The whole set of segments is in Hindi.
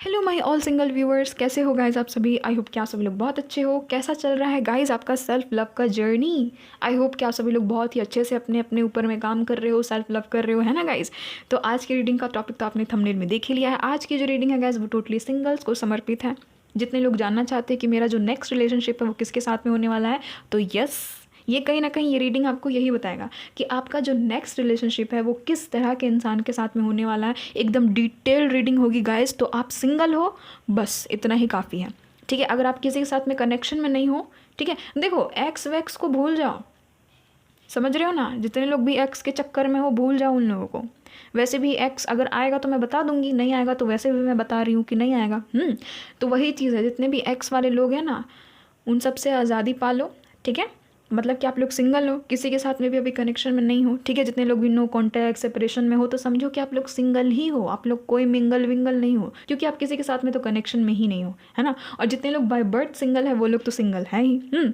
Hello my all single viewers, कैसे हो गाइज आप सभी। आई होप कि आप सभी लोग बहुत अच्छे हो। कैसा चल रहा है गाइज आपका सेल्फ लव का जर्नी। आई होप कि आप सभी लोग बहुत ही अच्छे से अपने अपने ऊपर में काम कर रहे हो, सेल्फ लव कर रहे हो, है ना गाइज। तो आज की रीडिंग का टॉपिक तो आपने थंबनेल में देख ही लिया है। आज की जो रीडिंग है गाइज वो टोटली सिंगल्स को समर्पित है। जितने लोग जानना चाहते हैं कि मेरा जो नेक्स्ट रिलेशनशिप है वो किसके साथ में होने वाला है, तो यस, ये कहीं ना कहीं ये रीडिंग आपको यही बताएगा कि आपका जो नेक्स्ट रिलेशनशिप है वो किस तरह के इंसान के साथ में होने वाला है। एकदम डिटेल रीडिंग होगी गाइस। तो आप सिंगल हो, बस इतना ही काफ़ी है, ठीक है। अगर आप किसी के साथ में कनेक्शन में नहीं हो, ठीक है, देखो एक्स वैक्स को भूल जाओ, समझ रहे हो ना। जितने लोग भी एक्स के चक्कर में हो भूल जाओ उन लोगों को। वैसे भी एक्स अगर आएगा तो मैं बता दूंगी, नहीं आएगा तो वैसे भी मैं बता रही हूँ कि नहीं आएगा। तो वही चीज़ है, जितने भी एक्स वाले लोग हैं ना उन सब से आज़ादी पालो, ठीक है। मतलब कि आप लोग सिंगल हो, किसी के साथ में भी अभी कनेक्शन में नहीं हो, ठीक है। जितने लोग भी नो कॉन्टैक्ट सेपरेशन में हो तो समझो कि आप लोग सिंगल ही हो, आप लोग कोई मिंगल विंगल नहीं हो, क्योंकि आप किसी के साथ में तो कनेक्शन में ही नहीं हो, है ना। और जितने लोग बाय बर्थ सिंगल है वो लोग तो सिंगल है ही।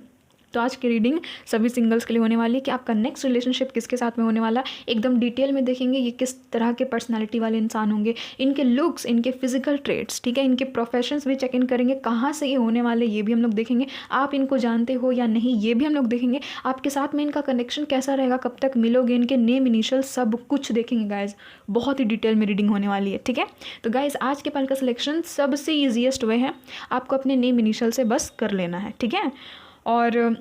तो आज की रीडिंग सभी सिंगल्स के लिए होने वाली है कि आपका नेक्स्ट रिलेशनशिप किसके साथ में होने वाला है। एकदम डिटेल में देखेंगे ये किस तरह के पर्सनालिटी वाले इंसान होंगे, इनके लुक्स, इनके फिजिकल ट्रेट्स, ठीक है, इनके प्रोफेशंस भी चेक इन करेंगे, कहाँ से ये होने वाले ये भी हम लोग देखेंगे। आप इनको जानते हो या नहीं ये भी हम लोग देखेंगे। आपके साथ में इनका कनेक्शन कैसा रहेगा, कब तक मिलोगे, इनके नेम इनिशियल सब कुछ देखेंगे गाइज। बहुत ही डिटेल में रीडिंग होने वाली है, ठीक है। तो गाइज आज के पल का सिलेक्शन सबसे ईजीएस्ट वे है, आपको अपने नेम इनिशियल से बस कर लेना है, ठीक है। और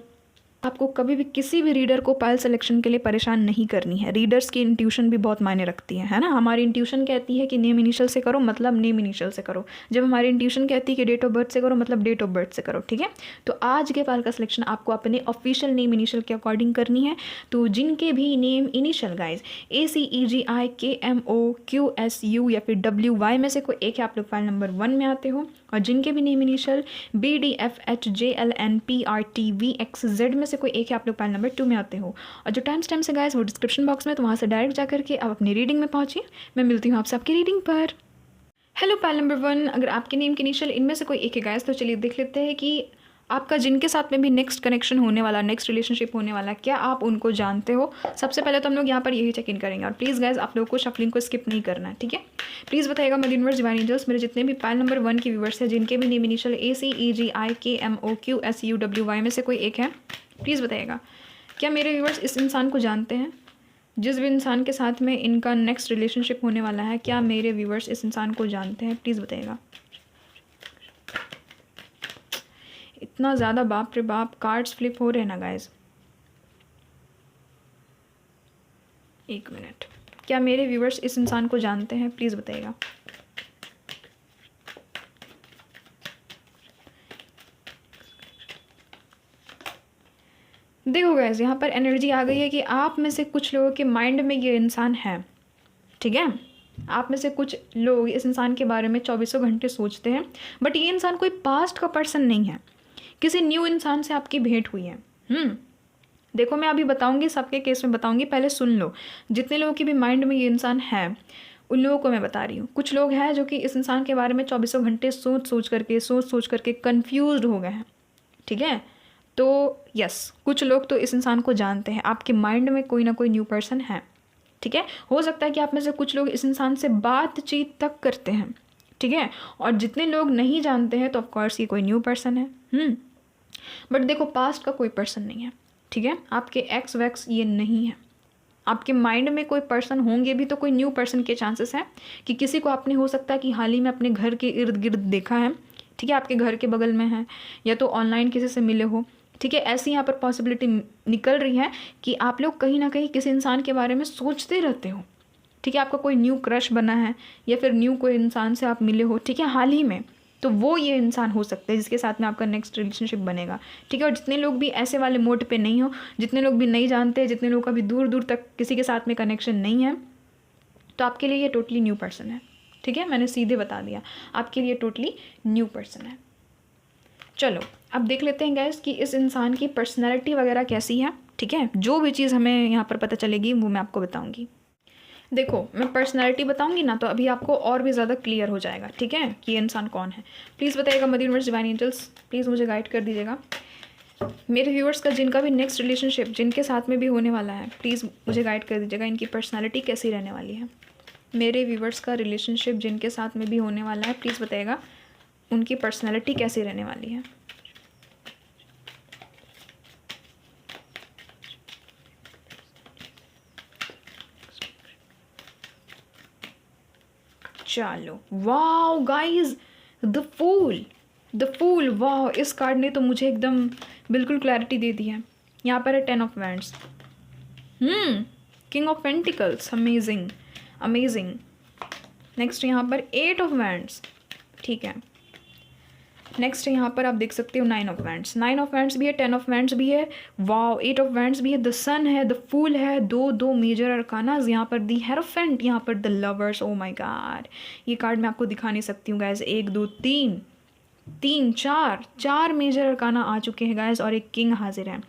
आपको कभी भी किसी भी रीडर को पायल सिलेक्शन के लिए परेशान नहीं करनी है। रीडर्स की इंट्यूशन भी बहुत मायने रखती है ना। हमारी इंट्यूशन कहती है कि नेम इनिशियल से करो, मतलब नेम इनिशियल से करो। जब हमारी इंट्यूशन कहती है कि डेट ऑफ बर्थ से करो, मतलब डेट ऑफ बर्थ से करो, ठीक है। तो आज के पायल का सिलेक्शन आपको अपने ऑफिशियल नेम इनिशियल के अकॉर्डिंग करनी है। तो जिनके भी नेम इनिशियल गाइज ACEGIKMOQSU या फिर WY में से कोई एक है, आप लोग फाइल नंबर 1 में आते हो। और जिनके भी नेम इनिशियल BDFHJLNPRTVXZ में से कोई एक है, आप लोग फाइल नंबर 2 में आते हो। और जो टाइम स्टैम्प्स है गाइस वो डिस्क्रिप्शन बॉक्स में, तो वहाँ से डायरेक्ट जाकर के आप अपनी रीडिंग में पहुँचिए। मैं मिलती हूँ आपसे आपकी रीडिंग पर। हेलो पाइल नंबर 1, अगर आपके नेम के इनिशियल इनमें से कोई एक है गाइस, तो चलिए देख लेते हैं कि आपका जिनके साथ में भी नेक्स्ट कनेक्शन होने वाला, नेक्स्ट रिलेशनशिप होने वाला, क्या आप उनको जानते हो। सबसे पहले तो हम लोग यहाँ पर यही चेक इन करेंगे। और प्लीज़ गाइज आप लोगों को शफलिंग को स्किप नहीं करना है, ठीक है। प्लीज़ बताइएगा मदर यूनिवर्स डिवाइन एंजल्स, मेरे जितने भी पाइल नंबर 1 के व्यूवर्स हैं जिनके भी नेम इनिशियल ACEGIKMOQSUWY में से कोई एक है, प्लीज़ बताइएगा क्या मेरे व्यूवर्स इस इंसान को जानते हैं। जिस भी इंसान के साथ में इनका नेक्स्ट रिलेशनशिप होने वाला है, क्या मेरे व्यूवर्स इस इंसान को जानते हैं, प्लीज़ बताइएगा। इतना ज़्यादा बाप रे बाप कार्ड्स फ्लिप हो रहे हैं ना गाइज। एक मिनट, क्या मेरे व्यूवर्स इस इंसान को जानते हैं, प्लीज़ बताइएगा। देखो गाइज यहाँ पर एनर्जी आ गई है कि आप में से कुछ लोगों के माइंड में ये इंसान है, ठीक है। आप में से कुछ लोग इस इंसान के बारे में 24 घंटे सोचते हैं, बट ये इंसान कोई पास्ट का पर्सन नहीं है, किसी न्यू इंसान से आपकी भेंट हुई है। देखो मैं अभी बताऊंगी, सबके केस में बताऊंगी, पहले सुन लो। जितने लोगों की भी माइंड में ये इंसान है उन लोगों को मैं बता रही हूँ। कुछ लोग हैं जो कि इस इंसान के बारे में 24 घंटे सोच सोच करके कन्फ्यूज हो गए हैं, ठीक है। तो यस, कुछ लोग तो इस इंसान को जानते हैं, आपके माइंड में कोई ना कोई न्यू पर्सन है, ठीक है। हो सकता है कि आप में से कुछ लोग इस इंसान से बातचीत तक करते हैं, ठीक है। और जितने लोग नहीं जानते हैं तो ऑफकोर्स ये कोई न्यू पर्सन है। बट देखो पास्ट का कोई पर्सन नहीं है, ठीक है। आपके एक्स वैक्स ये नहीं है। आपके माइंड में कोई पर्सन होंगे भी तो कोई न्यू पर्सन के चांसेस हैं कि किसी को आपने हो सकता है कि हाल ही में अपने घर के इर्द गिर्द देखा है, ठीक है, आपके घर के बगल में है, या तो ऑनलाइन किसी से मिले हो, ठीक है। ऐसी यहाँ पर पॉसिबिलिटी निकल रही है कि आप लोग कहीं ना कहीं किसी इंसान के बारे में सोचते रहते हो, ठीक है। आपका कोई न्यू क्रश बना है या फिर न्यू कोई इंसान से आप मिले हो, ठीक है, हाल ही में, तो वो ये इंसान हो सकता है जिसके साथ में आपका नेक्स्ट रिलेशनशिप बनेगा, ठीक है। और जितने लोग भी ऐसे वाले मोड पे नहीं हो, जितने लोग भी नहीं जानते, जितने लोग का भी दूर दूर तक किसी के साथ में कनेक्शन नहीं है, तो आपके लिए ये टोटली न्यू पर्सन है, ठीक है। मैंने सीधे बता दिया, आपके लिए टोटली न्यू पर्सन है। चलो अब देख लेते हैं गैस कि इस इंसान की पर्सनैलिटी वगैरह कैसी है, ठीक है। जो भी चीज़ हमें यहाँ पर पता चलेगी वो मैं आपको बताऊँगी। देखो मैं पर्सनैलिटी बताऊंगी ना तो अभी आपको और भी ज़्यादा क्लियर हो जाएगा, ठीक है, कि ये इंसान कौन है। प्लीज़ बताइएगा mother universe divine angels, please मुझे गाइड कर दीजिएगा। मेरे व्यूअर्स का जिनका भी नेक्स्ट रिलेशनशिप जिनके साथ में भी होने वाला है, प्लीज़ मुझे गाइड कर दीजिएगा, इनकी पर्सनैलिटी कैसी रहने वाली है। मेरे व्यूवर्स का रिलेशनशिप जिनके साथ में भी होने वाला है, प्लीज़ बताइएगा उनकी पर्सनैलिटी कैसी रहने वाली है। चलो, वाओ गाइस, द फूल, वाह, इस कार्ड ने तो मुझे एकदम बिल्कुल क्लैरिटी दे दी है। यहाँ पर है 10 of wands, king of pentacles, amazing amazing. Next यहाँ पर 8 ऑफ वैंड्स, ठीक है। नेक्स्ट यहाँ पर आप देख सकते हो 9 ऑफ वैंड्स, 9 ऑफ वैंड्स भी है, 10 ऑफ वैंड्स भी है, वाओ, 8 ऑफ वैंड्स भी है, द सन है, द फूल है, दो मेजर अरकानाज, यहाँ पर दी हेरोफेंट, यहाँ पर the lovers. Oh my God, ये कार्ड मैं आपको दिखा नहीं सकती हूँ गाइस। 1 2 3 4 मेजर अरकाना आ चुके हैं गाइस, और एक किंग हाजिर है।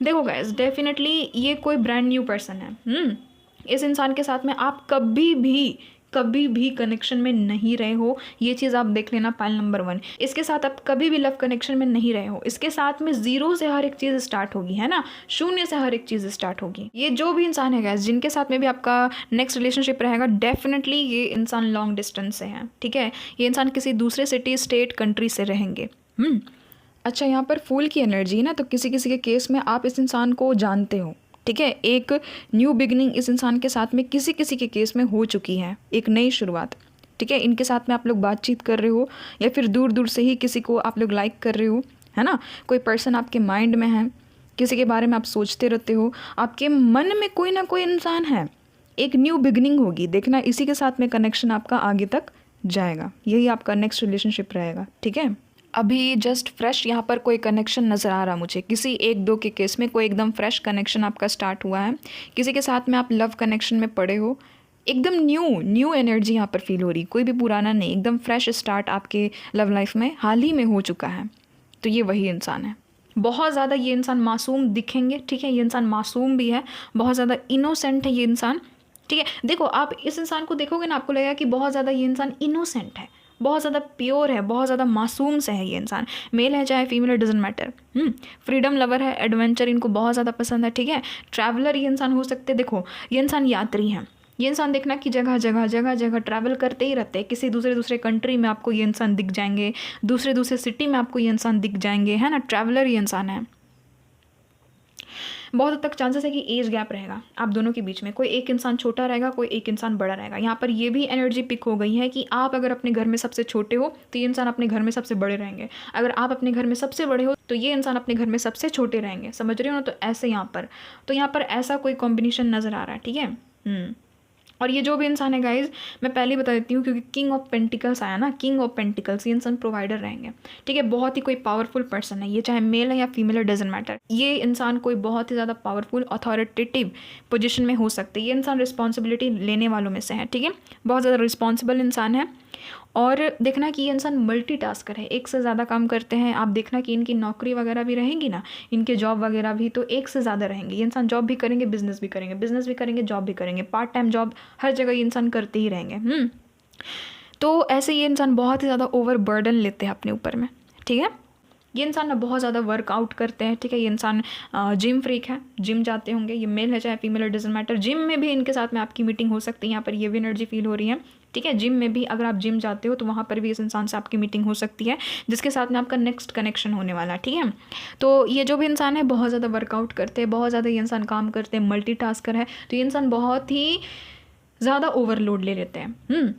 देखो गाइस, डेफिनेटली ये कोई ब्रांड न्यू पर्सन है। इस इंसान के साथ में आप कभी भी कनेक्शन में नहीं रहे हो, ये चीज़ आप देख लेना। पाइल नंबर 1, इसके साथ आप कभी भी लव कनेक्शन में नहीं रहे हो। इसके साथ में 0 से हर एक चीज़ स्टार्ट होगी, है ना, 0 से हर एक चीज़ स्टार्ट होगी। ये जो भी इंसान है गाइस, जिनके साथ में भी आपका नेक्स्ट रिलेशनशिप रहेगा, डेफिनेटली ये इंसान लॉन्ग डिस्टेंस से है, ठीक है। ये इंसान किसी दूसरे सिटी, स्टेट, कंट्री से रहेंगे। अच्छा, यहाँ पर फूल की एनर्जी है ना, तो किसी किसी के केस में आप इस इंसान को जानते हो, ठीक है। एक न्यू बिगनिंग इस इंसान के साथ में किसी किसी के केस में हो चुकी है, एक नई शुरुआत, ठीक है। इनके साथ में आप लोग बातचीत कर रहे हो, या फिर दूर दूर से ही किसी को आप लोग लाइक कर रहे हो, है ना। कोई पर्सन आपके माइंड में है, किसी के बारे में आप सोचते रहते हो, आपके मन में कोई ना कोई इंसान है, एक न्यू बिगनिंग होगी। देखना, इसी के साथ में कनेक्शन आपका आगे तक जाएगा, यही आपका नेक्स्ट रिलेशनशिप रहेगा, ठीक है। अभी जस्ट फ्रेश यहाँ पर कोई कनेक्शन नज़र आ रहा मुझे, किसी 1-2 के केस में कोई एकदम फ्रेश कनेक्शन आपका स्टार्ट हुआ है। किसी के साथ में आप लव कनेक्शन में पड़े हो, एकदम न्यू एनर्जी यहाँ पर फील हो रही, कोई भी पुराना नहीं, एकदम फ्रेश स्टार्ट आपके लव लाइफ में हाल ही में हो चुका है। तो ये वही इंसान है। बहुत ज़्यादा ये इंसान मासूम दिखेंगे, ठीक है। ये इंसान मासूम भी है, बहुत ज़्यादा इनोसेंट है ये इंसान, ठीक है। देखो, आप इस इंसान को देखोगे ना, आपको लगेगा कि बहुत ज़्यादा ये इंसान इनोसेंट है, बहुत ज़्यादा प्योर है, बहुत ज़्यादा मासूम से है ये इंसान। मेल है चाहे female, it doesn't matter. Freedom lover है, एडवेंचर इनको बहुत ज़्यादा पसंद है, ठीक है। ट्रैवलर ये इंसान हो सकते हैं। देखो, ये इंसान यात्री हैं। ये इंसान देखना कि जगह जगह ट्रैवल करते ही रहते हैं। किसी दूसरे कंट्री में आपको ये इंसान दिख जाएंगे, दूसरे सिटी में आपको ये इंसान दिख जाएंगे, है ना। ट्रैवलर ये इंसान है। बहुत हद तक चांसेस है कि एज गैप रहेगा आप दोनों के बीच में, कोई एक इंसान छोटा रहेगा, कोई एक इंसान बड़ा रहेगा। यहाँ पर ये भी एनर्जी पिक हो गई है कि आप अगर अपने घर में सबसे छोटे हो तो ये इंसान अपने घर में सबसे बड़े रहेंगे, अगर आप अपने घर में सबसे बड़े हो तो ये इंसान अपने घर में सबसे छोटे रहेंगे। समझ रहे हो ना। तो ऐसे यहाँ पर ऐसा कोई कॉम्बिनेशन नज़र आ रहा है, ठीक है। और ये जो भी इंसान है गाइज, मैं पहले ही बता देती हूँ, क्योंकि किंग ऑफ पेंटिकल्स आया ना, किंग ऑफ पेंटिकल्स, ये इंसान प्रोवाइडर रहेंगे, ठीक है। बहुत ही कोई पावरफुल पर्सन है ये, चाहे मेल है या फीमेल है, डजंट मैटर। ये इंसान कोई बहुत ही ज़्यादा पावरफुल अथॉरिटेटिव पोजीशन में हो सकते हैं। ये इंसान रिस्पॉन्सिबिलिटी लेने वालों में से है, ठीक है। बहुत ज़्यादा रिस्पॉन्सिबल इंसान है। और देखना कि ये इंसान मल्टीटास्कर है, एक से ज़्यादा काम करते हैं। आप देखना कि इनकी नौकरी वगैरह भी रहेंगी ना, इनके जॉब वगैरह भी, तो एक से ज़्यादा रहेंगे। ये इंसान जॉब भी करेंगे, बिजनेस भी करेंगे, जॉब भी करेंगे, पार्ट टाइम जॉब, हर जगह ये इंसान करते ही रहेंगे। तो ऐसे ये इंसान बहुत ही ज़्यादा ओवर बर्डन लेते हैं अपने ऊपर में, ठीक है। ये इंसान ना बहुत ज़्यादा वर्कआउट करते हैं, ठीक है। ये इंसान जिम फ्रीक है, जिम जाते होंगे। ये मेल है चाहे फीमेल, डजंट मैटर। जिम में भी इनके साथ में आपकी मीटिंग हो सकती है, यहाँ पर ये भी एनर्जी फील हो रही है, ठीक है। जिम में भी अगर आप जिम जाते हो तो वहाँ पर भी इस इंसान से आपकी मीटिंग हो सकती है, जिसके साथ में आपका नेक्स्ट कनेक्शन होने वाला है, ठीक है। तो ये जो भी इंसान है बहुत ज़्यादा वर्कआउट करते हैं, बहुत ज़्यादा ये इंसान काम करते हैं, मल्टीटास्कर है। तो ये इंसान बहुत ही ज़्यादा ओवरलोड ले लेते हैं,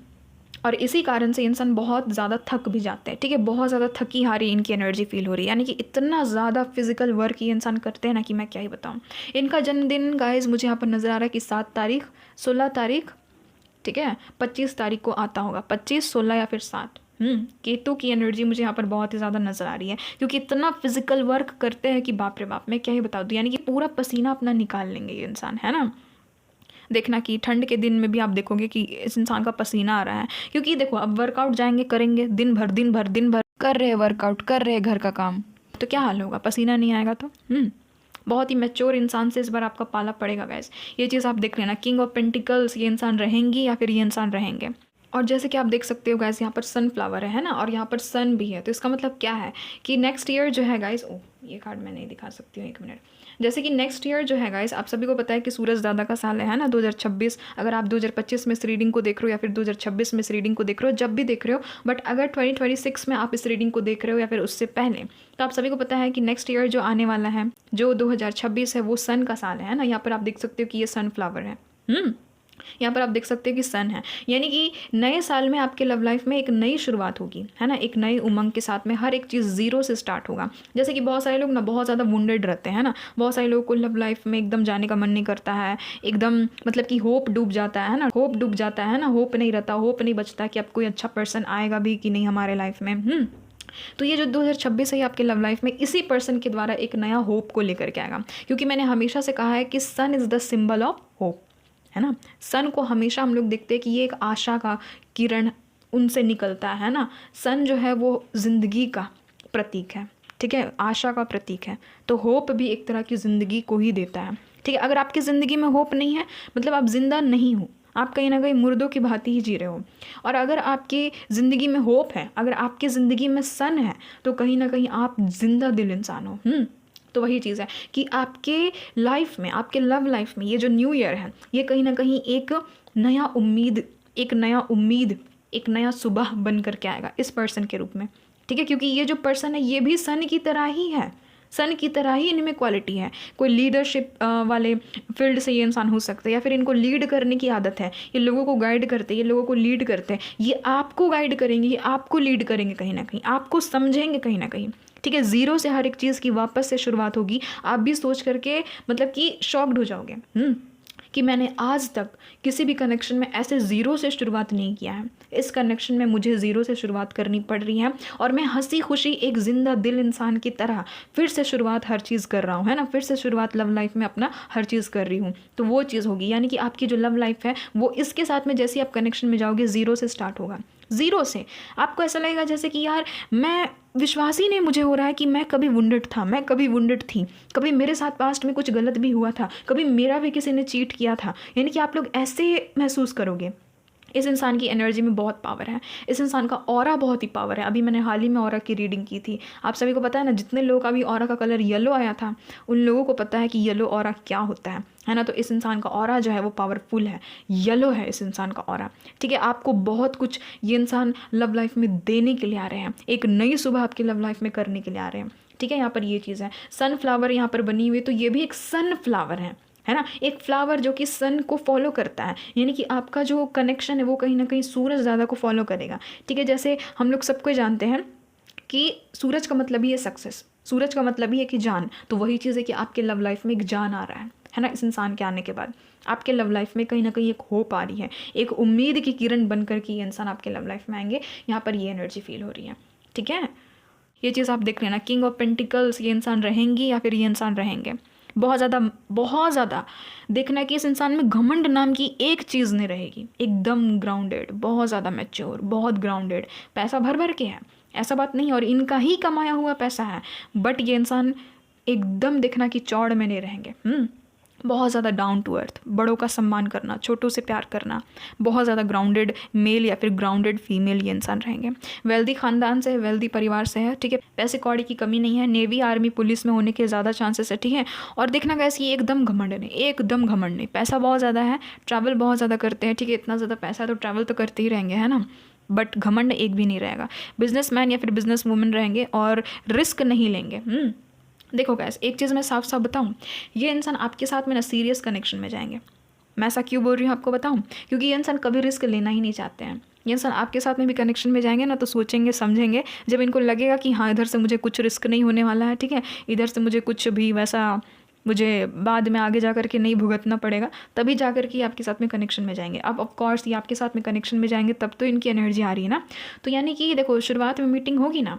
और इसी कारण से इंसान बहुत ज़्यादा थक भी जाते हैं, ठीक है। बहुत ज़्यादा थकी हारी इनकी एनर्जी फील हो रही है, यानी कि इतना ज़्यादा फिजिकल वर्क ये इंसान करते हैं ना कि मैं क्या ही बताऊँ। इनका जन्मदिन गाइज मुझे यहाँ पर नज़र आ रहा है कि 7 तारीख, 16 तारीख, ठीक है, 25 तारीख को आता होगा, 25, 16 या फिर 7। केतु की एनर्जी मुझे यहाँ पर बहुत ही ज़्यादा नज़र आ रही है, क्योंकि इतना फिजिकल वर्क करते हैं कि बाप रे बाप, मैं क्या ही बता दूँ। यानी कि पूरा पसीना अपना निकाल लेंगे ये इंसान, है ना। देखना कि ठंड के दिन में भी आप देखोगे कि इस इंसान का पसीना आ रहा है, क्योंकि देखो अब वर्कआउट जाएंगे, करेंगे दिन भर कर रहे वर्कआउट, कर रहे घर का काम, तो क्या हाल होगा, पसीना नहीं आएगा तो। बहुत ही मैच्योर इंसान से इस बार आपका पाला पड़ेगा गाइस, ये चीज़ आप देख लेना। किंग ऑफ पेंटिकल्स ये इंसान रहेंगी या फिर ये इंसान रहेंगे। और जैसे कि आप देख सकते हो गाइस, यहाँ पर सनफ्लावर है ना, और यहाँ पर सन भी है। तो इसका मतलब क्या है कि नेक्स्ट ईयर जो है गाइस, ओ ये कार्ड मैं नहीं दिखा सकती हूँ, एक मिनट। जैसे कि नेक्स्ट ईयर जो है गाइस, आप सभी को पता है कि सूरज दादा का साल है ना 2026। अगर आप 2025 में इस रीडिंग को देख रहे हो या फिर 2026 में इस रीडिंग को देख रहे हो, जब भी देख रहे हो, बट अगर 2026 में आप इस रीडिंग को देख रहे हो या फिर उससे पहले, तो आप सभी को पता है कि नेक्स्ट ईयर जो आने वाला है, जो 2026 है, वो सन का साल है ना। यहाँ पर आप देख सकते हो कि ये सनफ्लावर है। यहाँ पर आप देख सकते हो कि सन है, यानी कि नए साल में आपके लव लाइफ में एक नई शुरुआत होगी, है ना, एक नई उमंग के साथ में। हर एक चीज़ ज़ीरो से स्टार्ट होगा। जैसे कि बहुत सारे लोग ना बहुत ज़्यादा वुंडेड रहते हैं ना, बहुत सारे लोगों को लव लाइफ में एकदम जाने का मन नहीं करता है, एकदम मतलब कि होप डूब जाता है ना, होप डूब जाता है ना, होप नहीं रहता, होप नहीं बचता कि अब कोई अच्छा पर्सन आएगा भी कि नहीं हमारे लाइफ में। तो ये जो 2026 है, आपके लव लाइफ में इसी पर्सन के द्वारा एक नया होप को लेकर के आएगा। क्योंकि मैंने हमेशा से कहा है कि sun is the symbol of hope, है ना। सन को हमेशा हम लोग देखते हैं कि ये एक आशा का किरण उनसे निकलता है ना। सन जो है वो ज़िंदगी का प्रतीक है, ठीक है, आशा का प्रतीक है। तो होप भी एक तरह की ज़िंदगी को ही देता है, ठीक है। अगर आपकी ज़िंदगी में होप नहीं है, मतलब आप जिंदा नहीं हो, आप कहीं ना कहीं मुर्दों की भांति ही जी रहे हो। और अगर आपकी ज़िंदगी में होप है, अगर आपकी ज़िंदगी में सन है, तो कहीं ना कहीं आप जिंदा दिल इंसान हो। तो वही चीज़ है कि आपके लाइफ में, आपके लव लाइफ में ये जो न्यू ईयर है, ये कहीं ना कहीं एक नया उम्मीद, एक नया सुबह बन करके आएगा इस पर्सन के रूप में, ठीक है। क्योंकि ये जो पर्सन है, ये भी सन की तरह ही है, सन की तरह ही इनमें क्वालिटी है। कोई लीडरशिप वाले फील्ड से ये इंसान हो सकते हैं, या फिर इनको लीड करने की आदत है, ये लोगों को गाइड करते हैं, ये लोगों को लीड करते हैं, ये आपको गाइड करेंगे, ये आपको लीड करेंगे, कहीं ना कहीं आपको समझेंगे कहीं ना कहीं, ठीक है। ज़ीरो से हर एक चीज़ की वापस से शुरुआत होगी। आप भी सोच करके मतलब कि शॉक्ड हो जाओगे कि मैंने आज तक किसी भी कनेक्शन में ऐसे ज़ीरो से शुरुआत नहीं किया है। इस कनेक्शन में मुझे ज़ीरो से शुरुआत करनी पड़ रही है, और मैं हंसी खुशी एक ज़िंदा दिल इंसान की तरह फिर से शुरुआत हर चीज़ कर रहा हूँ, है ना, फिर से शुरुआत लव लाइफ में अपना हर चीज़ कर रही हूँ। तो वो चीज़ होगी, यानी कि आपकी जो लव लाइफ है वो इसके साथ में जैसे आप कनेक्शन में जाओगे, ज़ीरो से स्टार्ट होगा। ज़ीरो से आपको ऐसा लगेगा जैसे कि यार मैं विश्वास ही नहीं मुझे हो रहा है कि मैं कभी वुंडेड था, मैं कभी वुंडेड थी, कभी मेरे साथ पास्ट में कुछ गलत भी हुआ था, कभी मेरा भी किसी ने चीट किया था। यानी कि आप लोग ऐसे महसूस करोगे। इस इंसान की एनर्जी में बहुत पावर है, इस इंसान का ऑरा बहुत ही पावर है। अभी मैंने हाल ही में ऑरा की रीडिंग की थी। आप सभी को पता है ना, जितने लोगों का भी ऑरा का कलर येलो आया था, उन लोगों को पता है कि येलो ऑरा क्या होता है ना। तो इस इंसान का ऑरा जो है वो पावरफुल है, येलो है इस इंसान का ऑरा, ठीक है। आपको बहुत कुछ ये इंसान लव लाइफ में देने के लिए आ रहे हैं, एक नई सुबह आपकी लव लाइफ में करने के लिए आ रहे हैं, ठीक है। यहाँ पर ये चीज़ है, सनफ्लावर यहाँ पर बनी हुई, तो ये भी एक सनफ्लावर है ना, एक फ्लावर जो कि सन को फॉलो करता है। यानी कि आपका जो कनेक्शन है वो कहीं ना कहीं सूरज दादा को फॉलो करेगा, ठीक है। जैसे हम लोग सबको जानते हैं कि सूरज का मतलब ही है सक्सेस, सूरज का मतलब ही है कि जान। तो वही चीज़ है कि आपके लव लाइफ में एक जान आ रहा है ना, इस इंसान के आने के बाद आपके लव लाइफ में कहीं ना कहीं एक होप आ रही है, एक उम्मीद की किरण बनकर के ये इंसान आपके लव लाइफ में आएंगे। यहाँ पर ये एनर्जी फील हो रही है, ठीक है। ये चीज़ आप देख लेना, किंग ऑफ पेंटिकल्स ये इंसान रहेंगी या फिर ये इंसान रहेंगे। बहुत ज़्यादा देखना है कि इस इंसान में घमंड नाम की एक चीज़ नहीं रहेगी। एकदम ग्राउंडेड, बहुत ज़्यादा मैच्योर, बहुत ग्राउंडेड, पैसा भर भर के है, ऐसा बात नहीं, और इनका ही कमाया हुआ पैसा है, बट ये इंसान एकदम देखना कि चौड़ में नहीं रहेंगे। बहुत ज़्यादा डाउन टू अर्थ, बड़ों का सम्मान करना, छोटों से प्यार करना, बहुत ज़्यादा ग्राउंडेड मेल या फिर ग्राउंडेड फीमेल ये इंसान रहेंगे। वेल्दी ख़ानदान से है, वेल्दी परिवार से है, ठीक है। पैसे कौड़ी की कमी नहीं है, नेवी आर्मी पुलिस में होने के ज़्यादा चांसेस है, ठीक है। और देखना कैसे ये एकदम घमंड नहीं, एकदम घमंड नहीं, पैसा बहुत ज़्यादा है, ट्रैवल बहुत ज़्यादा करते हैं, ठीक है। इतना ज़्यादा पैसा है तो ट्रैवल तो करते ही रहेंगे, है ना, बट घमंड एक भी नहीं रहेगा। बिजनेसमैन या फिर बिजनेस वूमेन रहेंगे और रिस्क नहीं लेंगे। देखो गैस, एक चीज़ मैं साफ साफ बताऊं, ये इंसान आपके साथ में ना सीरियस कनेक्शन में जाएंगे। मैं ऐसा क्यों बोल रही हूँ आपको बताऊं, क्योंकि ये इंसान कभी रिस्क लेना ही नहीं चाहते हैं। ये इंसान आपके साथ में भी कनेक्शन में जाएंगे ना तो सोचेंगे समझेंगे, जब इनको लगेगा कि हाँ इधर से मुझे कुछ रिस्क नहीं होने वाला है, ठीक है, इधर से मुझे कुछ भी वैसा मुझे बाद में आगे जा कर के नहीं भुगतना पड़ेगा, तभी जा कर के आपके साथ में कनेक्शन में जाएंगे। अब ऑफकोर्स ये आपके साथ में कनेक्शन में जाएंगे तब तो इनकी एनर्जी आ रही है ना। तो यानी कि देखो, शुरुआत में मीटिंग होगी ना,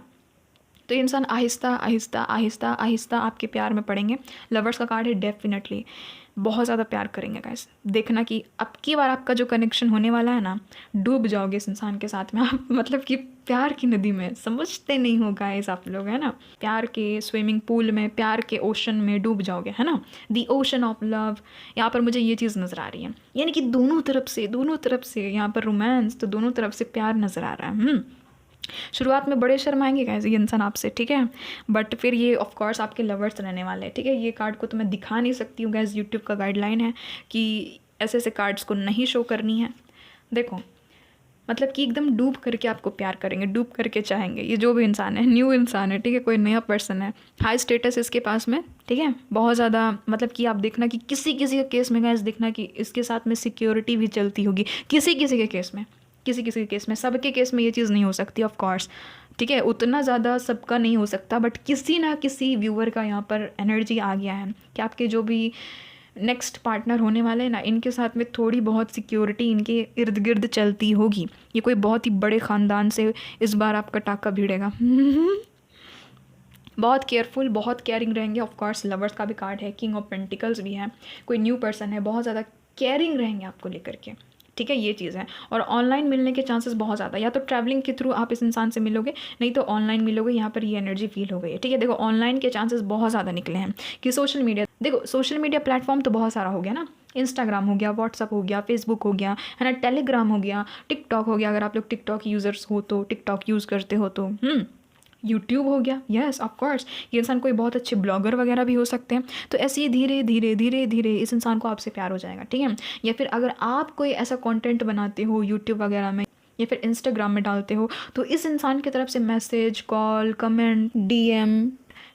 तो ये इंसान आहिस्ता आहिस्ता आहिस्ता आहिस्ता आपके प्यार में पड़ेंगे। लवर्स का कार्ड है, डेफिनेटली बहुत ज़्यादा प्यार करेंगे गाइस। देखना कि अब की बार आपका जो कनेक्शन होने वाला है ना, डूब जाओगे इस इंसान के साथ में आप, मतलब कि प्यार की नदी में, समझते नहीं हो गाइस आप लोग, है ना, प्यार के स्विमिंग पूल में, प्यार के ओशन में डूब जाओगे, है ना, दी ओशन ऑफ लव। यहाँ पर मुझे ये चीज़ नज़र आ रही है, यानी कि दोनों तरफ से यहाँ पर रोमांस, तो दोनों तरफ से प्यार नज़र आ रहा है। शुरुआत में बड़े शर्माएंगे गाइस ये इंसान आपसे, ठीक है, बट फिर ये ऑफ कोर्स आपके लवर्स रहने वाले हैं, ठीक है। ये कार्ड को तो मैं दिखा नहीं सकती हूँ गाइस, यूट्यूब का गाइडलाइन है कि ऐसे ऐसे कार्ड्स को नहीं शो करनी है। देखो मतलब कि एकदम डूब करके आपको प्यार करेंगे, डूब करके चाहेंगे। ये जो भी इंसान है, न्यू इंसान है, ठीक है, कोई नया पर्सन है, हाई स्टेटस इसके पास में, ठीक है, बहुत ज़्यादा, मतलब कि आप देखना कि किसी किसी के केस में गाइस, देखना कि इसके साथ में सिक्योरिटी भी चलती होगी, किसी किसी के केस में, किसी किसी के केस में, सबके केस में ये चीज़ नहीं हो सकती ऑफ कोर्स, ठीक है, उतना ज़्यादा सबका नहीं हो सकता, बट किसी ना किसी व्यूअर का यहाँ पर एनर्जी आ गया है कि आपके जो भी नेक्स्ट पार्टनर होने वाले हैं ना, इनके साथ में थोड़ी बहुत सिक्योरिटी इनके इर्द गिर्द चलती होगी। ये कोई बहुत ही बड़े ख़ानदान से इस बार आपका टाका भिड़ेगा। बहुत केयरफुल, बहुत केयरिंग रहेंगे। ऑफ कोर्स लवर्स का भी कार्ड है, किंग ऑफ पेंटिकल्स भी है, कोई न्यू पर्सन है, बहुत ज़्यादा केयरिंग रहेंगे आपको लेकर के, ठीक है, ये चीज़ है। और ऑनलाइन मिलने के चांसेस बहुत ज़्यादा, या तो ट्रैवलिंग के थ्रू आप इस इंसान से मिलोगे, नहीं तो ऑनलाइन मिलोगे। यहाँ पर ये एनर्जी फील हो गई है, ठीक है। देखो ऑनलाइन के चांसेस बहुत ज़्यादा निकले हैं कि सोशल मीडिया, देखो सोशल मीडिया प्लेटफॉर्म तो बहुत सारा हो गया ना, इंस्टाग्राम हो गया, व्हाट्सअप हो गया, फेसबुक हो गया, है ना, टेलीग्राम हो गया, टिकटॉक हो गया, अगर आप लोग टिकटॉक यूज़र्स हो तो, टिकटॉक यूज़ करते हो तो, यूट्यूब हो गया, यस ऑफ कोर्स। ये इंसान कोई बहुत अच्छे ब्लॉगर वगैरह भी हो सकते हैं। तो ऐसे ही धीरे धीरे धीरे धीरे इस इंसान को आपसे प्यार हो जाएगा, ठीक है। या फिर अगर आप कोई ऐसा कंटेंट बनाते हो यूट्यूब वगैरह में या फिर इंस्टाग्राम में डालते हो, तो इस इंसान की तरफ से मैसेज, कॉल, कमेंट, डीएम,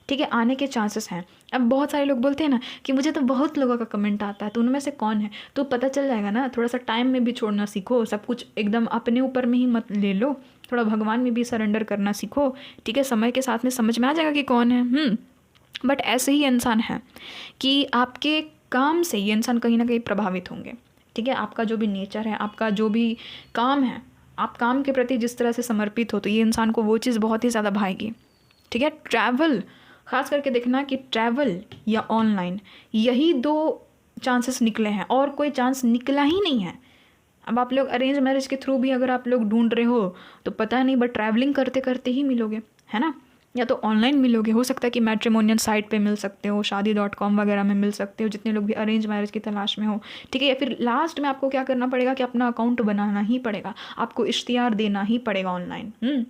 ठीक है, आने के चांसेस हैं। अब बहुत सारे लोग बोलते हैं ना कि मुझे तो बहुत लोगों का कमेंट आता है, तो उनमें से कौन है, तो पता चल जाएगा ना। थोड़ा सा टाइम में भी छोड़ना सीखो, सब कुछ एकदम अपने ऊपर में ही मत ले लो, थोड़ा भगवान में भी सरेंडर करना सीखो, ठीक है। समय के साथ में समझ में आ जाएगा कि कौन है। बट ऐसे ही इंसान है कि आपके काम से ये इंसान कहीं ना कहीं प्रभावित होंगे, ठीक है। आपका जो भी नेचर है, आपका जो भी काम है, आप काम के प्रति जिस तरह से समर्पित हो, तो ये इंसान को वो चीज़ बहुत ही ज़्यादा भाएगी, ठीक है। ट्रैवल, ख़ास करके देखना कि ट्रैवल या ऑनलाइन, यही दो चांसेस निकले हैं, और कोई चांस निकला ही नहीं है। अब आप लोग अरेंज मैरिज के थ्रू भी अगर आप लोग ढूंढ रहे हो तो पता नहीं, बट ट्रैवलिंग करते करते ही मिलोगे, है ना, या तो ऑनलाइन मिलोगे। हो सकता है कि मैट्रिमोनियल साइट पे मिल सकते हो, शादी.com वगैरह में मिल सकते हो, जितने लोग भी अरेंज मैरिज की तलाश में हो, ठीक है। या फिर लास्ट में आपको क्या करना पड़ेगा कि अपना अकाउंट बनाना ही पड़ेगा, आपको इश्तिहार देना ही पड़ेगा ऑनलाइन।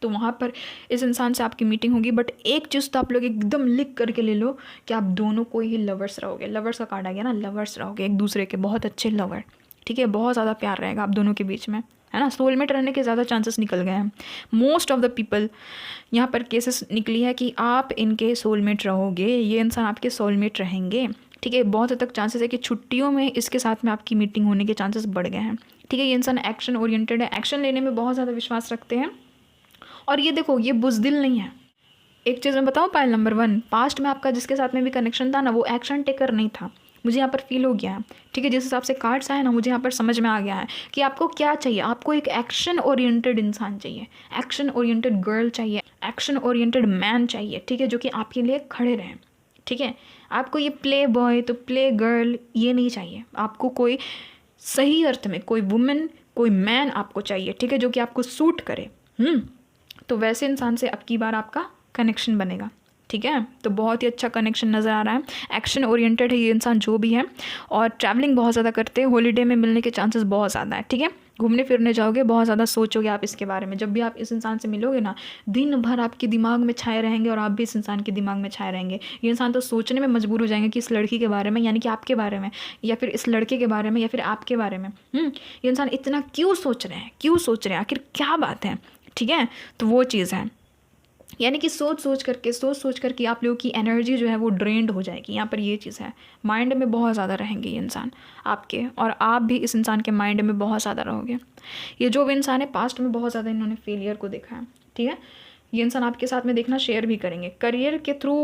तो वहाँ पर इस इंसान से आपकी मीटिंग होगी। बट एक चीज़ तो आप लोग एकदम लिख करके ले लो कि आप दोनों को ही लवर्स रहोगे। लवर्स का कार्ड आ गया ना, लवर्स रहोगे, एक दूसरे के बहुत अच्छे लवर, ठीक है। बहुत ज़्यादा प्यार रहेगा आप दोनों के बीच में, है ना। सोलमेट रहने के ज़्यादा चांसेस निकल गए हैं। मोस्ट ऑफ द पीपल यहाँ पर केसेस निकली है कि आप इनके सोलमेट रहोगे, ये इंसान आपके सोलमेट रहेंगे, ठीक है। बहुत हद तक चांसेस है कि छुट्टियों में इसके साथ में आपकी मीटिंग होने के चांसेस बढ़ गए हैं, ठीक है। ये इंसान एक्शन ओरिएंटेड है, एक्शन लेने में बहुत ज़्यादा विश्वास रखते हैं, और ये देखो ये बुज़दिल नहीं है। एक चीज़ मैं बताऊँ, पायल नंबर 1, पास्ट में आपका जिसके साथ में भी कनेक्शन था ना, वो एक्शन टेकर नहीं था, मुझे यहाँ पर फील हो गया है, ठीक है। जिस हिसाब से कार्ड्स आए ना, मुझे यहाँ पर समझ में आ गया है कि आपको क्या चाहिए। आपको एक एक्शन ओरिएंटेड इंसान चाहिए, एक्शन ओरिएंटेड गर्ल चाहिए, एक्शन ओरिएंटेड मैन चाहिए, ठीक है, जो कि आपके लिए खड़े रहें, ठीक है। आपको ये प्ले बॉय तो प्ले गर्ल ये नहीं चाहिए, आपको कोई सही अर्थ में कोई वुमेन, कोई मैन आपको चाहिए, ठीक है, जो कि आपको सूट करे। तो वैसे इंसान से अब की बार आपका कनेक्शन बनेगा, ठीक है। तो बहुत ही अच्छा कनेक्शन नज़र आ रहा है, एक्शन ओरिएंटेड है ये इंसान जो भी है, और ट्रैवलिंग बहुत ज़्यादा करते हैं, हॉलीडे में मिलने के चांसेस बहुत ज़्यादा है, ठीक है। घूमने फिरने जाओगे, बहुत ज़्यादा सोचोगे आप इसके बारे में। जब भी आप इस इंसान से मिलोगे ना, दिन भर आपके दिमाग में छाए रहेंगे, और आप भी इस इंसान के दिमाग में छाए रहेंगे। ये इंसान तो सोचने में मजबूर हो जाएंगे कि इस लड़की के बारे में, यानी कि आपके बारे में, या फिर इस लड़के के बारे में, या फिर आपके बारे में। ये इंसान इतना क्यों सोच रहे हैं, आखिर क्या बात है, ठीक है। तो वो चीज़ है, यानी कि सोच सोच करके आप लोगों की एनर्जी जो है वो ड्रेन्ड हो जाएगी। यहाँ पर ये चीज़ है, माइंड में बहुत ज़्यादा रहेंगे ये इंसान आपके, और आप भी इस इंसान के माइंड में बहुत ज़्यादा रहोगे। ये जो भी इंसान है, पास्ट में बहुत ज़्यादा इन्होंने फेलियर को देखा है, ठीक है। ये इंसान आपके साथ में देखना शेयर भी करेंगे। करियर के थ्रू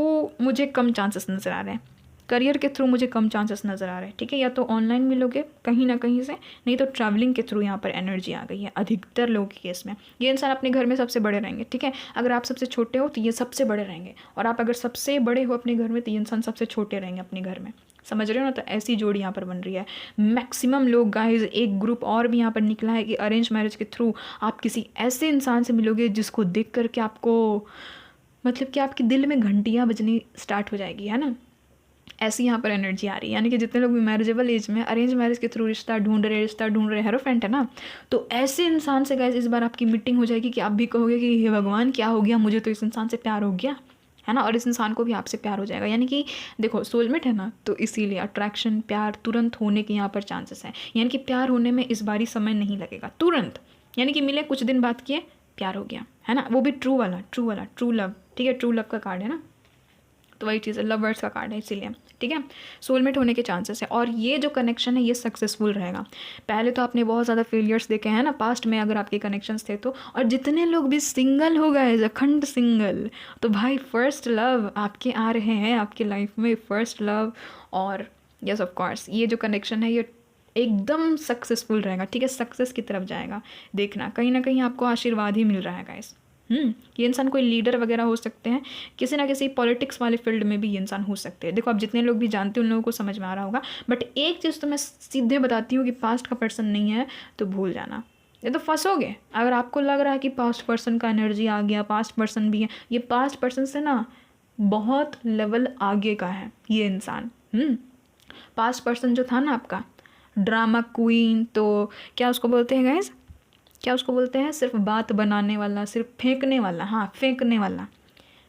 मुझे कम चांसेस नज़र आ रहे हैं, करियर के थ्रू मुझे कम चांसेस नज़र आ रहे हैं, ठीक है। या तो ऑनलाइन मिलोगे कहीं ना कहीं से, नहीं तो ट्रैवलिंग के थ्रू यहाँ पर एनर्जी आ गई है अधिकतर लोगों के केस में। ये इंसान अपने घर में सबसे बड़े रहेंगे, ठीक है। अगर आप सबसे छोटे हो तो ये सबसे बड़े रहेंगे, और आप अगर सबसे बड़े हो अपने घर में तो ये इंसान सबसे छोटे रहेंगे अपने घर में, समझ रहे हो ना। तो ऐसी जोड़ी यहाँ पर बन रही है। मैक्सिमम लोग गाइज, एक ग्रुप और भी यहाँ पर निकला है कि अरेंज मैरिज के थ्रू आप किसी ऐसे इंसान से मिलोगे जिसको देख करके आपको मतलब कि आपके दिल में घंटियाँ बजनी स्टार्ट हो जाएगी, है ना। ऐसी यहाँ पर एनर्जी आ रही है। यानी कि जितने लोग भी मैरिजेबल एज में अरेंज मैरिज के थ्रू रिश्ता ढूंढ रहे हेरोफेंट है ना, तो ऐसे इंसान से गाइज इस बार आपकी मीटिंग हो जाएगी कि आप भी कहोगे कि हे भगवान क्या हो गया, मुझे तो इस इंसान से प्यार हो गया, है ना। और इस इंसान को भी आपसे प्यार हो जाएगा। यानी कि देखो सोलमेट है ना, तो इसीलिए अट्रैक्शन प्यार तुरंत होने के यहाँ पर चांसेस हैं। यानी कि प्यार होने में इस बारी समय नहीं लगेगा, तुरंत। यानी कि मिले कुछ दिन बाद किए प्यार हो गया, है ना। वो भी ट्रू लव, ठीक है। ट्रू लव का कार्ड है ना, तो वही चीज़ है, लव वर्ड्स का कार्ड है इसीलिए, ठीक है। सोलमेट होने के चांसेस है, और ये जो कनेक्शन है ये सक्सेसफुल रहेगा। पहले तो आपने बहुत ज़्यादा फेलियर्स देखे हैं ना पास्ट में, अगर आपके कनेक्शंस थे तो। और जितने लोग भी सिंगल हो गए, अखंड सिंगल, तो भाई फर्स्ट लव आपके आ रहे हैं आपकी लाइफ में, फर्स्ट लव। और यस ऑफ कोर्स ये जो कनेक्शन है ये एकदम सक्सेसफुल रहेगा, ठीक है। सक्सेस की तरफ जाएगा, देखना कहीं ना कहीं आपको आशीर्वाद ही मिल रहा है गाइस। ये इंसान कोई लीडर वगैरह हो सकते हैं, किसी ना किसी पॉलिटिक्स वाले फील्ड में भी ये इंसान हो सकते हैं। देखो आप जितने लोग भी जानते हैं उन लोगों को समझ में आ रहा होगा। बट एक चीज़ तो मैं सीधे बताती हूँ कि पास्ट का पर्सन नहीं है तो भूल जाना, ये तो फंसोगे। अगर आपको लग रहा है कि पास्ट पर्सन का एनर्जी आ गया, पास्ट पर्सन भी है, ये पास्ट पर्सन से ना बहुत लेवल आगे का है ये इंसान। पास्ट पर्सन जो था ना आपका ड्रामा क्वीन, तो क्या उसको बोलते हैं गाइस, क्या उसको बोलते हैं, सिर्फ बात बनाने वाला, सिर्फ फेंकने वाला, हाँ फेंकने वाला,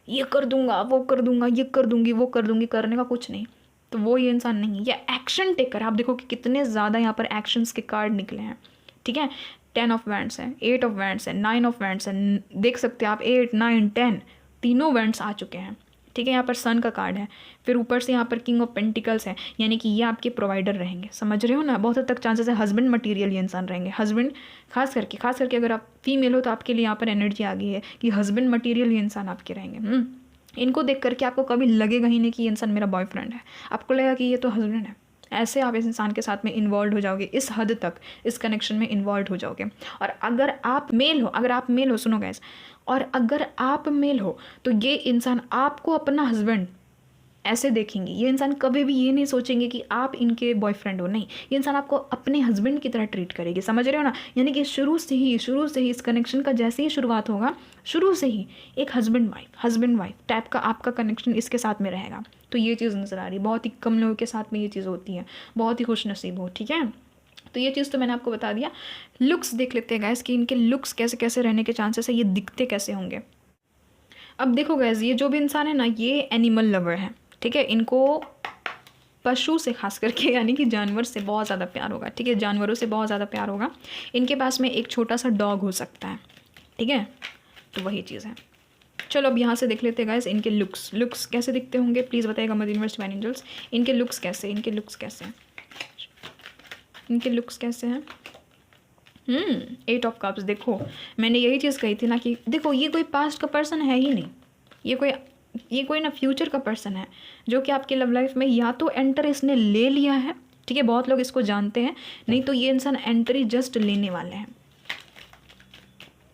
ये कर दूंगा वो कर दूंगा, ये कर दूंगी वो कर दूंगी, करने का कुछ नहीं। तो वो ये इंसान नहीं है, ये एक्शन टेकर। आप देखो कि कितने ज़्यादा यहाँ पर एक्शंस के कार्ड निकले हैं, ठीक है। 10 ऑफ वैंड्स है, 8 ऑफ वैंड्स है, 9 ऑफ वैंड्स है, देख सकते हैं आप 8 9 10 तीनों वैंड्स आ चुके हैं, ठीक है। यहाँ पर सन का कार्ड है, फिर ऊपर से यहाँ पर किंग ऑफ पेंटिकल्स है, यानी कि ये आपके प्रोवाइडर रहेंगे, समझ रहे हो ना। बहुत हद तक चांसेस है हस्बैंड मटेरियल ये इंसान रहेंगे। हस्बैंड खास करके अगर आप फीमेल हो तो आपके लिए यहाँ पर एनर्जी आ गई है कि हस्बैंड मटेरियल ये इंसान आपके रहेंगे। इनको देख करके आपको कभी लगेगा ही नहीं कि ये इंसान मेरा बॉयफ्रेंड है, आपको लगेगा कि ये तो हस्बैंड है। ऐसे आप इस इंसान के साथ में इन्वॉल्व हो जाओगे, इस हद तक इस कनेक्शन में इन्वॉल्व हो जाओगे। और अगर आप मेल हो, सुनो गैस, और अगर आप मेल हो तो ये इंसान आपको अपना हस्बैंड ऐसे देखेंगे। ये इंसान कभी भी ये नहीं सोचेंगे कि आप इनके बॉयफ्रेंड हो, नहीं, ये इंसान आपको अपने हस्बैंड की तरह ट्रीट करेगी, समझ रहे हो ना। यानी कि शुरू से ही इस कनेक्शन का जैसे ही शुरुआत होगा, शुरू से ही एक हस्बैंड वाइफ टाइप का आपका कनेक्शन इसके साथ में रहेगा। तो ये चीज़ नज़र आ रही है, बहुत ही कम लोगों के साथ में ये चीज़ होती है, बहुत ही खुश नसीब हो, ठीक है। तो ये चीज़ तो मैंने आपको बता दिया। लुक्स देख लेते हैं गैस कि इनके लुक्स कैसे कैसे रहने के चांसेस है, ये दिखते कैसे होंगे। अब देखो गैस, ये जो भी इंसान है ना ये एनिमल लवर है, ठीक है। इनको पशु से खास करके यानी कि जानवर से बहुत ज़्यादा प्यार होगा, ठीक है। जानवरों से बहुत ज़्यादा प्यार होगा। इनके पास में एक छोटा सा डॉग हो सकता है, ठीक है। तो वही चीज़ है। चलो अब यहाँ से देख लेते हैं गाइस इनके लुक्स कैसे दिखते होंगे, प्लीज़ बताइएगा मदर यूनिवर्स डिवाइन एंजल्स। इनके लुक्स कैसे हैं। 8 ऑफ कप्स। देखो मैंने यही चीज़ कही थी ना कि देखो ये कोई पास्ट का पर्सन है ही नहीं, ये कोई ना फ्यूचर का पर्सन है जो कि आपकी लव लाइफ में या तो एंटर इसने ले लिया है, ठीक है, बहुत लोग इसको जानते हैं, नहीं तो ये इंसान एंट्री जस्ट लेने वाले हैं।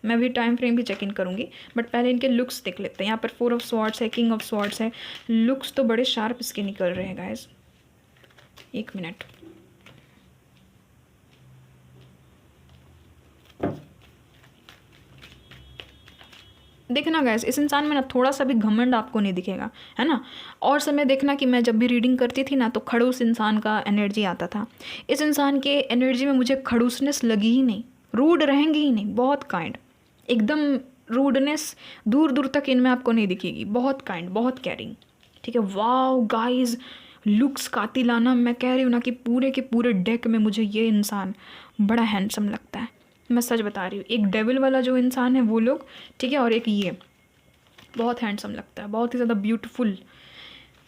मैं भी टाइम फ्रेम भी चेक इन करूँगी, बट पहले इनके लुक्स देख लेते हैं। यहाँ पर 4 ऑफ स्वॉर्ड्स है, किंग ऑफ स्वॉर्ड्स है, लुक्स तो बड़े शार्प इसके निकल रहे हैं गाइस। 1 मिनट, देखना गाइस इस इंसान में ना थोड़ा सा भी घमंड आपको नहीं दिखेगा, है ना। और समय देखना कि मैं जब भी रीडिंग करती थी ना तो खड़ूस इंसान का एनर्जी आता था। इस इंसान के एनर्जी में मुझे खड़ूसनेस लगी ही नहीं, रूड रहेंगे ही नहीं, बहुत काइंड, एकदम रूडनेस दूर दूर तक इनमें आपको नहीं दिखेगी, बहुत काइंड, बहुत केयरिंग, ठीक है। वाओ गाइस, लुक्स कातिलाना, मैं कह रही हूँ ना कि पूरे के पूरे डेक में मुझे ये इंसान बड़ा हैंडसम लगता है, मैं सच बता रही हूँ। एक डेविल वाला जो इंसान है वो लोग, ठीक है, और एक ये बहुत हैंडसम लगता है, बहुत ही ज़्यादा ब्यूटीफुल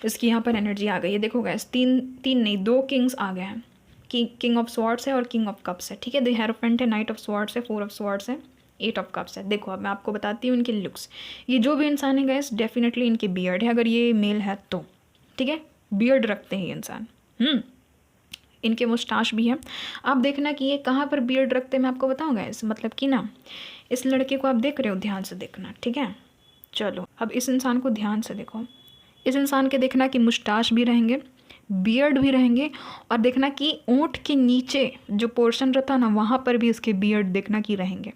इसकी यहाँ पर एनर्जी आ गई है। देखो गाइस, तीन नहीं 2 किंग्स आ गए हैं, किंग ऑफ स्वॉर्ड्स है और किंग ऑफ कप्स है, ठीक है। द हेरोफेंट है, नाइट ऑफ स्वॉर्ड्स है, 4 ऑफ स्वॉर्ड्स है, 8 ऑफ कप्स है। देखो अब मैं आपको बताती हूँ इनके लुक्स। ये जो भी इंसान है गाइस डेफिनेटली इनके बियर्ड है, अगर ये मेल है तो, ठीक है, बियर्ड रखते हैं ये इंसान। इनके मुस्टाश भी है। आप देखना कि ये कहाँ पर बियर्ड रखते हैं मैं आपको बताऊँगा। इस मतलब कि ना इस लड़के को आप देख रहे हो, ध्यान से देखना, ठीक है। चलो अब इस इंसान को ध्यान से देखो। इस इंसान के देखना कि मुस्टाश भी रहेंगे, बियर्ड भी रहेंगे, और देखना कि ओंठ के नीचे जो पोर्शन रहता है ना वहाँ पर भी इसके बियर्ड देखना कि रहेंगे।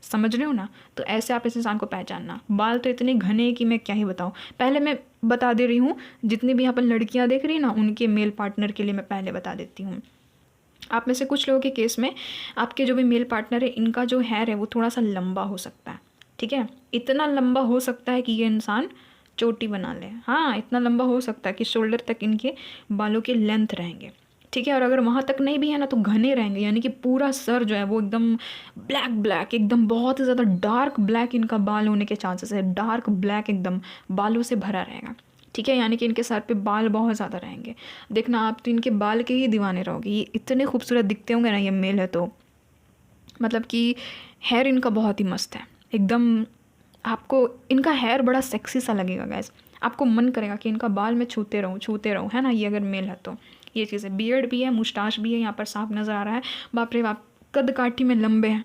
समझ रहे हो ना। तो ऐसे आप इस इंसान को पहचानना। बाल तो इतने घने हैं कि मैं क्या ही बताऊँ। पहले मैं बता दे रही हूँ, जितनी भी यहाँ पर लड़कियाँ देख रही हैं ना उनके मेल पार्टनर के लिए मैं पहले बता देती हूँ। आप में से कुछ लोगों के केस में आपके जो भी मेल पार्टनर है इनका जो हेयर है वो थोड़ा सा लंबा हो सकता है, ठीक है। इतना लंबा हो सकता है कि ये इंसान चोटी बना ले। हाँ, इतना लंबा हो सकता है कि शोल्डर तक इनके बालों के लेंथ रहेंगे, ठीक है। और अगर वहाँ तक नहीं भी है ना तो घने रहेंगे, यानी कि पूरा सर जो है वो एकदम ब्लैक एकदम बहुत ही ज़्यादा डार्क ब्लैक इनका बाल होने के चांसेस है। डार्क ब्लैक एकदम बालों से भरा रहेगा, ठीक है। यानी कि इनके सर पे बाल बहुत ज़्यादा रहेंगे। देखना आप तो इनके बाल के ही दीवाने रहोगे। ये इतने खूबसूरत दिखते होंगे ना, ये मेल है तो मतलब कि हेयर इनका बहुत ही मस्त है एकदम। आपको इनका हेयर बड़ा सेक्सी सा लगेगा गैस। आपको मन करेगा कि इनका बाल मैं छूते रहूँ, है ना। ये अगर मेल है तो ये चीज़ है। बियर्ड भी है, मुस्टाश भी है, यहाँ पर साफ नज़र आ रहा है। बाप रे बाप, कद काठी में लंबे हैं,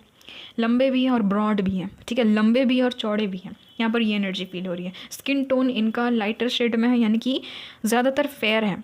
लंबे भी हैं और ब्रॉड भी हैं, ठीक है। लंबे भी और चौड़े भी हैं। यहाँ पर ये एनर्जी फील हो रही है। स्किन टोन इनका लाइटर शेड में है, यानी कि ज़्यादातर फेयर है।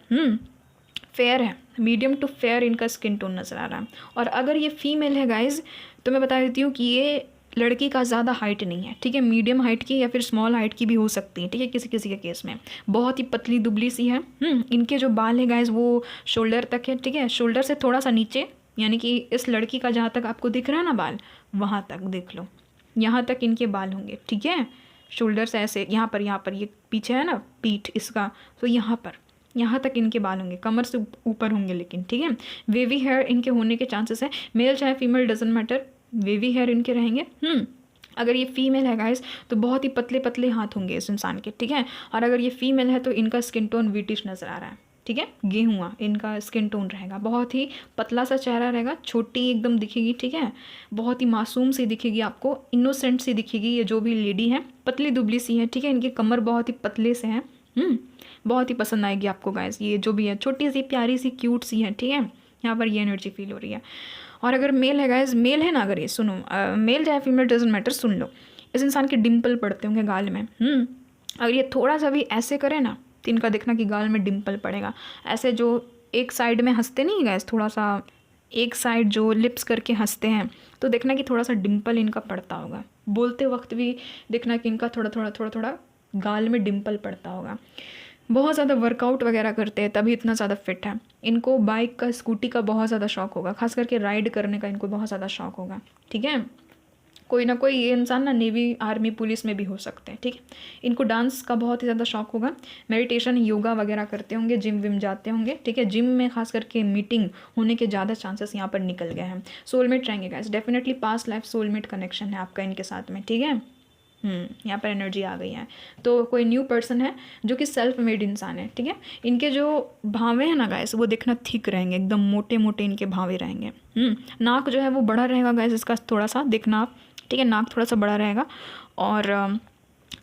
फेयर है, मीडियम टू फेयर इनका स्किन टोन नज़र आ रहा है। और अगर ये फीमेल है गाइज तो मैं बता देती हूँ कि ये लड़की का ज़्यादा हाइट नहीं है, ठीक है। मीडियम हाइट की या फिर स्मॉल हाइट की भी हो सकती है, ठीक है, किसी किसी के केस में। बहुत ही पतली दुबली सी है। इनके जो बाल है गाइज वो शोल्डर तक है, ठीक है। शोल्डर से थोड़ा सा नीचे, यानी कि इस लड़की का जहाँ तक आपको दिख रहा है ना बाल, वहाँ तक देख लो, यहाँ तक इनके बाल होंगे, ठीक है। शोल्डर से ऐसे यहाँ पर ये पीछे है ना पीठ इसका, तो यहाँ तक इनके बाल होंगे, कमर से ऊपर होंगे लेकिन, ठीक है। वेवी हेयर इनके होने के चांसेस है। मेल चाहे female doesn't matter, wavy hair इनके रहेंगे। अगर ये फीमेल है गाइस तो बहुत ही पतले पतले हाथ होंगे इस इंसान के, ठीक है। और अगर ये फीमेल है तो इनका स्किन टोन व्हीटिश नज़र आ रहा है, ठीक है। गेहुआ इनका स्किन टोन रहेगा। बहुत ही पतला सा चेहरा रहेगा, छोटी एकदम दिखेगी, ठीक है। बहुत ही मासूम सी दिखेगी आपको, इनोसेंट सी दिखेगी। ये जो भी लेडी है पतली दुबली सी है, ठीक है। इनके कमर बहुत ही पतले से हैं। बहुत ही पसंद आएगी आपको गाइस। ये जो भी है छोटी सी प्यारी सी क्यूट सी है, ठीक है। यहाँ पर ये एनर्जी फील हो रही है। और अगर मेल है गाइस, मेल है ना, अगर ये सुनो, मेल चाहे फीमेल डजेंट मैटर, सुन लो। इस इंसान के डिम्पल पड़ते होंगे गाल में। अगर ये थोड़ा सा भी ऐसे करे ना तो इनका देखना कि गाल में डिम्पल पड़ेगा। ऐसे जो एक साइड में हंसते नहीं गाइस, थोड़ा सा एक साइड जो लिप्स करके हंसते हैं, तो देखना कि थोड़ा सा डिम्पल इनका पड़ता होगा। बोलते वक्त भी देखना कि इनका थोड़ा थोड़ा गाल में डिम्पल पड़ता होगा। बहुत ज़्यादा वर्कआउट वगैरह करते हैं तभी इतना ज़्यादा फिट है। इनको बाइक का, स्कूटी का बहुत ज़्यादा शौक होगा, खास करके राइड करने का इनको बहुत ज़्यादा शौक होगा, ठीक है। कोई ना कोई ये इंसान ना नेवी, आर्मी, पुलिस में भी हो सकते हैं, ठीक है। इनको डांस का बहुत ही ज़्यादा शौक होगा। मेडिटेशन, योगा वगैरह करते होंगे, जिम विम जाते होंगे, ठीक है। जिम में खास करके मीटिंग होने के ज़्यादा चांसेस यहाँ पर निकल गए हैं। सोलमेट रहेंगे guys, definitely past life soulmate connection है आपका इनके साथ में, ठीक है। यहाँ पर एनर्जी आ गई है। तो कोई न्यू पर्सन है जो कि सेल्फ मेड इंसान है, ठीक है। इनके जो भावे हैं ना गाइस वो देखना थिक रहेंगे, एकदम मोटे मोटे इनके भावे रहेंगे। नाक जो है वो बड़ा रहेगा गाइस इसका, थोड़ा सा देखना आप, ठीक है। नाक थोड़ा सा बड़ा रहेगा। और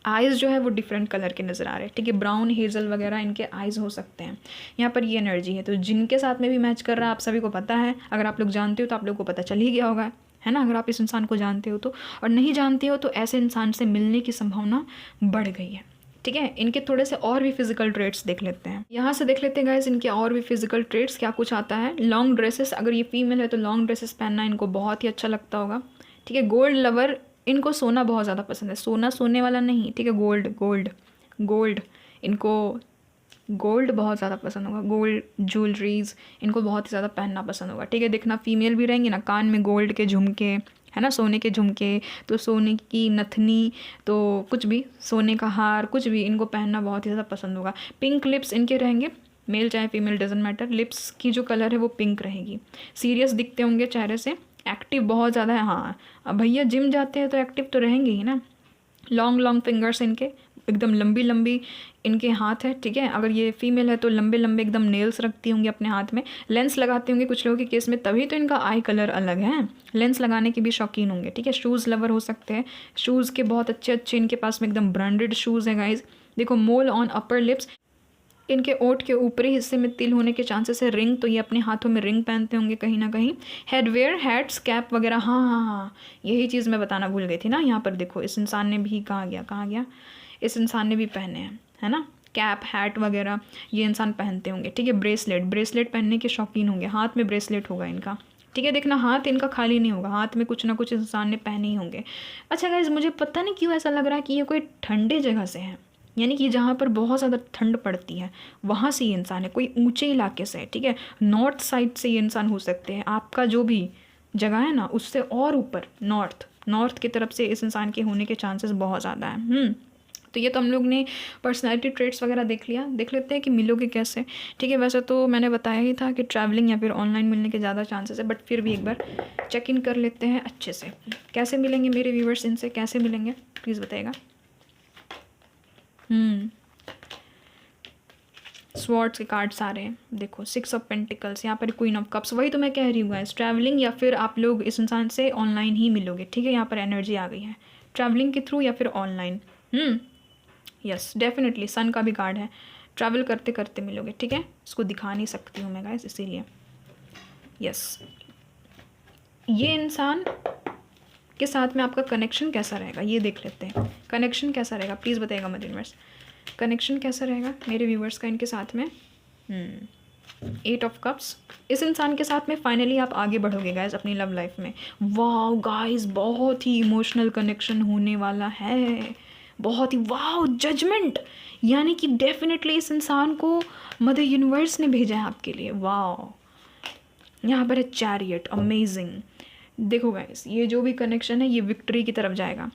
आइज़ जो है वो डिफरेंट कलर के नज़र आ रहे हैं, ठीक है। ब्राउन, हेज़ल वगैरह इनके आइज़ हो सकते हैं। यहाँ पर ये एनर्जी है। तो जिनके साथ में भी मैच कर रहा है आप सभी को पता है। अगर आप लोग जानते हो तो आप लोग को पता चल ही गया होगा, है ना। अगर आप इस इंसान को जानते हो तो, और नहीं जानते हो तो ऐसे इंसान से मिलने की संभावना बढ़ गई है, ठीक है। इनके थोड़े से और भी फिजिकल ट्रेट्स देख लेते हैं। यहाँ से देख लेते हैं गाइस इनके और भी फिजिकल ट्रेट्स क्या कुछ आता है। लॉन्ग ड्रेसेस, अगर ये फीमेल है तो लॉन्ग ड्रेसेस पहनना इनको बहुत ही अच्छा लगता होगा, ठीक है। गोल्ड लवर, इनको सोना बहुत ज़्यादा पसंद है। सोना सोने वाला नहीं, ठीक है। गोल्ड इनको गोल्ड बहुत ज़्यादा पसंद होगा। गोल्ड ज्वेलरीज इनको बहुत ही ज़्यादा पहनना पसंद होगा, ठीक है। देखना फीमेल भी रहेंगी ना, कान में गोल्ड के झुमके, है ना, सोने के झुमके, तो सोने की नथनी, तो कुछ भी, सोने का हार, कुछ भी इनको पहनना बहुत ही ज़्यादा पसंद होगा। पिंक लिप्स इनके रहेंगे, मेल चाहे फीमेल डजेंट मैटर। लिप्स की जो कलर है वो पिंक रहेगी। सीरियस दिखते होंगे चेहरे से, एक्टिव बहुत ज़्यादा है। हाँ, अब भैया जिम जाते हैं तो एक्टिव तो रहेंगे ही ना। लॉन्ग फिंगर्स इनके, एकदम लंबी लंबी इनके हाथ है, ठीक है। अगर ये फीमेल है तो लंबे लंबे एकदम नेल्स रखती होंगी अपने हाथ में। लेंस लगाते होंगे कुछ लोगों के केस में, तभी तो इनका आई कलर अलग है। लेंस लगाने के भी शौकीन होंगे, ठीक है। शूज़ लवर हो सकते हैं। शूज़ के बहुत अच्छे इनके पास में एकदम ब्रांडेड शूज़ हैं गाइज। देखो, मोल ऑन अपर लिप्स, इनके ओंठ के ऊपरी हिस्से में तिल होने के चांसेस है। रिंग, तो ये अपने हाथों में रिंग पहनते होंगे कहीं ना कहीं। हेडवेयर, हैट्स, कैप वगैरह, हाँ हाँ हाँ, यही चीज़ मैं बताना भूल गई थी ना। यहाँ पर देखो इस इंसान ने भी, कहाँ गया, इस इंसान ने भी पहने हैं, है ना, कैप, हैट वगैरह ये इंसान पहनते होंगे। ठीक है, ब्रेसलेट पहनने के शौकीन होंगे, हाथ में ब्रेसलेट होगा इनका। ठीक है, देखना हाथ इनका खाली नहीं होगा, हाथ में कुछ ना कुछ इंसान ने पहने ही होंगे। अच्छा गाइस, मुझे पता नहीं क्यों ऐसा लग रहा है कि ये कोई ठंडे जगह से है, यानी कि जहाँ पर बहुत ज़्यादा ठंड पड़ती है वहाँ से ये इंसान है, कोई ऊंचे इलाके से है। ठीक है, नॉर्थ साइड से ये इंसान हो सकते हैं, आपका जो भी जगह है ना उससे और ऊपर नॉर्थ की तरफ से इस इंसान के होने के चांसेस बहुत ज़्यादा हैं। तो ये तो हम लोग ने पर्सनैलिटी ट्रेट्स वगैरह देख लिया। देख लेते हैं कि मिलोगे कैसे। ठीक है, वैसे तो मैंने बताया ही था कि ट्रैवलिंग या फिर ऑनलाइन मिलने के ज़्यादा चांसेस है, बट फिर भी एक बार चेक इन कर लेते हैं अच्छे से। कैसे मिलेंगे मेरे व्यूवर्स, इनसे कैसे मिलेंगे प्लीज़ बताइएगा। स्वॉर्ड्स के कार्ड्स आ रहे हैं, देखो 6 ऑफ पेंटिकल्स, यहाँ पर क्वीन ऑफ कप्स। वही तो मैं कह रही हूँ गाइस, ट्रैवलिंग या फिर आप लोग इस इंसान से ऑनलाइन ही मिलोगे। ठीक है, यहाँ पर एनर्जी आ गई है ट्रैवलिंग के थ्रू या फिर ऑनलाइन। यस डेफिनेटली, सन का भी कार्ड है, ट्रैवल करते करते मिलोगे। ठीक है, इसको दिखा नहीं सकती हूँ मैं गाइस इसीलिए। यस, ये इंसान के साथ में आपका कनेक्शन कैसा रहेगा ये देख लेते हैं। कनेक्शन कैसा रहेगा प्लीज़ बताइएगा मदर यूनिवर्स, कनेक्शन कैसा रहेगा मेरे व्यूवर्स का इनके साथ में। 8 ऑफ कप्स, इस इंसान के साथ में फाइनली आप आगे बढ़ोगे गाइस अपनी लव लाइफ में। वाह गाइस, बहुत ही इमोशनल कनेक्शन होने वाला है, बहुत ही। वाह, जजमेंट, यानी कि डेफिनेटली इस इंसान को मदर यूनिवर्स ने भेजा है आपके लिए। वाह, यहाँ पर है चैरियट, अमेजिंग। देखो गाइस, ये जो भी कनेक्शन है ये विक्ट्री की तरफ जाएगा।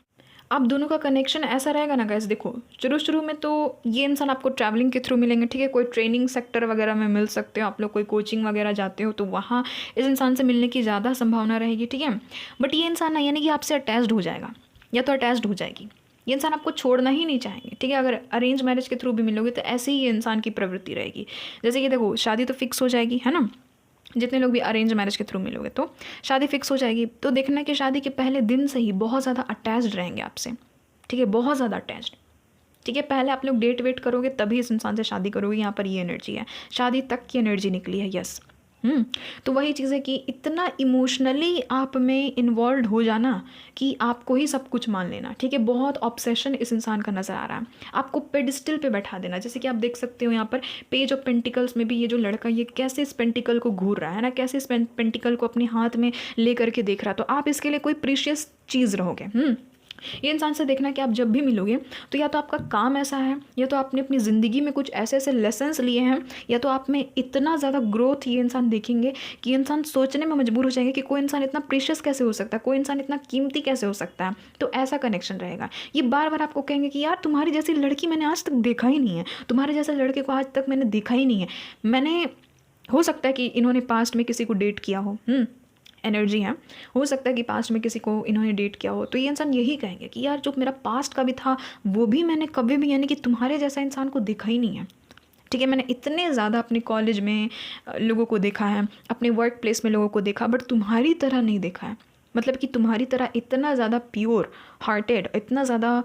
आप दोनों का कनेक्शन ऐसा रहेगा ना गाइस, देखो शुरू में तो ये इंसान आपको ट्रैवलिंग के थ्रू मिलेंगे। ठीक है, कोई ट्रेनिंग सेक्टर वगैरह में मिल सकते हो आप लोग, कोई कोचिंग वगैरह जाते हो तो वहाँ इस इंसान से मिलने की ज़्यादा संभावना रहेगी। ठीक है, बट ये इंसान ना यानी कि आपसे अटैच्ड हो जाएगा या तो अटैच्ड हो जाएगी, ये इंसान आपको छोड़ना ही नहीं चाहेंगे। ठीक है, अगर अरेंज मैरिज के थ्रू भी मिलोगे तो ऐसे ही ये इंसान की प्रवृत्ति रहेगी। जैसे कि देखो शादी तो फिक्स हो जाएगी, है ना, जितने लोग भी अरेंज मैरिज के थ्रू मिलोगे तो शादी फिक्स हो जाएगी। तो देखना कि शादी के पहले दिन से ही बहुत ज़्यादा अटैच्ड रहेंगे आपसे। ठीक है, बहुत ज़्यादा अटैच्ड। ठीक है, पहले आप लोग डेट वेट करोगे तभी इस इंसान से शादी करोगे, यहाँ पर ये एनर्जी है, शादी तक की एनर्जी निकली है। यस, तो वही चीज़ है कि इतना इमोशनली आप में इन्वॉल्व हो जाना कि आपको ही सब कुछ मान लेना। ठीक है, बहुत ऑब्सेशन इस इंसान का नज़र आ रहा है, आपको पेडिस्टल पे बैठा देना। जैसे कि आप देख सकते हो यहाँ पर पेज ऑफ पेंटिकल्स में भी ये जो लड़का ये कैसे इस पेंटिकल को घूर रहा है ना, कैसे इस पेंटिकल को अपने हाथ में ले करके देख रहा है, तो आप इसके लिए कोई प्रीशियस चीज़ रहोगे। ये इंसान से देखना कि आप जब भी मिलोगे तो या तो आपका काम ऐसा है, या तो आपने अपनी ज़िंदगी में कुछ ऐसे ऐसे लेसन्स लिए हैं, या तो आप में इतना ज़्यादा ग्रोथ ये इंसान देखेंगे कि इंसान सोचने में मजबूर हो जाएंगे कि कोई इंसान इतना प्रीशियस कैसे हो सकता है, कोई इंसान इतना कीमती कैसे हो सकता है। तो ऐसा कनेक्शन रहेगा। ये बार बार आपको कहेंगे कि यार तुम्हारी जैसी लड़की मैंने आज तक देखा ही नहीं है, तुम्हारे जैसे लड़के को आज तक मैंने देखा ही नहीं है। मैंने, हो सकता है कि इन्होंने पास्ट में किसी को डेट किया हो, एनर्जी है, हो सकता है कि पास्ट में किसी को इन्होंने डेट किया हो, तो ये इंसान यही कहेंगे कि यार जो मेरा पास्ट का भी था वो भी मैंने कभी भी यानी कि तुम्हारे जैसा इंसान को देखा ही नहीं है। ठीक है, मैंने इतने ज़्यादा अपने कॉलेज में लोगों को देखा है, अपने वर्क प्लेस में लोगों को देखा, बट तुम्हारी तरह नहीं देखा है। मतलब कि तुम्हारी तरह इतना ज़्यादा प्योर हार्टेड, इतना ज़्यादा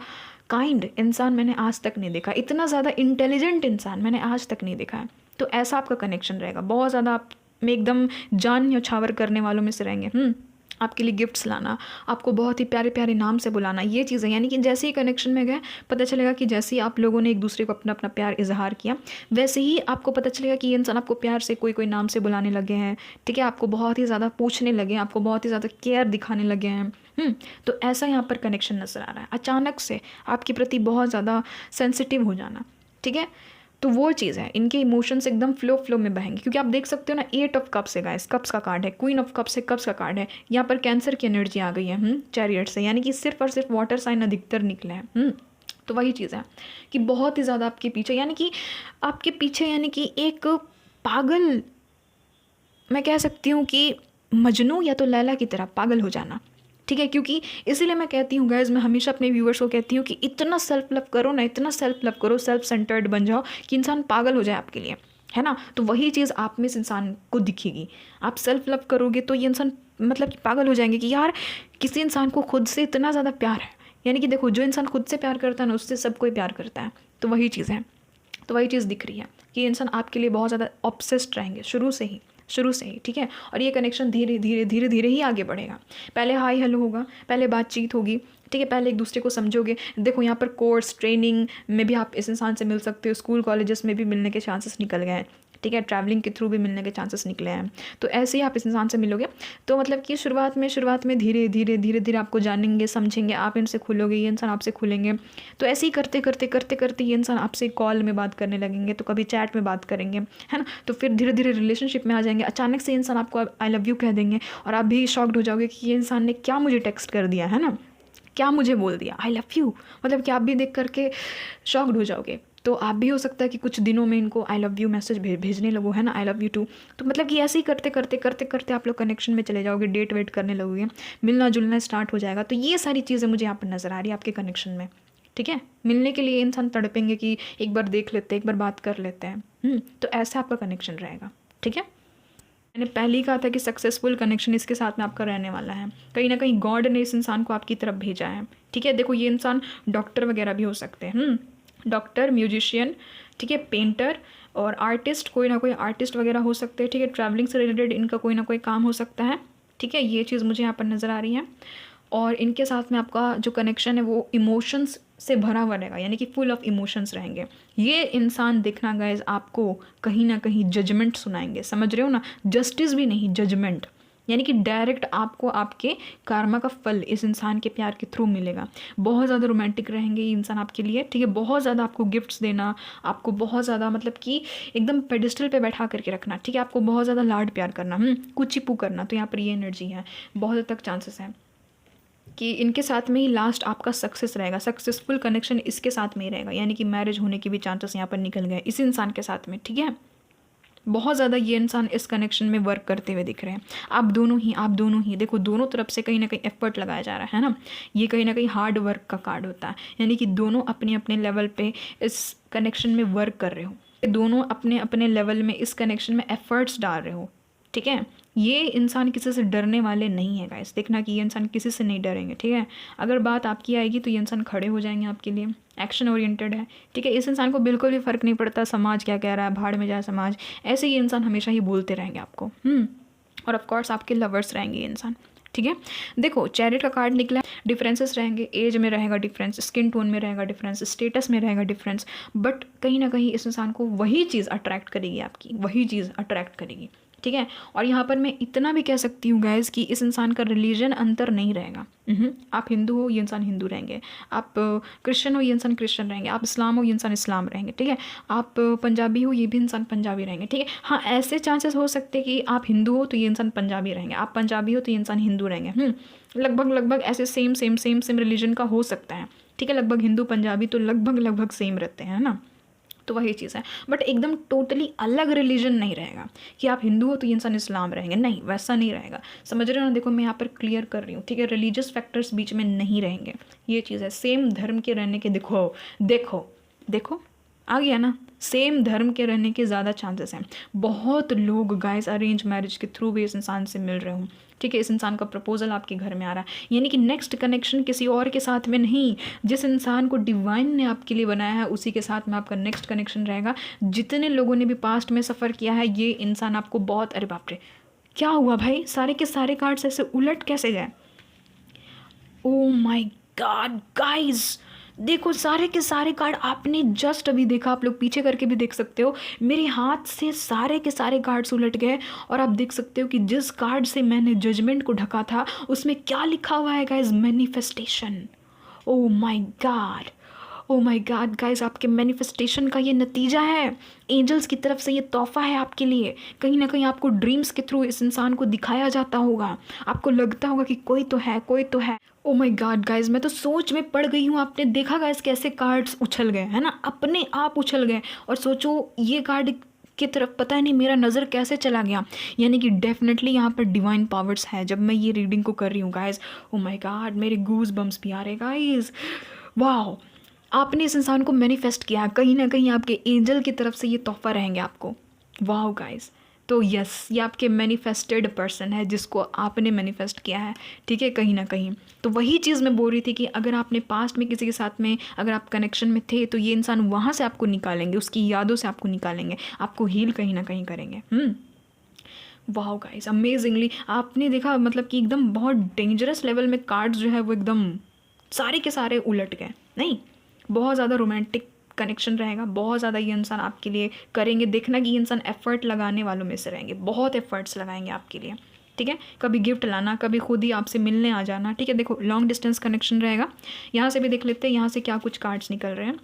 काइंड इंसान मैंने आज तक नहीं देखा, इतना ज़्यादा इंटेलिजेंट इंसान मैंने आज तक नहीं देखा है। तो ऐसा आपका कनेक्शन रहेगा, बहुत ज़्यादा आप में एकदम जान न्यौछावर करने वालों में से रहेंगे। आपके लिए गिफ्ट्स लाना, आपको बहुत ही प्यारे प्यारे नाम से बुलाना, ये चीज़ें, यानी कि जैसे ही कनेक्शन में गए पता चलेगा कि जैसे ही आप लोगों ने एक दूसरे को अपना अपना प्यार इजहार किया, वैसे ही आपको पता चलेगा कि ये इंसान आपको प्यार से कोई कोई नाम से बुलाने लगे हैं। ठीक है, आपको बहुत ही ज़्यादा पूछने लगे हैं, आपको बहुत ही ज़्यादा केयर दिखाने लगे हैं। तो ऐसा यहाँ पर कनेक्शन नज़र आ रहा है, अचानक से आपके प्रति बहुत ज़्यादा सेंसिटिव हो जाना। ठीक है, तो वो चीज़ है, इनके इमोशंस एकदम फ्लो में बहेंगे, क्योंकि आप देख सकते हो ना 8 ऑफ कप्स है गाइस, कप्स का कार्ड है, क्वीन ऑफ कप्स है, कप्स का कार्ड है। यहाँ पर कैंसर की एनर्जी आ गई है चैरियट से, यानी कि सिर्फ और सिर्फ वाटर साइन अधिकतर निकले हैं। तो वही चीज़ है कि बहुत ही ज़्यादा आपके पीछे, यानी कि आपके पीछे यानी कि एक पागल, मैं कह सकती हूँ कि मजनू या तो लैला की तरह पागल हो जाना। ठीक है, क्योंकि इसीलिए मैं कहती हूँ गाइज, मैं हमेशा अपने व्यूवर्स को कहती हूँ कि इतना सेल्फ लव करो ना, इतना सेल्फ लव करो, सेल्फ सेंटर्ड बन जाओ कि इंसान पागल हो जाए आपके लिए, है ना। तो वही चीज़ आप में इस इंसान को दिखेगी। आप सेल्फ लव करोगे तो ये इंसान मतलब कि पागल हो जाएंगे कि यार किसी इंसान को खुद से इतना ज़्यादा प्यार है। यानी कि देखो, जो इंसान खुद से प्यार करता है ना उससे सब कोई प्यार करता है। तो वही चीज़ है। तो वही चीज़ दिख रही है कि इंसान आपके लिए बहुत ज़्यादा ऑब्सेस्ड रहेंगे शुरू से ही, ठीक है। और ये कनेक्शन धीरे धीरे धीरे धीरे ही आगे बढ़ेगा। पहले हाई हेलो होगा, पहले बातचीत होगी, ठीक है, पहले एक दूसरे को समझोगे। देखो यहाँ पर कोर्स ट्रेनिंग में भी आप इस इंसान से मिल सकते हो, स्कूल कॉलेजेस में भी मिलने के चांसेस निकल गए हैं, ठीक है, ट्रैवलिंग के थ्रू भी मिलने के चांसेस निकले हैं। तो ऐसे ही आप इस इंसान से मिलोगे। तो मतलब कि शुरुआत में धीरे धीरे धीरे धीरे आपको जानेंगे, समझेंगे, आप इनसे खुलोगे, ये इंसान आपसे खुलेंगे। तो ऐसे ही करते करते करते करते ये इंसान आपसे कॉल में बात करने लगेंगे, तो कभी चैट में बात करेंगे, है ना। तो फिर धीरे धीरे रिलेशनशिप में आ जाएंगे। अचानक से इंसान आपको आई लव यू कह देंगे और आप भी शॉक्ड हो जाओगे कि ये इंसान ने क्या मुझे टेक्स्ट कर दिया, है ना, क्या मुझे बोल दिया आई लव यू। मतलब कि आप भी देख करके शॉक्ड हो जाओगे। तो आप भी हो सकता है कि कुछ दिनों में इनको आई लव यू मैसेज भेजने लगो, है ना, आई लव यू टू। तो मतलब कि ऐसे ही करते करते करते करते आप लोग कनेक्शन में चले जाओगे, डेट वेट करने लगोगे, मिलना जुलना स्टार्ट हो जाएगा। तो ये सारी चीज़ें मुझे यहाँ पर नज़र आ रही है आपके कनेक्शन में, ठीक है। मिलने के लिए इंसान तड़पेंगे कि एक बार देख लेते हैं, एक बार बात कर लेते हैं। तो ऐसा आपका कनेक्शन रहेगा, ठीक है। मैंने पहले ही कहा था कि सक्सेसफुल कनेक्शन इसके साथ में आपका रहने वाला है। कहीं ना कहीं गॉड ने इस इंसान को आपकी तरफ भेजा है, ठीक है। देखो ये इंसान डॉक्टर वगैरह भी हो सकते हैं, डॉक्टर, म्यूजिशियन, ठीक है, पेंटर और आर्टिस्ट, कोई ना कोई आर्टिस्ट वगैरह हो सकते हैं, ठीक है। ट्रैवलिंग से रिलेटेड इनका कोई ना कोई काम हो सकता है, ठीक है। ये चीज़ मुझे यहाँ पर नज़र आ रही है। और इनके साथ में आपका जो कनेक्शन है वो इमोशंस से भरा हुआ रहेगा, यानी कि फुल ऑफ इमोशंस रहेंगे। ये इंसान देखना गाइज आपको कहीं ना कहीं जजमेंट सुनाएंगे, समझ रहे हो ना, जस्टिस भी नहीं, जजमेंट, यानी कि डायरेक्ट आपको आपके कर्मा का फल इस इंसान के प्यार के थ्रू मिलेगा। बहुत ज़्यादा रोमांटिक रहेंगे ये इंसान आपके लिए, ठीक है। बहुत ज़्यादा आपको गिफ्ट्स देना, आपको बहुत ज़्यादा मतलब कि एकदम पेडिस्टल पे बैठा करके रखना, ठीक है। आपको बहुत ज़्यादा लाड प्यार करना, कुचिपू करना। तो यहाँ पर ये एनर्जी है, बहुत हद तक चांसेस है कि इनके साथ में ही लास्ट आपका सक्सेस रहेगा, सक्सेसफुल कनेक्शन इसके साथ में ही रहेगा, यानी कि मैरिज होने के भी चांसेस यहाँ पर निकल गए इस इंसान के साथ में, ठीक है। बहुत ज़्यादा ये इंसान इस कनेक्शन में वर्क करते हुए दिख रहे हैं। आप दोनों ही देखो, दोनों तरफ से कहीं ना कहीं एफर्ट लगाया जा रहा है ना। ये कहीं ना कहीं हार्ड वर्क का कार्ड होता है, यानी कि दोनों अपने अपने लेवल पे इस कनेक्शन में वर्क कर रहे हो, दोनों अपने अपने लेवल में इस कनेक्शन में एफर्ट्स डाल रहे हो, ठीक है। ये इंसान किसी से डरने वाले नहीं है गाइस, देखना कि ये इंसान किसी से नहीं डरेंगे, ठीक है। अगर बात आपकी आएगी तो ये इंसान खड़े हो जाएंगे आपके लिए, एक्शन ओरिएंटेड है, ठीक है। इस इंसान को बिल्कुल भी फ़र्क नहीं पड़ता समाज क्या कह रहा है, भाड़ में जाए समाज, ऐसे ये इंसान हमेशा ही बोलते रहेंगे आपको। और ऑफकोर्स आपके लवर्स रहेंगे ये इंसान, ठीक है। देखो चैरिट का कार्ड निकला है, डिफरेंसेस रहेंगे, एज में रहेगा डिफरेंस, स्किन टोन में रहेगा डिफरेंस, स्टेटस में रहेगा डिफरेंस, बट कहीं ना कहीं इस इंसान को वही चीज़ अट्रैक्ट करेगी, आपकी वही चीज़ अट्रैक्ट करेगी, ठीक है। और यहाँ पर मैं इतना भी कह सकती हूँ गाइज कि इस इंसान का रिलीजन अंतर नहीं रहेगा। आप हिंदू हो ये इंसान हिंदू रहेंगे, आप क्रिश्चियन हो ये इंसान क्रिश्चियन रहेंगे, आप इस्लाम हो ये इंसान इस्लाम रहेंगे, ठीक है। आप पंजाबी हो ये भी इंसान पंजाबी रहेंगे, ठीक है। हाँ ऐसे चांसेस हो सकते हैं कि आप हिंदू हो तो ये इंसान पंजाबी रहेंगे, आप पंजाबी हो तो ये इंसान हिंदू रहेंगे। लगभग ऐसे सेम रिलीजन का हो सकता है, ठीक है। लगभग हिंदू पंजाबी तो लगभग सेम रहते हैं ना, तो वही चीज़ है। बट एकदम टोटली अलग रिलीजन नहीं रहेगा कि आप हिंदू हो तो ये इंसान इस्लाम रहेंगे, नहीं वैसा नहीं रहेगा, समझ रहे हो ना। देखो मैं यहाँ पर क्लियर कर रही हूँ, ठीक है। रिलीजियस फैक्टर्स बीच में नहीं रहेंगे, ये चीज़ है। सेम धर्म के रहने के देखो आ गया ना, सेम धर्म के रहने के ज़्यादा चांसेस हैं। बहुत लोग गाइस अरेंज मैरिज के थ्रू भी इस इंसान से मिल रहे हों, ठीक है। इस इंसान का प्रपोजल आपके घर में आ रहा है, यानी कि नेक्स्ट कनेक्शन किसी और के साथ में नहीं, जिस इंसान को डिवाइन ने आपके लिए बनाया है उसी के साथ में आपका नेक्स्ट कनेक्शन रहेगा। जितने लोगों ने भी पास्ट में सफ़र किया है ये इंसान आपको बहुत, अरे बाप रे क्या हुआ भाई, सारे के सारे कार्ड्स ऐसे उलट कैसे गए, ओ माय गॉड गाइस। देखो सारे के सारे कार्ड आपने जस्ट अभी देखा, आप लोग पीछे करके भी देख सकते हो, मेरे हाथ से सारे के सारे कार्ड्स उलट गए। और आप देख सकते हो कि जिस कार्ड से मैंने जजमेंट को ढका था उसमें क्या लिखा हुआ है guys, manifestation. Oh my God, oh my God guys, आपके मैनिफेस्टेशन का ये नतीजा है, एंजल्स की तरफ से ये तोहफा है आपके लिए। कहीं ना कहीं आपको ड्रीम्स के थ्रू इस इंसान को दिखाया जाता होगा, आपको लगता होगा कि कोई तो है, कोई तो है। ओ माय गॉड गाइस, मैं तो सोच में पड़ गई हूँ। आपने देखा गाइस कैसे कार्ड्स उछल गए, है ना, अपने आप उछल गए। और सोचो ये कार्ड की तरफ पता नहीं मेरा नज़र कैसे चला गया, यानी कि डेफिनेटली यहाँ पर डिवाइन पावर्स है। जब मैं ये रीडिंग को कर रही हूँ गाइस, ओ माय गॉड मेरे गूज बम्स भी आ रहे गाइस, वाह। आपने इस इंसान को मैनिफेस्ट किया, कहीं ना कहीं आपके एंजल की तरफ से ये तोहफा रहेंगे आपको, वाह गाइस। तो यस, ये आपके मैनिफेस्टेड पर्सन है जिसको आपने मैनिफेस्ट किया है, ठीक है, कहीं ना कहीं। तो वही चीज़ मैं बोल रही थी कि अगर आपने पास्ट में किसी के साथ में अगर आप कनेक्शन में थे तो ये इंसान वहाँ से आपको निकालेंगे, उसकी यादों से आपको निकालेंगे, आपको हील कहीं ना कहीं करेंगे। वाह गाइस, अमेजिंगली आपने देखा, मतलब कि एकदम बहुत डेंजरस लेवल में कार्ड्स जो है वो एकदम सारे के सारे उलट गए। नहीं, बहुत ज़्यादा रोमांटिक कनेक्शन रहेगा, बहुत ज़्यादा ये इंसान आपके लिए करेंगे। देखना कि ये इंसान एफर्ट लगाने वालों में से रहेंगे, बहुत एफर्ट्स लगाएंगे आपके लिए, ठीक है। कभी गिफ्ट लाना, कभी खुद ही आपसे मिलने आ जाना, ठीक है। देखो लॉन्ग डिस्टेंस कनेक्शन रहेगा। यहाँ से भी देख लेते हैं यहाँ से क्या कुछ कार्ड्स निकल रहे हैं।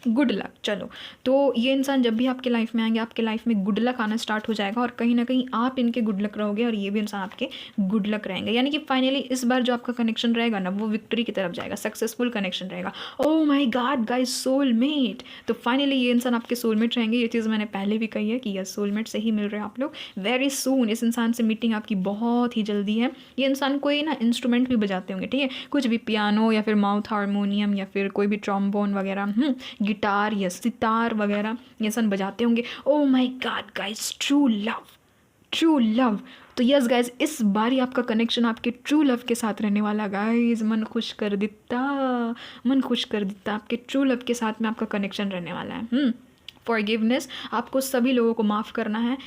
Good luck. चलो, तो ये इंसान जब भी आपके लाइफ में आएंगे आपके लाइफ में गुड लक आना स्टार्ट हो जाएगा, और कहीं ना कहीं आप इनके गुड लक रहोगे और ये भी इंसान आपके गुड लक रहेंगे। यानी कि फाइनली इस बार जो आपका कनेक्शन रहेगा ना वो विक्ट्री की तरफ जाएगा, सक्सेसफुल कनेक्शन रहेगा। Oh my God guys, soulmate. तो फाइनली ये इंसान आपके सोलमेट रहेंगे। ये चीज़ मैंने पहले भी कही है कि यस, सोलमेट से ही मिल रहे हैं आप लोग। वेरी सून इस इंसान से मीटिंग आपकी बहुत ही जल्दी है। ये इंसान कोई ना इंस्ट्रूमेंट भी बजाते होंगे, ठीक है, कुछ भी पियानो या फिर माउथ हारमोनियम या फिर कोई भी ट्रॉम्बोन वगैरह, गिटार या सितार वगैरह ये सब बजाते होंगे। Oh my God guys, true love, true love. तो यस गाइज, इस बार ही आपका कनेक्शन आपके ट्रू लव के साथ रहने वाला। गाइज मन खुश कर देता, मन खुश कर देता, आपके ट्रू लव के साथ में आपका कनेक्शन रहने वाला है। फॉरगिवनेस, आपको सभी लोगों को माफ़ करना है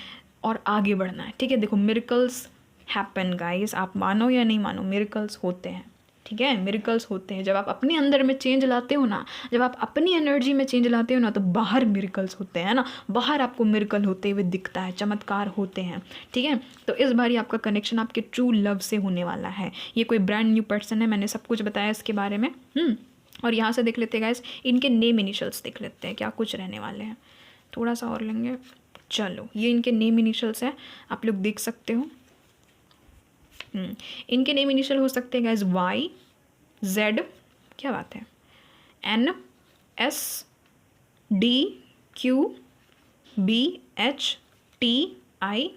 और आगे बढ़ना है, ठीक है। देखो मिरेकल्स हैपन गाइज, आप मानो या नहीं मानो, मिरेकल्स होते हैं, ठीक है। मिरेकल्स होते हैं जब आप अपने अंदर में चेंज लाते हो ना, जब आप अपनी एनर्जी में चेंज लाते हो ना, तो बाहर मिरेकल्स होते हैं ना, बाहर आपको मिरेकल होते हुए दिखता है, चमत्कार होते हैं, ठीक है। तो इस बार ही आपका कनेक्शन आपके ट्रू लव से होने वाला है। ये कोई ब्रांड न्यू पर्सन है, मैंने सब कुछ बताया इसके बारे में। और यहाँ से देख लेते हैं गाइस, इनके नेम इनिशियल्स देख लेते हैं क्या कुछ रहने वाले हैं। थोड़ा सा और लेंगे। चलो, ये इनके नेम इनिशियल्स हैं, आप लोग देख सकते हो। इनके नेम इनिशियल हो सकते हैं गाइज वाई, जेड, क्या बात है, N, S, D, Q, B, H, T, I,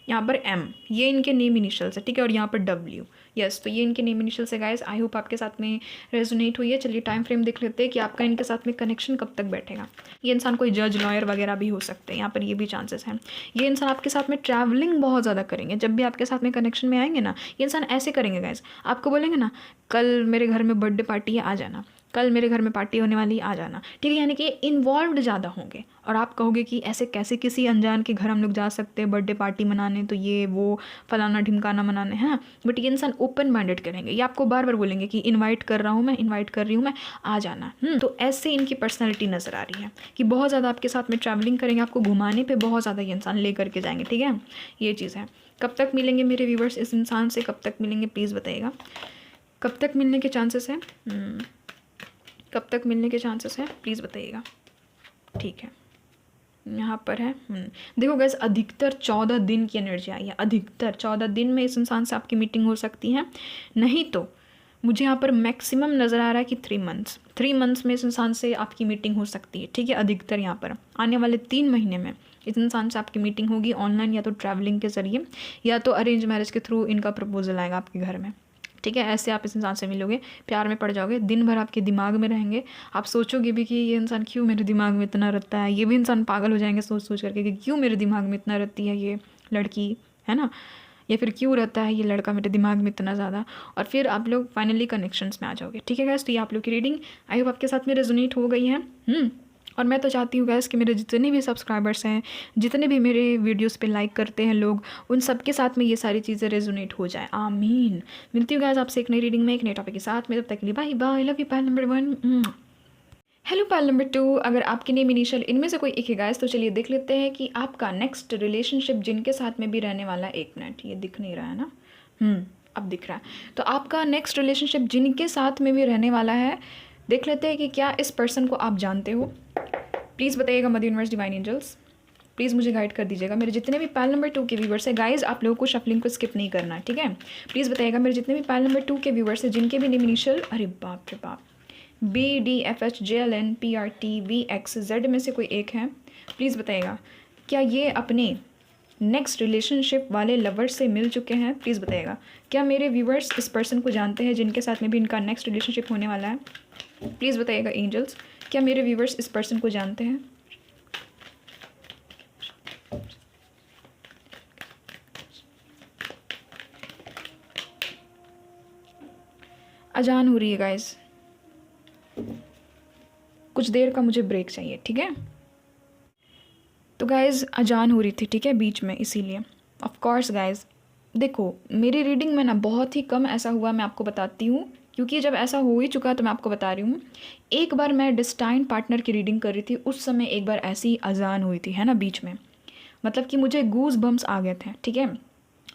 यहाँ पर एम, ये इनके नेम इनिशियल्स है, ठीक है। और यहाँ पर डब्ल्यू, यस, तो ये इनके नेम इनिशियल्स है गाइस। आई होप आपके साथ में रेजोनेट हुई है। चलिए टाइम फ्रेम देख लेते हैं कि आपका इनके साथ में कनेक्शन कब तक बैठेगा। ये इंसान कोई जज, लॉयर वगैरह भी हो सकते हैं, यहाँ पर ये भी चांसेस हैं। ये इंसान आपके साथ में ट्रैवलिंग बहुत ज़्यादा करेंगे। जब भी आपके साथ में कनेक्शन में आएंगे ना, ये इंसान ऐसे करेंगे गाइस, आपको बोलेंगे ना कल मेरे घर में बर्थडे पार्टी है, आ जाना, कल मेरे घर में पार्टी होने वाली, आ जाना, ठीक है। यानी कि इन्वॉल्व्ड ज़्यादा होंगे और आप कहोगे कि ऐसे कैसे किसी अनजान के घर हम लोग जा सकते हैं बर्थडे पार्टी मनाने, तो ये वो फलाना ढिमकाना मनाने, है ना। बट ये इंसान ओपन माइंडेड करेंगे, ये आपको बार बार बोलेंगे कि इनवाइट कर रहा हूँ मैं, इनवाइट कर रही हूँ मैं, आ जाना। तो ऐसे इनकी पर्सनैलिटी नज़र आ रही है कि बहुत ज़्यादा आपके साथ में ट्रैवलिंग करेंगे, आपको घुमाने पर बहुत ज़्यादा ये इंसान ले करके जाएंगे, ठीक है। ये चीज़ है। कब तक मिलेंगे मेरे व्यूवर्स इस इंसान से, कब तक मिलेंगे प्लीज़ बताइएगा, कब तक मिलने के चांसेस हैं, कब तक मिलने के चांसेस हैं प्लीज़ बताइएगा, ठीक है। यहाँ पर है देखो गैस, अधिकतर 14 दिन की एनर्जी आई है, अधिकतर 14 दिन में इस इंसान से आपकी मीटिंग हो सकती है। नहीं तो मुझे यहाँ पर मैक्सिमम नज़र आ रहा है कि 3 मंथ्स में इस इंसान से आपकी मीटिंग हो सकती है, ठीक है। अधिकतर यहाँ पर आने वाले 3 महीने में इस इंसान से आपकी मीटिंग होगी, ऑनलाइन या तो ट्रैवलिंग के ज़रिए या तो अरेंज मैरिज के थ्रू इनका प्रपोजल आएगा आपके घर में, ठीक है। ऐसे आप इस इंसान से मिलोगे, प्यार में पड़ जाओगे, दिन भर आपके दिमाग में रहेंगे, आप सोचोगे भी कि ये इंसान क्यों मेरे दिमाग में इतना रहता है। ये भी इंसान पागल हो जाएंगे सोच सोच करके कि क्यों मेरे दिमाग में इतना रहती है ये लड़की, है ना, या फिर क्यों रहता है ये लड़का मेरे दिमाग में इतना ज़्यादा। और फिर आप लोग फाइनली कनेक्शंस में आ जाओगे, ठीक है गैस। तो ये आप लोग की रीडिंग आई होप आपके साथ में रेजोनेट हो गई है। और मैं तो चाहती हूँ गैस कि मेरे जितने भी सब्सक्राइबर्स हैं, जितने भी मेरे वीडियोस पे लाइक करते हैं लोग, उन सब के साथ में ये सारी चीज़ें रेजोनेट हो जाए, आमीन। मिलती हूँ गैस आपसे एक नई रीडिंग में, एक नए टॉपिक के साथ में। तब तक के लिए bye bye, love you Payal number 1। Hello Payal number 2, अगर आपके नेम इनिशियल इनमें से कोई एक है गाइस, तो चलिए देख लेते हैं कि आपका नेक्स्ट रिलेशनशिप जिनके साथ में भी रहने वाला है। 1 मिनट, ये दिख नहीं रहा है ना, अब दिख रहा है। तो आपका नेक्स्ट रिलेशनशिप जिनके साथ में भी रहने वाला है, देख लेते हैं कि क्या इस पर्सन को आप जानते हो। प्लीज़ बताइएगा mother universe, divine angels, please मुझे गाइड कर दीजिएगा। मेरे जितने भी पायल नंबर 2 के व्यूवर्स हैं गाइज, आप लोगों को शफलिंग को स्किप नहीं करना है, ठीक है। प्लीज़ बताइएगा मेरे जितने भी पायल नंबर 2 के व्यूवर्स हैं जिनके भी नेम इनिशियल, अरे बाप रे बाप, BDFHJLNPRTVXZ में से कोई एक है, प्लीज़ बताइएगा क्या ये अपने नेक्स्ट रिलेशनशिप वाले लवर से मिल चुके हैं। प्लीज़ बताइएगा क्या मेरे व्यूवर्स इस पर्सन को जानते हैं जिनके साथ में भी इनका नेक्स्ट रिलेशनशिप होने वाला है। प्लीज़ बताइएगा एंजल्स, क्या मेरे व्यूवर्स इस पर्सन को जानते हैं। अजान हो रही है गाइस, कुछ देर का मुझे ब्रेक चाहिए, ठीक है। तो गाइस अजान हो रही थी, ठीक है, बीच में, इसीलिए ऑफ कोर्स गाइस देखो मेरी रीडिंग में ना बहुत ही कम ऐसा हुआ, मैं आपको बताती हूँ, क्योंकि जब ऐसा हो ही चुका तो मैं आपको बता रही हूँ। एक बार मैं डिस्टाइन पार्टनर की रीडिंग कर रही थी, उस समय एक बार ऐसी अजान हुई थी, है ना, बीच में, मतलब कि मुझे गूज बम्स आ गए थे, ठीक है।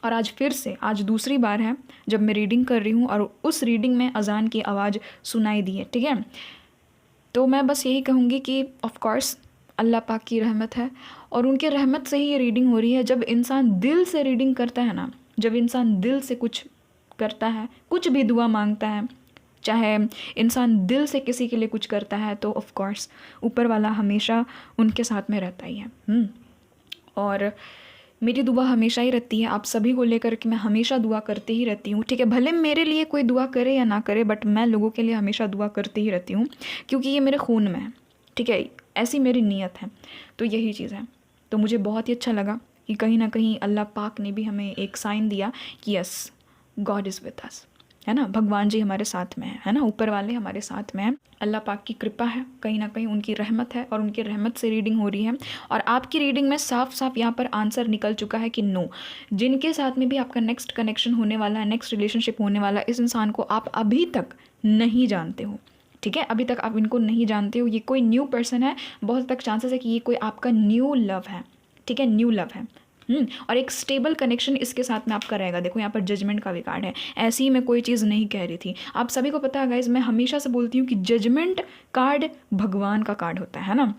और आज फिर से, आज दूसरी बार है जब मैं रीडिंग कर रही हूँ और उस रीडिंग में अजान की आवाज़ सुनाई दी है, ठीक है। तो मैं बस यही कहूँगी कि ऑफ कोर्स अल्लाह पाक की रहमत है, और उनके रहमत से ही ये रीडिंग हो रही है। जब इंसान दिल से रीडिंग करता है ना, जब इंसान दिल से कुछ करता है, कुछ भी दुआ मांगता है, चाहे इंसान दिल से किसी के लिए कुछ करता है, तो ऑफ कोर्स ऊपर वाला हमेशा उनके साथ में रहता ही है। और मेरी दुआ हमेशा ही रहती है आप सभी को लेकर के, मैं हमेशा दुआ करती ही रहती हूँ, ठीक है। भले मेरे लिए कोई दुआ करे या ना करे, बट मैं लोगों के लिए हमेशा दुआ करती ही रहती हूँ, क्योंकि ये मेरे खून में है, ठीक है, ऐसी मेरी नीयत है। तो यही चीज़ है। तो मुझे बहुत ही अच्छा लगा कि कहीं ना कहीं अल्लाह पाक ने भी हमें एक साइन दिया कि yes, God is with us, है ना, भगवान जी हमारे साथ में है ना, ऊपर वाले हमारे साथ में है। अल्लाह पाक की कृपा है, कहीं ना कहीं उनकी रहमत है, और उनकी रहमत से रीडिंग हो रही है। और आपकी रीडिंग में साफ साफ यहाँ पर आंसर निकल चुका है कि नो, जिनके साथ में भी आपका नेक्स्ट कनेक्शन होने वाला है, नेक्स्ट रिलेशनशिप होने वाला है, इस इंसान को आप अभी तक नहीं जानते हो, ठीक है, अभी तक आप इनको नहीं जानते हो। ये कोई न्यू पर्सन है, बहुत तक चांसेस है कि ये कोई आपका न्यू लव है, ठीक है, न्यू लव है। और एक स्टेबल कनेक्शन इसके साथ में आपका रहेगा। देखो यहाँ पर जजमेंट का भी कार्ड है, ऐसी ही मैं कोई चीज़ नहीं कह रही थी। आप सभी को पता है गाइज, मैं हमेशा से बोलती हूँ कि जजमेंट कार्ड भगवान का कार्ड होता है ना,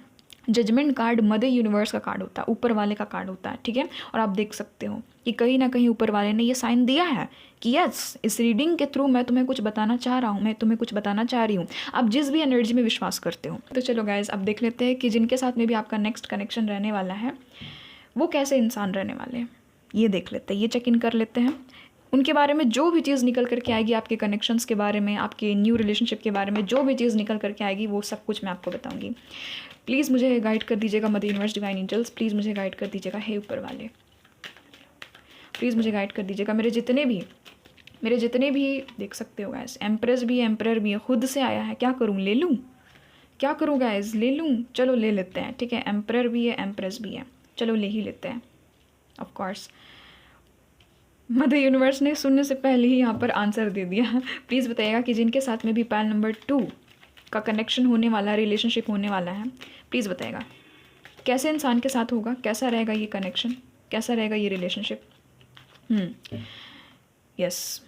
जजमेंट कार्ड मदर यूनिवर्स का कार्ड होता है, ऊपर वाले का कार्ड होता है, ठीक है। और आप देख सकते हो कि कहीं ना कहीं ऊपर वाले ने ये साइन दिया है कि यस, इस रीडिंग के थ्रू मैं तुम्हें कुछ बताना चाह रहा हूँ, मैं तुम्हें कुछ बताना चाह रही हूँ। आप जिस भी एनर्जी में विश्वास करते हो। तो चलो गाइज अब देख लेते हैं कि जिनके साथ में भी आपका नेक्स्ट कनेक्शन रहने वाला है वो कैसे इंसान रहने वाले हैं, ये देख लेते हैं, ये चेक इन कर लेते हैं। उनके बारे में जो भी चीज़ निकल करके आएगी, आपके कनेक्शंस के बारे में, आपके न्यू रिलेशनशिप के बारे में जो भी चीज़ निकल करके आएगी, वो सब कुछ मैं आपको बताऊंगी। प्लीज़ मुझे गाइड कर दीजिएगा mother universe, divine angels, please मुझे गाइड कर दीजिएगा, हे ऊपर वाले प्लीज़ मुझे गाइड कर दीजिएगा। मेरे जितने भी देख सकते हो गाइस, एम्प्रेस भी है, एम्परर भी है, खुद से आया है, क्या करूँ, ले लूँ, क्या करूँ गाइस, ले लूँ, चलो ले लेते हैं, ठीक है। एम्परर भी है, एम्प्रेस भी है, चलो ले ही लेते हैं। ऑफ कोर्स मदर यूनिवर्स ने सुनने से पहले ही यहाँ पर आंसर दे दिया। प्लीज़ बताइएगा कि जिनके साथ में भी पायल नंबर 2 का कनेक्शन होने वाला है, रिलेशनशिप होने वाला है, प्लीज़ बताइएगा कैसे इंसान के साथ होगा, कैसा रहेगा ये कनेक्शन, कैसा रहेगा ये रिलेशनशिप। यस,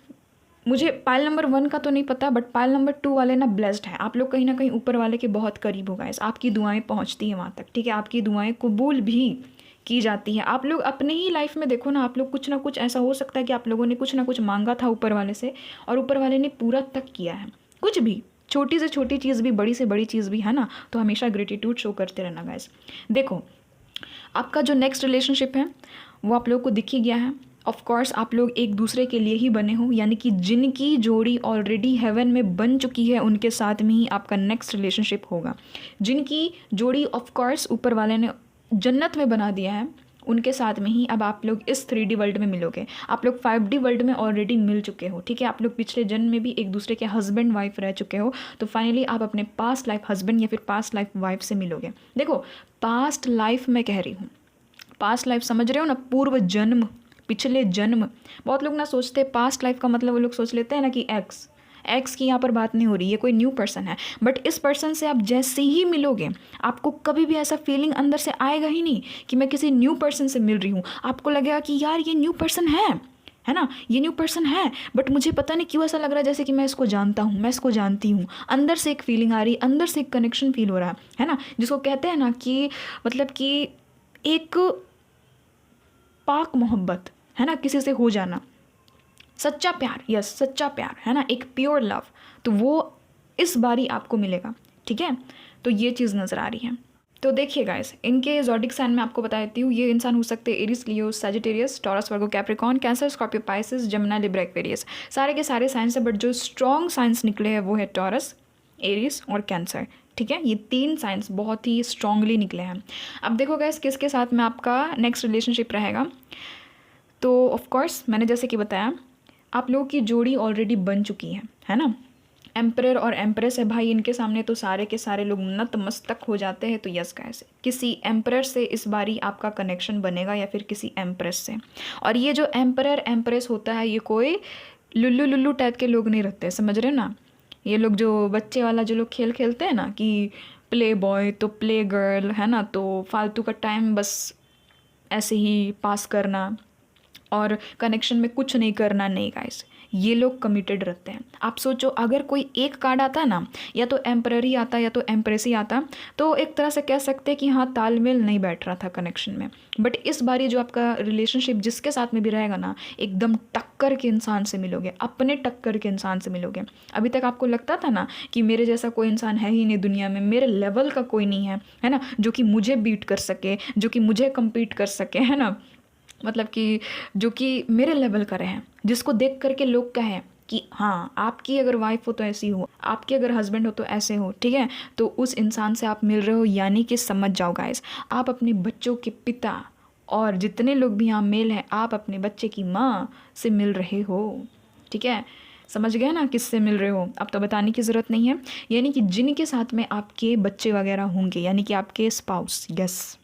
मुझे पायल नंबर 1 का तो नहीं पता, बट पायल नंबर 2 वाले ना ब्लेस्ड है। आप लोग कहीं ना कहीं ऊपर वाले के बहुत करीब हो गाइस, आपकी दुआएं पहुंचती हैं वहाँ तक, ठीक है, आपकी दुआएं कबूल भी की जाती है। आप लोग अपने ही लाइफ में देखो ना, आप लोग कुछ ना कुछ ऐसा हो सकता है कि आप लोगों ने कुछ ना कुछ मांगा था ऊपर वाले से, और ऊपर वाले ने पूरा तक किया है। कुछ भी, छोटी से छोटी चीज़ भी, बड़ी से बड़ी चीज़ भी, है ना। तो हमेशा ग्रेटिट्यूड शो करते रहना गाइस। देखो आपका जो नेक्स्ट रिलेशनशिप है वो आप लोग को दिख ही गया है। ऑफ कोर्स आप लोग एक दूसरे के लिए ही बने हो, यानी कि जिनकी जोड़ी ऑलरेडी हेवन में बन चुकी है उनके साथ में ही आपका नेक्स्ट रिलेशनशिप होगा। जिनकी जोड़ी ऑफ कोर्स ऊपर वाले ने जन्नत में बना दिया है, उनके साथ में ही अब आप लोग इस 3D वर्ल्ड में मिलोगे। आप लोग 5D वर्ल्ड में ऑलरेडी मिल चुके हो, ठीक है। आप लोग पिछले जन्म में भी एक दूसरे के हस्बैंड वाइफ रह चुके हो, तो फाइनली आप अपने पास्ट लाइफ हस्बैंड या फिर पास्ट लाइफ वाइफ से मिलोगे। देखो पास्ट लाइफ मैं कह रही हूँ, पास्ट लाइफ समझ रहे हो ना, पूर्व जन्म, पिछले जन्म। बहुत लोग ना सोचते पास्ट लाइफ का मतलब वो लोग सोच लेते हैं ना कि एक्स की यहाँ पर बात नहीं हो रही, ये कोई न्यू पर्सन है। बट इस पर्सन से आप जैसे ही मिलोगे, आपको कभी भी ऐसा फीलिंग अंदर से आएगा ही नहीं कि मैं किसी न्यू पर्सन से मिल रही हूँ। आपको लगेगा कि यार ये न्यू पर्सन है ना, ये न्यू पर्सन है, बट मुझे पता नहीं क्यों ऐसा लग रहा है जैसे कि मैं इसको जानता हूँ, मैं इसको जानती हूँ। अंदर से एक फीलिंग आ रही, अंदर से एक कनेक्शन फील हो रहा है ना, जिसको कहते हैं ना कि मतलब कि एक पाक मोहब्बत, है ना, किसी से हो जाना, सच्चा प्यार, यस सच्चा प्यार, है ना, एक प्योर लव। तो वो इस बारी आपको मिलेगा, ठीक है। तो ये चीज़ नज़र आ रही है। तो देखिए गाइस, इनके ज़ोडिक साइन में आपको बता देती हूँ, ये इंसान हो सकते हैं Aries, Leo, Sagittarius, Taurus, Virgo, Capricorn, Cancer, Scorpio, Pisces, Gemini, Libra, Aquarius, सारे के सारे साइंस है। बट जो स्ट्रॉन्ग साइंस निकले हैं वो है टॉरस, एरीज और कैंसर, ठीक है। ये 3 साइंस बहुत ही स्ट्रांगली निकले हैं। अब देखो गाइस किसके साथ में आपका नेक्स्ट रिलेशनशिप रहेगा। तो ऑफ कोर्स मैंने जैसे कि बताया, आप लोगों की जोड़ी ऑलरेडी बन चुकी है ना। एम्परर और एम्प्रेस है भाई, इनके सामने तो सारे के सारे लोग नतमस्तक हो जाते हैं। तो यस गाइस, किसी एम्परर से इस बारी आपका कनेक्शन बनेगा या फिर किसी एम्प्रेस से। और ये जो एम्परर एम्प्रेस होता है, ये कोई लुल्लू लुल्लू टाइप के लोग नहीं रहते, समझ रहे हो ना। ये लोग जो बच्चे वाला जो लोग खेल खेलते हैं ना कि प्ले बॉय तो प्ले गर्ल है ना, तो फालतू का टाइम बस ऐसे ही पास करना और कनेक्शन में कुछ नहीं करना, नहीं गाइस, ये लोग कमिटेड रहते हैं। आप सोचो, अगर कोई एक कार्ड आता ना, या तो एम्पररी आता या तो एम्प्रेस ही आता, तो एक तरह से कह सकते हैं कि हाँ तालमेल नहीं बैठ रहा था कनेक्शन में। बट इस बारी जो आपका रिलेशनशिप जिसके साथ में भी रहेगा ना, एकदम टक्कर के इंसान से मिलोगे, अपने टक्कर के इंसान से मिलोगे। अभी तक आपको लगता था ना कि मेरे जैसा कोई इंसान है ही नहीं दुनिया में, मेरे लेवल का कोई नहीं है ना, जो कि मुझे बीट कर सके, जो कि मुझे कम्पीट कर सके, है ना, मतलब कि जो कि मेरे लेवल का रहे, जिसको देख करके लोग कहें कि हाँ आपकी अगर वाइफ हो तो ऐसी हो, आपके अगर हस्बैंड हो तो ऐसे हो, ठीक है। तो उस इंसान से आप मिल रहे हो, यानी कि समझ जाओ गाइस, आप अपने बच्चों के पिता और जितने लोग भी यहाँ मेल हैं, आप अपने बच्चे की माँ से मिल रहे हो, ठीक है। समझ गए ना किससे मिल रहे हो, अब तो बताने की ज़रूरत नहीं है। यानी कि जिनके साथ में आपके बच्चे वगैरह होंगे, यानी कि आपके स्पाउस। यस,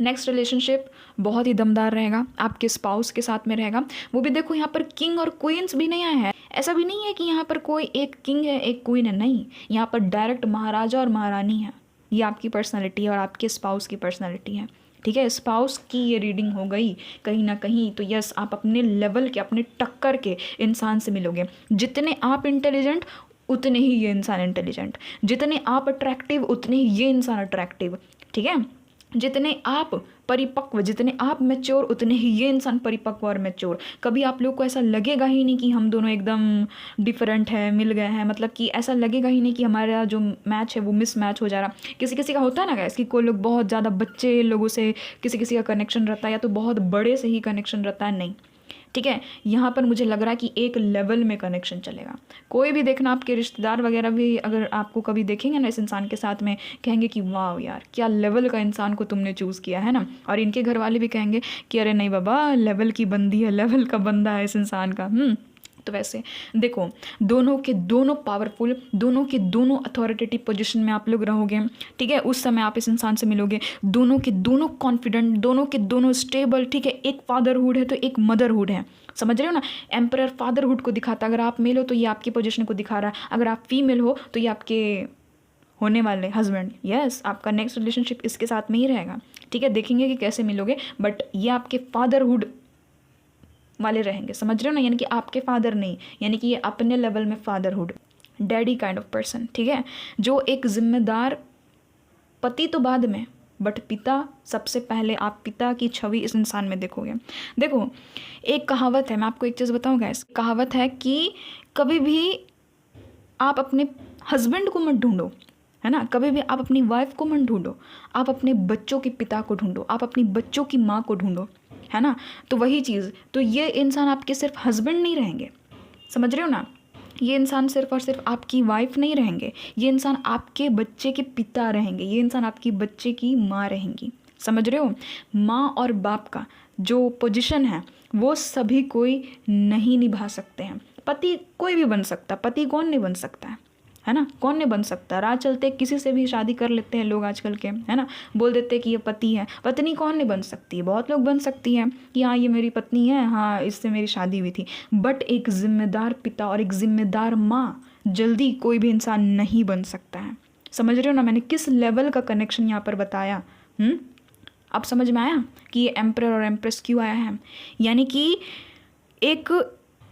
नेक्स्ट रिलेशनशिप बहुत ही दमदार रहेगा, आपके स्पाउस के साथ में रहेगा। वो भी देखो, यहाँ पर किंग और क्वींस भी नहीं आए हैं। ऐसा भी नहीं है कि यहाँ पर कोई एक किंग है एक क्वीन है, नहीं, यहाँ पर डायरेक्ट महाराजा और महारानी है। ये आपकी पर्सनैलिटी है और आपके स्पाउस की पर्सनैलिटी है, ठीक है। स्पाउस की ये रीडिंग हो गई कहीं ना कहीं। तो यस, आप अपने लेवल के, अपने टक्कर के इंसान से मिलोगे। जितने आप इंटेलिजेंट उतने ही ये इंसान इंटेलिजेंट, जितने आप अट्रैक्टिव उतने ही ये इंसान अट्रैक्टिव, ठीक है। जितने आप परिपक्व, जितने आप मैच्योर, उतने ही ये इंसान परिपक्व और मैच्योर। कभी आप लोग को ऐसा लगेगा ही नहीं कि हम दोनों एकदम डिफरेंट है, मिल गए हैं, मतलब कि ऐसा लगेगा ही नहीं कि हमारा जो मैच है वो मिस मैच हो जा रहा। किसी किसी का होता है ना गैस, कि कोई लोग बहुत ज़्यादा बच्चे लोगों से किसी किसी का कनेक्शन रहता है, या तो बहुत बड़े से ही कनेक्शन रहता है, नहीं, ठीक है। यहाँ पर मुझे लग रहा है कि एक लेवल में कनेक्शन चलेगा। कोई भी देखना, आपके रिश्तेदार वगैरह भी अगर आपको कभी देखेंगे ना इस इंसान के साथ में, कहेंगे कि वाह यार क्या लेवल का इंसान को तुमने चूज़ किया है ना। और इनके घर वाले भी कहेंगे कि अरे नहीं बाबा, लेवल की बंदी है, लेवल का बंदा है इस इंसान का। तो वैसे देखो, दोनों के दोनों पावरफुल, दोनों के दोनों अथॉरिटेटिव पोजीशन में आप लोग रहोगे, ठीक है। उस समय आप इस इंसान से मिलोगे, दोनों के दोनों कॉन्फिडेंट, दोनों के दोनों स्टेबल, ठीक है। एक फादरहुड है तो एक मदरहुड है, समझ रहे हो ना। एम्परर फादरहुड को दिखाता है, अगर आप मेल हो तो ये आपकी पोजीशन को दिखा रहा है, अगर आप फीमेल हो तो ये आपके होने वाले हस्बैंड। यस, आपका नेक्स्ट रिलेशनशिप इसके साथ में ही रहेगा, ठीक है। देखेंगे कि कैसे मिलोगे, बट ये आपके फादरहुड वाले रहेंगे, समझ रहे हो ना, यानी कि आपके फादर नहीं, यानी कि ये अपने लेवल में fatherhood, daddy kind of person, ठीक है। जो एक जिम्मेदार पति तो बाद में, बट पिता सबसे पहले, आप पिता की छवि इस इंसान में देखोगे। देखो, एक कहावत है, मैं आपको एक चीज़ बताऊँ गाइस, कहावत है कि कभी भी आप अपने हस्बैंड को मत ढूंढो, है ना, कभी भी आप अपनी वाइफ को मत ढूंढो, आप अपने बच्चों के पिता को ढूंढो, आप अपनी बच्चों की माँ को ढूंढो, है ना। तो वही चीज़, तो ये इंसान आपके सिर्फ हस्बैंड नहीं रहेंगे, समझ रहे हो ना। ये इंसान सिर्फ और सिर्फ आपकी वाइफ नहीं रहेंगे, ये इंसान आपके बच्चे के पिता रहेंगे, ये इंसान आपकी बच्चे की माँ रहेंगी, समझ रहे हो। माँ और बाप का जो पोजीशन है वो सभी कोई नहीं निभा सकते हैं। पति कोई भी बन सकता, पति कौन नहीं बन सकता है ना, कौन नहीं बन सकता। राह चलते किसी से भी शादी कर लेते हैं लोग आजकल के, है ना, बोल देते हैं कि ये पति है। पत्नी कौन नहीं बन सकती है, बहुत लोग बन सकती हैं कि हाँ ये मेरी पत्नी है, हाँ इससे मेरी शादी हुई थी। बट एक जिम्मेदार पिता और एक जिम्मेदार माँ जल्दी कोई भी इंसान नहीं बन सकता है, समझ रहे हो ना। मैंने किस लेवल का कनेक्शन यहाँ पर बताया। अब समझ में आया कि ये एम्परर और एम्प्रेस क्यों आया है। यानी कि एक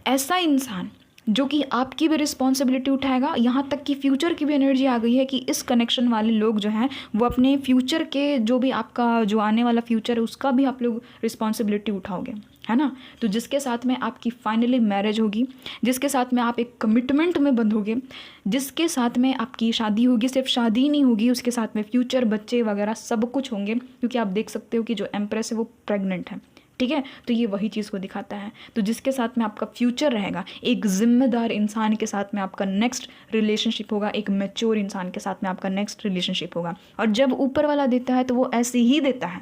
ऐसा इंसान जो कि आपकी भी रिस्पॉन्सिबिलिटी उठाएगा, यहाँ तक कि फ्यूचर की भी एनर्जी आ गई है कि इस कनेक्शन वाले लोग जो हैं वो अपने फ्यूचर के, जो भी आपका जो आने वाला फ्यूचर है उसका भी आप लोग रिस्पॉन्सिबिलिटी उठाओगे, है ना। तो जिसके साथ में आपकी फाइनली मैरिज होगी, जिसके साथ में आप एक कमिटमेंट में बंधोगे, जिसके साथ में आपकी शादी होगी, सिर्फ शादी नहीं होगी, उसके साथ में फ्यूचर, बच्चे वगैरह सब कुछ होंगे। क्योंकि आप देख सकते हो कि जो एम्प्रेस है वो प्रेग्नेंट है, ठीक है। तो ये वही चीज़ को दिखाता है। तो जिसके साथ में आपका फ्यूचर रहेगा, एक जिम्मेदार इंसान के साथ में आपका नेक्स्ट रिलेशनशिप होगा, एक मैच्योर इंसान के साथ में आपका नेक्स्ट रिलेशनशिप होगा। और जब ऊपर वाला देता है तो वो ऐसे ही देता है।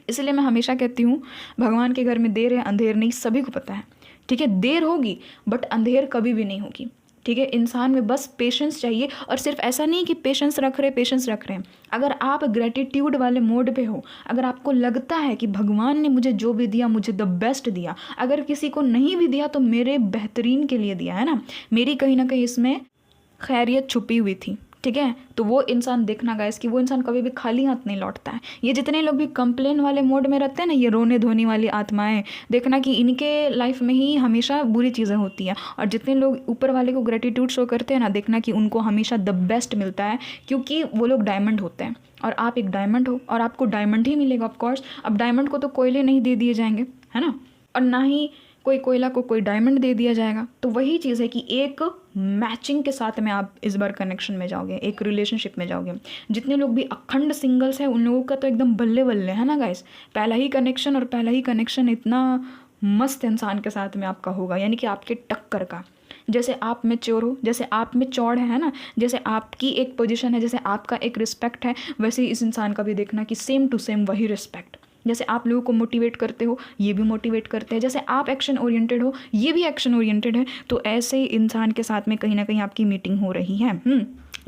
इसलिए मैं हमेशा कहती हूँ, भगवान के घर में देर है अंधेर नहीं, सभी को पता है, ठीक है। देर होगी बट अंधेर कभी भी नहीं होगी, ठीक है, इंसान में बस पेशेंस चाहिए। और सिर्फ ऐसा नहीं कि पेशेंस रख रहे हैं। अगर आप ग्रेटिट्यूड वाले मोड पे हो, अगर आपको लगता है कि भगवान ने मुझे जो भी दिया मुझे द बेस्ट दिया, अगर किसी को नहीं भी दिया तो मेरे बेहतरीन के लिए दिया है ना, मेरी कहीं ना कहीं इसमें खैरियत छुपी हुई थी, ठीक है, तो वो इंसान देखना गाइस कि वो इंसान कभी भी खाली हाथ नहीं लौटता है। ये जितने लोग भी कंप्लेन वाले मोड में रहते हैं ना, ये रोने धोने वाली आत्माएं, देखना कि इनके लाइफ में ही हमेशा बुरी चीज़ें होती हैं। और जितने लोग ऊपर वाले को ग्रेटिट्यूड शो करते हैं ना, देखना कि उनको हमेशा द बेस्ट मिलता है, क्योंकि वो लोग डायमंड होते हैं और आप एक डायमंड हो और आपको डायमंड ही मिलेगा ऑफकोर्स। अब डायमंड को तो कोयले नहीं दे दिए जाएंगे, है ना, और ना ही कोई कोयला को कोई डायमंड दे दिया जाएगा। तो वही चीज़ है कि एक मैचिंग के साथ में आप इस बार कनेक्शन में जाओगे, एक रिलेशनशिप में जाओगे। जितने लोग भी अखंड सिंगल्स हैं उन लोगों का तो एकदम बल्ले बल्ले है ना गाइस। पहला ही कनेक्शन इतना मस्त इंसान के साथ में आपका होगा, यानी कि आपके टक्कर का। जैसे आप में चोर हो, जैसे आप में चौड़ है ना, जैसे आपकी एक पोजीशन है, जैसे आपका एक रिस्पेक्ट है, वैसे ही इस इंसान का भी देखना कि सेम टू सेम वही रिस्पेक्ट। जैसे आप लोगों को मोटिवेट करते हो, ये भी मोटिवेट करते हैं। जैसे आप एक्शन ओरिएंटेड हो, ये भी एक्शन ओरिएंटेड है। तो ऐसे ही इंसान के साथ में कहीं ना कहीं आपकी मीटिंग हो रही है।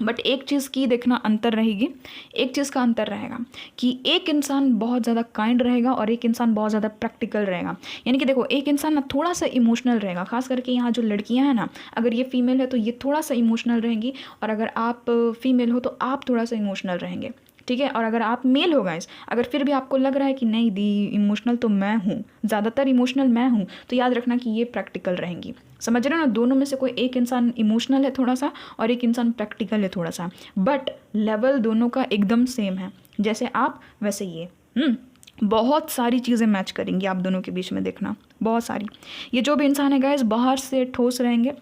बट एक चीज़ की देखना अंतर रहेगी, एक चीज़ का अंतर रहेगा कि एक इंसान बहुत ज़्यादा काइंड रहेगा और एक इंसान बहुत ज़्यादा प्रैक्टिकल रहेगा। यानी कि देखो, एक इंसान ना थोड़ा सा इमोशनल रहेगा, खास करके यहाँ जो लड़कियाँ हैं ना, अगर ये फीमेल है तो ये थोड़ा सा इमोशनल रहेंगी, और अगर आप फीमेल हो तो आप थोड़ा सा इमोशनल रहेंगे, ठीक है। और अगर आप मेल हो गाइस, अगर फिर भी आपको लग रहा है कि नहीं दी इमोशनल तो मैं हूँ, ज़्यादातर इमोशनल मैं हूँ, तो याद रखना कि ये प्रैक्टिकल रहेंगी। समझ रहे हो ना, दोनों में से कोई एक इंसान इमोशनल है थोड़ा सा और एक इंसान प्रैक्टिकल है थोड़ा सा, बट लेवल दोनों का एकदम सेम है। जैसे आप वैसे ये बहुत सारी चीज़ें मैच करेंगी आप दोनों के बीच में, देखना बहुत सारी। ये जो भी इंसान है गाइस, बाहर से ठोस रहेंगे,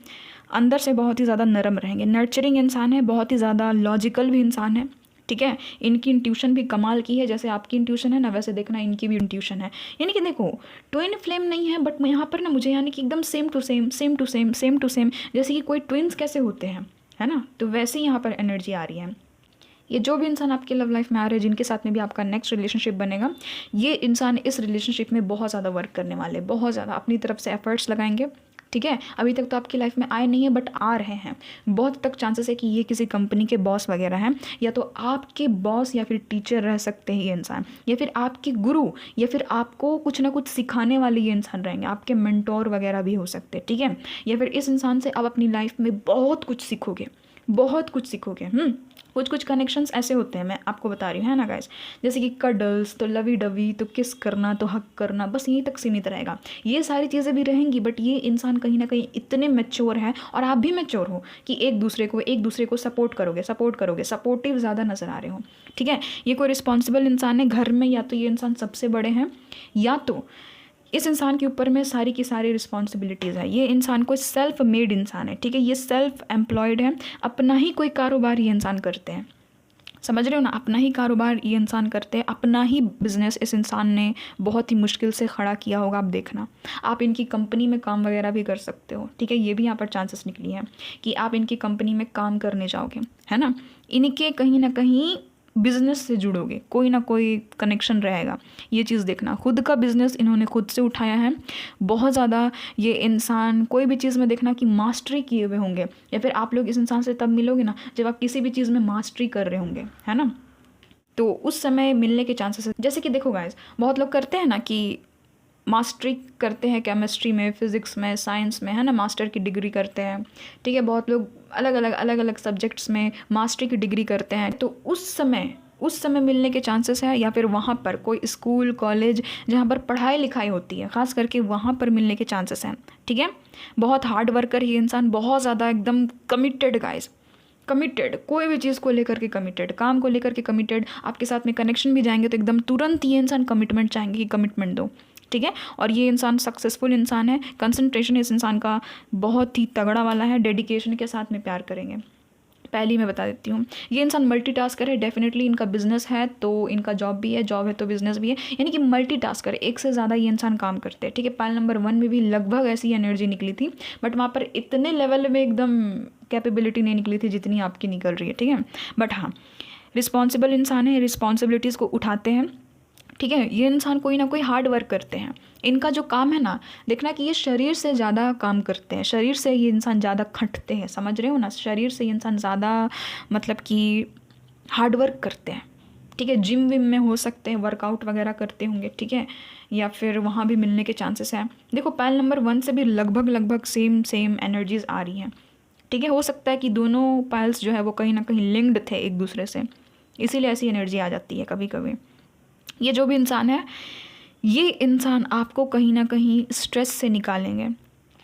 अंदर से बहुत ही ज़्यादा नरम रहेंगे, नर्चरिंग इंसान है, बहुत ही ज़्यादा लॉजिकल भी इंसान है, ठीक है। इनकी इंट्यूशन भी कमाल की है, जैसे आपकी इंट्यूशन है ना, वैसे देखना इनकी भी इंट्यूशन है। यानी कि देखो, ट्विन फ्लेम नहीं है, बट यहाँ पर ना मुझे यानी कि एकदम सेम टू सेम, जैसे कि कोई ट्विन्स कैसे होते हैं, है ना, तो वैसे ही यहाँ पर एनर्जी आ रही है। ये जो भी इंसान आपके लव लाइफ में आ रहे हैं, जिनके साथ में भी आपका नेक्स्ट रिलेशनशिप बनेगा, ये इंसान इस रिलेशनशिप में बहुत ज़्यादा वर्क करने वाले, बहुत ज़्यादा अपनी तरफ से एफर्ट्स लगाएंगे, ठीक है। अभी तक तो आपकी लाइफ में आए नहीं है, बट आ रहे हैं। बहुत तक चांसेस है कि ये किसी कंपनी के बॉस वगैरह हैं, या तो आपके बॉस या फिर टीचर रह सकते हैं ये इंसान, या फिर आपके गुरु, या फिर आपको कुछ ना कुछ सिखाने वाले ये इंसान रहेंगे, आपके मेंटोर वगैरह भी हो सकते हैं, ठीक है। या फिर इस इंसान से आप अपनी लाइफ में बहुत कुछ सीखोगे, कुछ कनेक्शंस ऐसे होते हैं, मैं आपको बता रही हूँ, है ना गाइस, जैसे कि कडल्स, तो लवी डवी, तो किस करना, तो हक करना, बस यहीं तक सीमित रहेगा। ये सारी चीज़ें भी रहेंगी, बट ये इंसान कहीं ना कहीं इतने मैच्योर है, और आप भी मैच्योर हो कि एक दूसरे को सपोर्ट करोगे, सपोर्टिव ज़्यादा नज़र आ रहे हो, ठीक है। ये कोई रिस्पॉन्सिबल इंसान है घर में, या तो ये इंसान सबसे बड़े हैं, या तो इस इंसान के ऊपर में सारी की सारी रिस्पॉन्सिबिलिटीज़ है। ये इंसान कोई सेल्फ मेड इंसान है, ठीक है, ये सेल्फ एम्प्लॉयड है, अपना ही कोई कारोबार ये इंसान करते हैं, समझ रहे हो ना, अपना ही कारोबार ये इंसान करते हैं, अपना ही बिजनेस इस इंसान ने बहुत ही मुश्किल से खड़ा किया होगा। आप देखना, आप इनकी कंपनी में काम वगैरह भी कर सकते हो, ठीक है, ये भी यहाँ पर चांसेस निकली हैं कि आप इनकी कंपनी में काम करने जाओगे, है ना, इनके कहीं ना कहीं बिज़नेस से जुड़ोगे, कोई ना कोई कनेक्शन रहेगा। ये चीज़ देखना, खुद का बिज़नेस इन्होंने खुद से उठाया है बहुत ज़्यादा। ये इंसान कोई भी चीज़ में देखना कि मास्टरी किए हुए होंगे, या फिर आप लोग इस इंसान से तब मिलोगे ना जब आप किसी भी चीज़ में मास्टरी कर रहे होंगे, है ना, तो उस समय मिलने के चांसेस। जैसे कि देखो गाइस, बहुत लोग करते हैं ना कि मास्टरी करते हैं केमिस्ट्री में, फिज़िक्स में, साइंस में, है ना, मास्टर की डिग्री करते हैं, ठीक है। बहुत लोग अलग अलग सब्जेक्ट्स में मास्टरी की डिग्री करते हैं, तो उस समय मिलने के चांसेस है, या फिर वहाँ पर कोई स्कूल कॉलेज जहाँ पर पढ़ाई लिखाई होती है, ख़ास करके वहाँ पर मिलने के चांसेस हैं, ठीक है। बहुत हार्ड वर्कर ये इंसान, बहुत ज़्यादा एकदम कमिटेड गाइस, कमिटेड, कोई भी चीज़ को लेकर के कमिटेड, काम को लेकर के कमिटेड। आपके साथ में कनेक्शन भी जाएंगे तो एकदम तुरंत ये इंसान कमिटमेंट चाहेंगे कि कमिटमेंट दो, ठीक है। और ये इंसान सक्सेसफुल इंसान है, कंसंट्रेशन इस इंसान का बहुत ही तगड़ा वाला है, डेडिकेशन के साथ में प्यार करेंगे। पहली मैं बता देती हूँ, ये इंसान मल्टीटास्कर है, डेफिनेटली इनका बिजनेस है तो इनका जॉब भी है, जॉब है तो बिजनेस भी है, यानी कि मल्टीटास्कर, एक से ज़्यादा ये इंसान काम करते हैं, ठीक है। पाइल नंबर 1 में भी लगभग ऐसी एनर्जी निकली थी, बट वहाँ पर इतने लेवल में एकदम कैपेबिलिटी नहीं निकली थी जितनी आपकी निकल रही है, ठीक है। बट हाँ, रिस्पॉन्सिबल इंसान है, रिस्पॉन्सिबिलिटीज़ को उठाते हैं, ठीक है, ये इंसान कोई ना कोई हार्ड वर्क करते हैं। इनका जो काम है ना, देखना कि ये शरीर से ज़्यादा काम करते हैं, शरीर से ये इंसान ज़्यादा खटते हैं, समझ रहे हो ना, शरीर से ये इंसान ज़्यादा मतलब कि हार्ड वर्क करते हैं। ठीक है, जिम विम में हो सकते हैं, वर्कआउट वगैरह करते होंगे, ठीक है, या फिर वहाँ भी मिलने के चांसेस हैं। देखो पायल नंबर 1 से भी लगभग सेम सेम एनर्जीज आ रही हैं। ठीक है, हो सकता है कि दोनों पायल्स जो है वो कहीं ना कहीं लिंक्ड थे एक दूसरे से, इसीलिए ऐसी एनर्जी आ जाती है कभी कभी। ये जो भी इंसान है, ये इंसान आपको कहीं ना कहीं स्ट्रेस से निकालेंगे।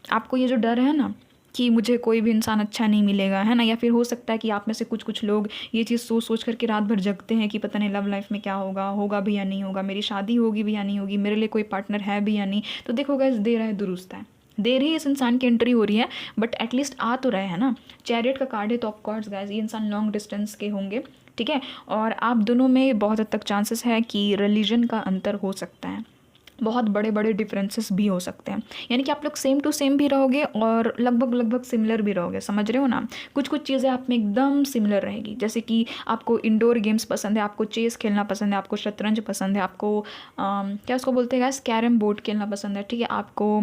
आपको ये जो डर है ना कि मुझे कोई भी इंसान अच्छा नहीं मिलेगा, है ना, या फिर हो सकता है कि आप में से कुछ लोग ये चीज़ सोच सोच करके रात भर जगते हैं कि पता नहीं लव लाइफ में क्या होगा भी या नहीं होगा, मेरी शादी होगी भी या नहीं होगी, मेरे लिए कोई पार्टनर है भी या नहीं। तो देखो गाइस, देर है दुरुस्त है, देर ही इस इंसान की एंट्री हो रही है, बट एटलीस्ट आ तो रहे हैं ना। चैरियट का कार्ड है, तो ऑफकोर्स गाइस ये इंसान लॉन्ग डिस्टेंस के होंगे, ठीक है, और आप दोनों में बहुत हद तक चांसेस है कि रिलीजन का अंतर हो सकता है, बहुत बड़े बड़े डिफरेंसेस भी हो सकते हैं। यानी कि आप लोग सेम टू सेम भी रहोगे और लगभग सिमिलर भी रहोगे, समझ रहे हो ना। कुछ चीज़ें आप में एकदम सिमिलर रहेगी, जैसे कि आपको इंडोर गेम्स पसंद है, आपको चेस खेलना पसंद है, आपको शतरंज पसंद है, आपको क्या उसको बोलते हैं गाइस, कैरम बोर्ड खेलना पसंद है, ठीक है, आपको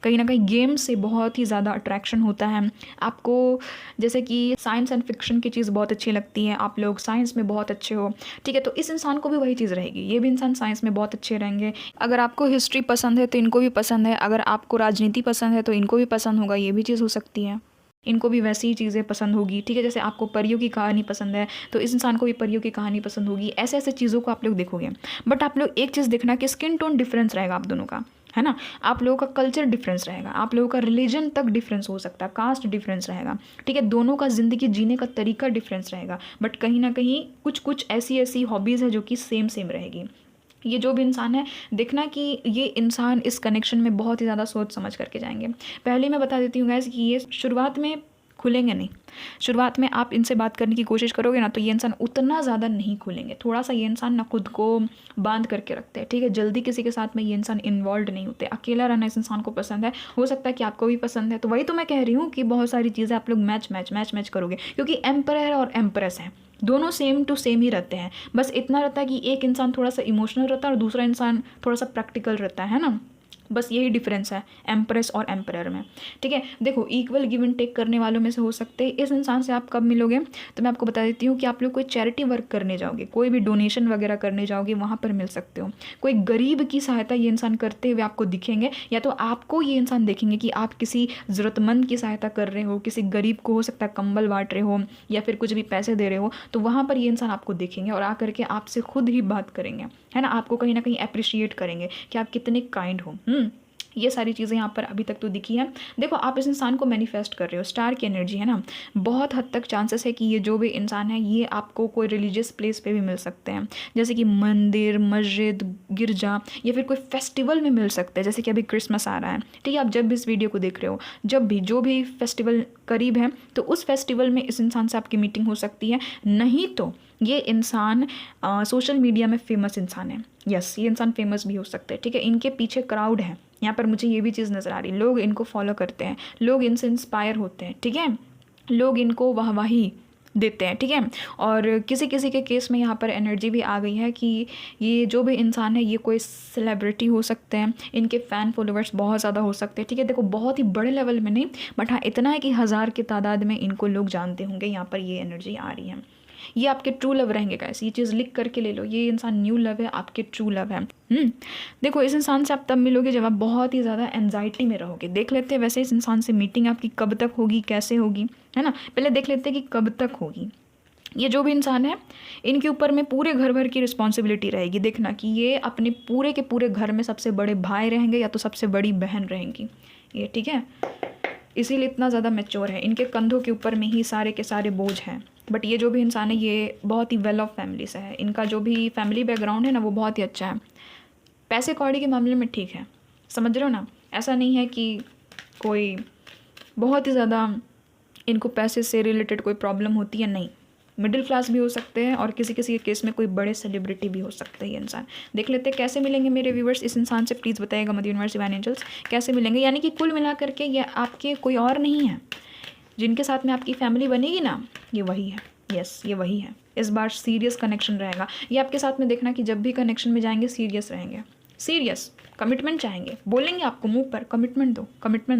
कहीं ना कहीं गेम से बहुत ही ज़्यादा अट्रैक्शन होता है। आपको जैसे कि साइंस एंड फिक्शन की चीज़ बहुत अच्छी लगती है, आप लोग साइंस में बहुत अच्छे हो, ठीक है, तो इस इंसान को भी वही चीज़ रहेगी, ये भी इंसान साइंस में बहुत अच्छे रहेंगे। अगर आपको हिस्ट्री पसंद है तो इनको भी पसंद है, अगर आपको राजनीति पसंद है तो इनको भी पसंद होगा, ये भी चीज़ हो सकती है, इनको भी वैसी ही चीज़ें पसंद होगी, ठीक है। जैसे आपको परियों की कहानी पसंद है तो इस इंसान को भी परियों की कहानी पसंद होगी, ऐसे ऐसे चीज़ों को आप लोग देखोगे। बट आप लोग एक चीज़ देखना कि स्किन टोन डिफरेंस रहेगा आप दोनों का, है ना, आप लोगों का कल्चर डिफरेंस रहेगा, आप लोगों का रिलीजन तक डिफरेंस हो सकता है, कास्ट डिफरेंस रहेगा, ठीक है, दोनों का ज़िंदगी जीने का तरीका डिफरेंस रहेगा, बट कहीं ना कहीं कुछ ऐसी ऐसी हॉबीज़ है जो कि सेम सेम रहेगी। ये जो भी इंसान है, देखना कि ये इंसान इस कनेक्शन में बहुत ही ज़्यादा सोच समझ करके जाएंगे। पहले मैं बता देती हूँ गैस कि ये शुरुआत में खुलेंगे नहीं, शुरुआत में आप इनसे बात करने की कोशिश करोगे ना तो ये इंसान उतना ज़्यादा नहीं खुलेंगे, थोड़ा सा ये इंसान ना खुद को बांध करके रखते हैं, ठीक है, जल्दी किसी के साथ में ये इंसान इन्वॉल्व नहीं होते, अकेला रहना इस इंसान को पसंद है, हो सकता है कि आपको भी पसंद है। तो वही तो मैं कह रही हूँ कि बहुत सारी चीज़ें आप लोग मैच करोगे, क्योंकि एम्परर और एम्प्रेस है, दोनों सेम टू सेम ही रहते हैं, बस इतना रहता है कि एक इंसान थोड़ा सा इमोशनल रहता है और दूसरा इंसान थोड़ा सा प्रैक्टिकल रहता है ना, बस यही डिफरेंस है एम्प्रेस और एम्परर में, ठीक है। देखो इक्वल गिव एंड टेक करने वालों में से हो सकते हैं। इस इंसान से आप कब मिलोगे तो मैं आपको बता देती हूँ कि आप लोग कोई चैरिटी वर्क करने जाओगे, कोई भी डोनेशन वगैरह करने जाओगे, वहाँ पर मिल सकते हो। कोई गरीब की सहायता ये इंसान करते हुए आपको दिखेंगे, या तो आपको ये इंसान देखेंगे कि आप किसी ज़रूरतमंद की सहायता कर रहे हो, किसी गरीब को हो सकता है कंबल बांट रहे हो या फिर कुछ भी पैसे दे रहे हो, तो वहाँ पर ये इंसान आपको देखेंगे और आकर के आपसे खुद ही बात करेंगे, है ना, आपको कहीं ना कहीं अप्रिशिएट करेंगे कि आप कितने काइंड हो। ये सारी चीज़ें यहाँ पर अभी तक तो दिखी है। देखो आप इस इंसान को मैनिफेस्ट कर रहे हो, स्टार की एनर्जी है ना, बहुत हद तक चांसेस है कि ये जो भी इंसान है ये आपको कोई रिलीजियस प्लेस पे भी मिल सकते हैं, जैसे कि मंदिर, मस्जिद, गिरजा, या फिर कोई फेस्टिवल में मिल सकते हैं, जैसे कि अभी क्रिसमस आ रहा है, ठीक है, आप जब भी इस वीडियो को देख रहे हो, जब भी जो भी फेस्टिवल करीब है तो उस फेस्टिवल में इस इंसान से आपकी मीटिंग हो सकती है। नहीं तो ये इंसान सोशल मीडिया में फेमस इंसान है, यस ये इंसान फेमस भी हो सकते हैं, ठीक है, इनके पीछे क्राउड है, यहाँ पर मुझे ये भी चीज़ नज़र आ रही, लोग इनको फॉलो करते हैं, लोग इनसे इंस्पायर होते हैं, ठीक है, लोग इनको वाहवाही देते हैं, ठीक है। और किसी किसी के केस में यहाँ पर एनर्जी भी आ गई है कि ये जो भी इंसान है ये कोई सेलिब्रिटी हो सकते हैं, इनके फ़ैन फॉलोअर्स बहुत ज़्यादा हो सकते हैं, ठीक है। देखो बहुत ही बड़े लेवल में नहीं, बट हाँ इतना है कि 1000 की तादाद में इनको लोग जानते होंगे, यहाँ पर ये एनर्जी आ रही है। ये आपके ट्रू लव रहेंगे गाइस, ये चीज़ लिख करके ले लो, ये इंसान न्यू लव है, आपके ट्रू लव है। देखो इस इंसान से आप तब मिलोगे जब आप बहुत ही ज़्यादा एंजाइटी में रहोगे। देख लेते हैं वैसे इस इंसान से मीटिंग आपकी कब तक होगी, कैसे होगी, है ना, पहले देख लेते हैं कि कब तक होगी। ये जो भी इंसान है इनके ऊपर में पूरे घर भर की रिस्पॉन्सिबिलिटी रहेगी। देखना कि ये अपने पूरे के पूरे घर में सबसे बड़े भाई रहेंगे या तो सबसे बड़ी बहन रहेंगी ये, ठीक है, इसीलिए इतना ज़्यादा मैच्योर है, इनके कंधों के ऊपर में ही सारे के सारे बोझ हैं। बट ये जो भी इंसान है ये बहुत ही वेल ऑफ फैमिली से है, इनका जो भी फैमिली बैकग्राउंड है ना वो बहुत ही अच्छा है, पैसे कौड़ी के मामले में ठीक है, समझ रहे हो ना, ऐसा नहीं है कि कोई बहुत ही ज़्यादा इनको पैसे से रिलेटेड कोई प्रॉब्लम होती है, नहीं, मिडिल क्लास भी हो सकते हैं और किसी किसी के केस में कोई बड़े सेलिब्रिटी भी हो सकते हैं ये इंसान। देख लेते हैं कैसे मिलेंगे मेरे व्यूवर्स इस इंसान से, प्लीज़ बताइएगा मध्य यूनिवर्स डिवाइन एंजल्स कैसे मिलेंगे। यानी कि कुल मिला करके ये आपके कोई और नहीं है, जिनके साथ में आपकी फैमिली बनेगी ना ये वही है, यस, ये वही है। इस बार सीरियस कनेक्शन रहेगा। ये आपके साथ में देखना कि जब भी कनेक्शन में जाएंगे सीरियस रहेंगे, सीरियस कमिटमेंट चाहेंगे, बोलेंगे आपको मुंह पर कमिटमेंट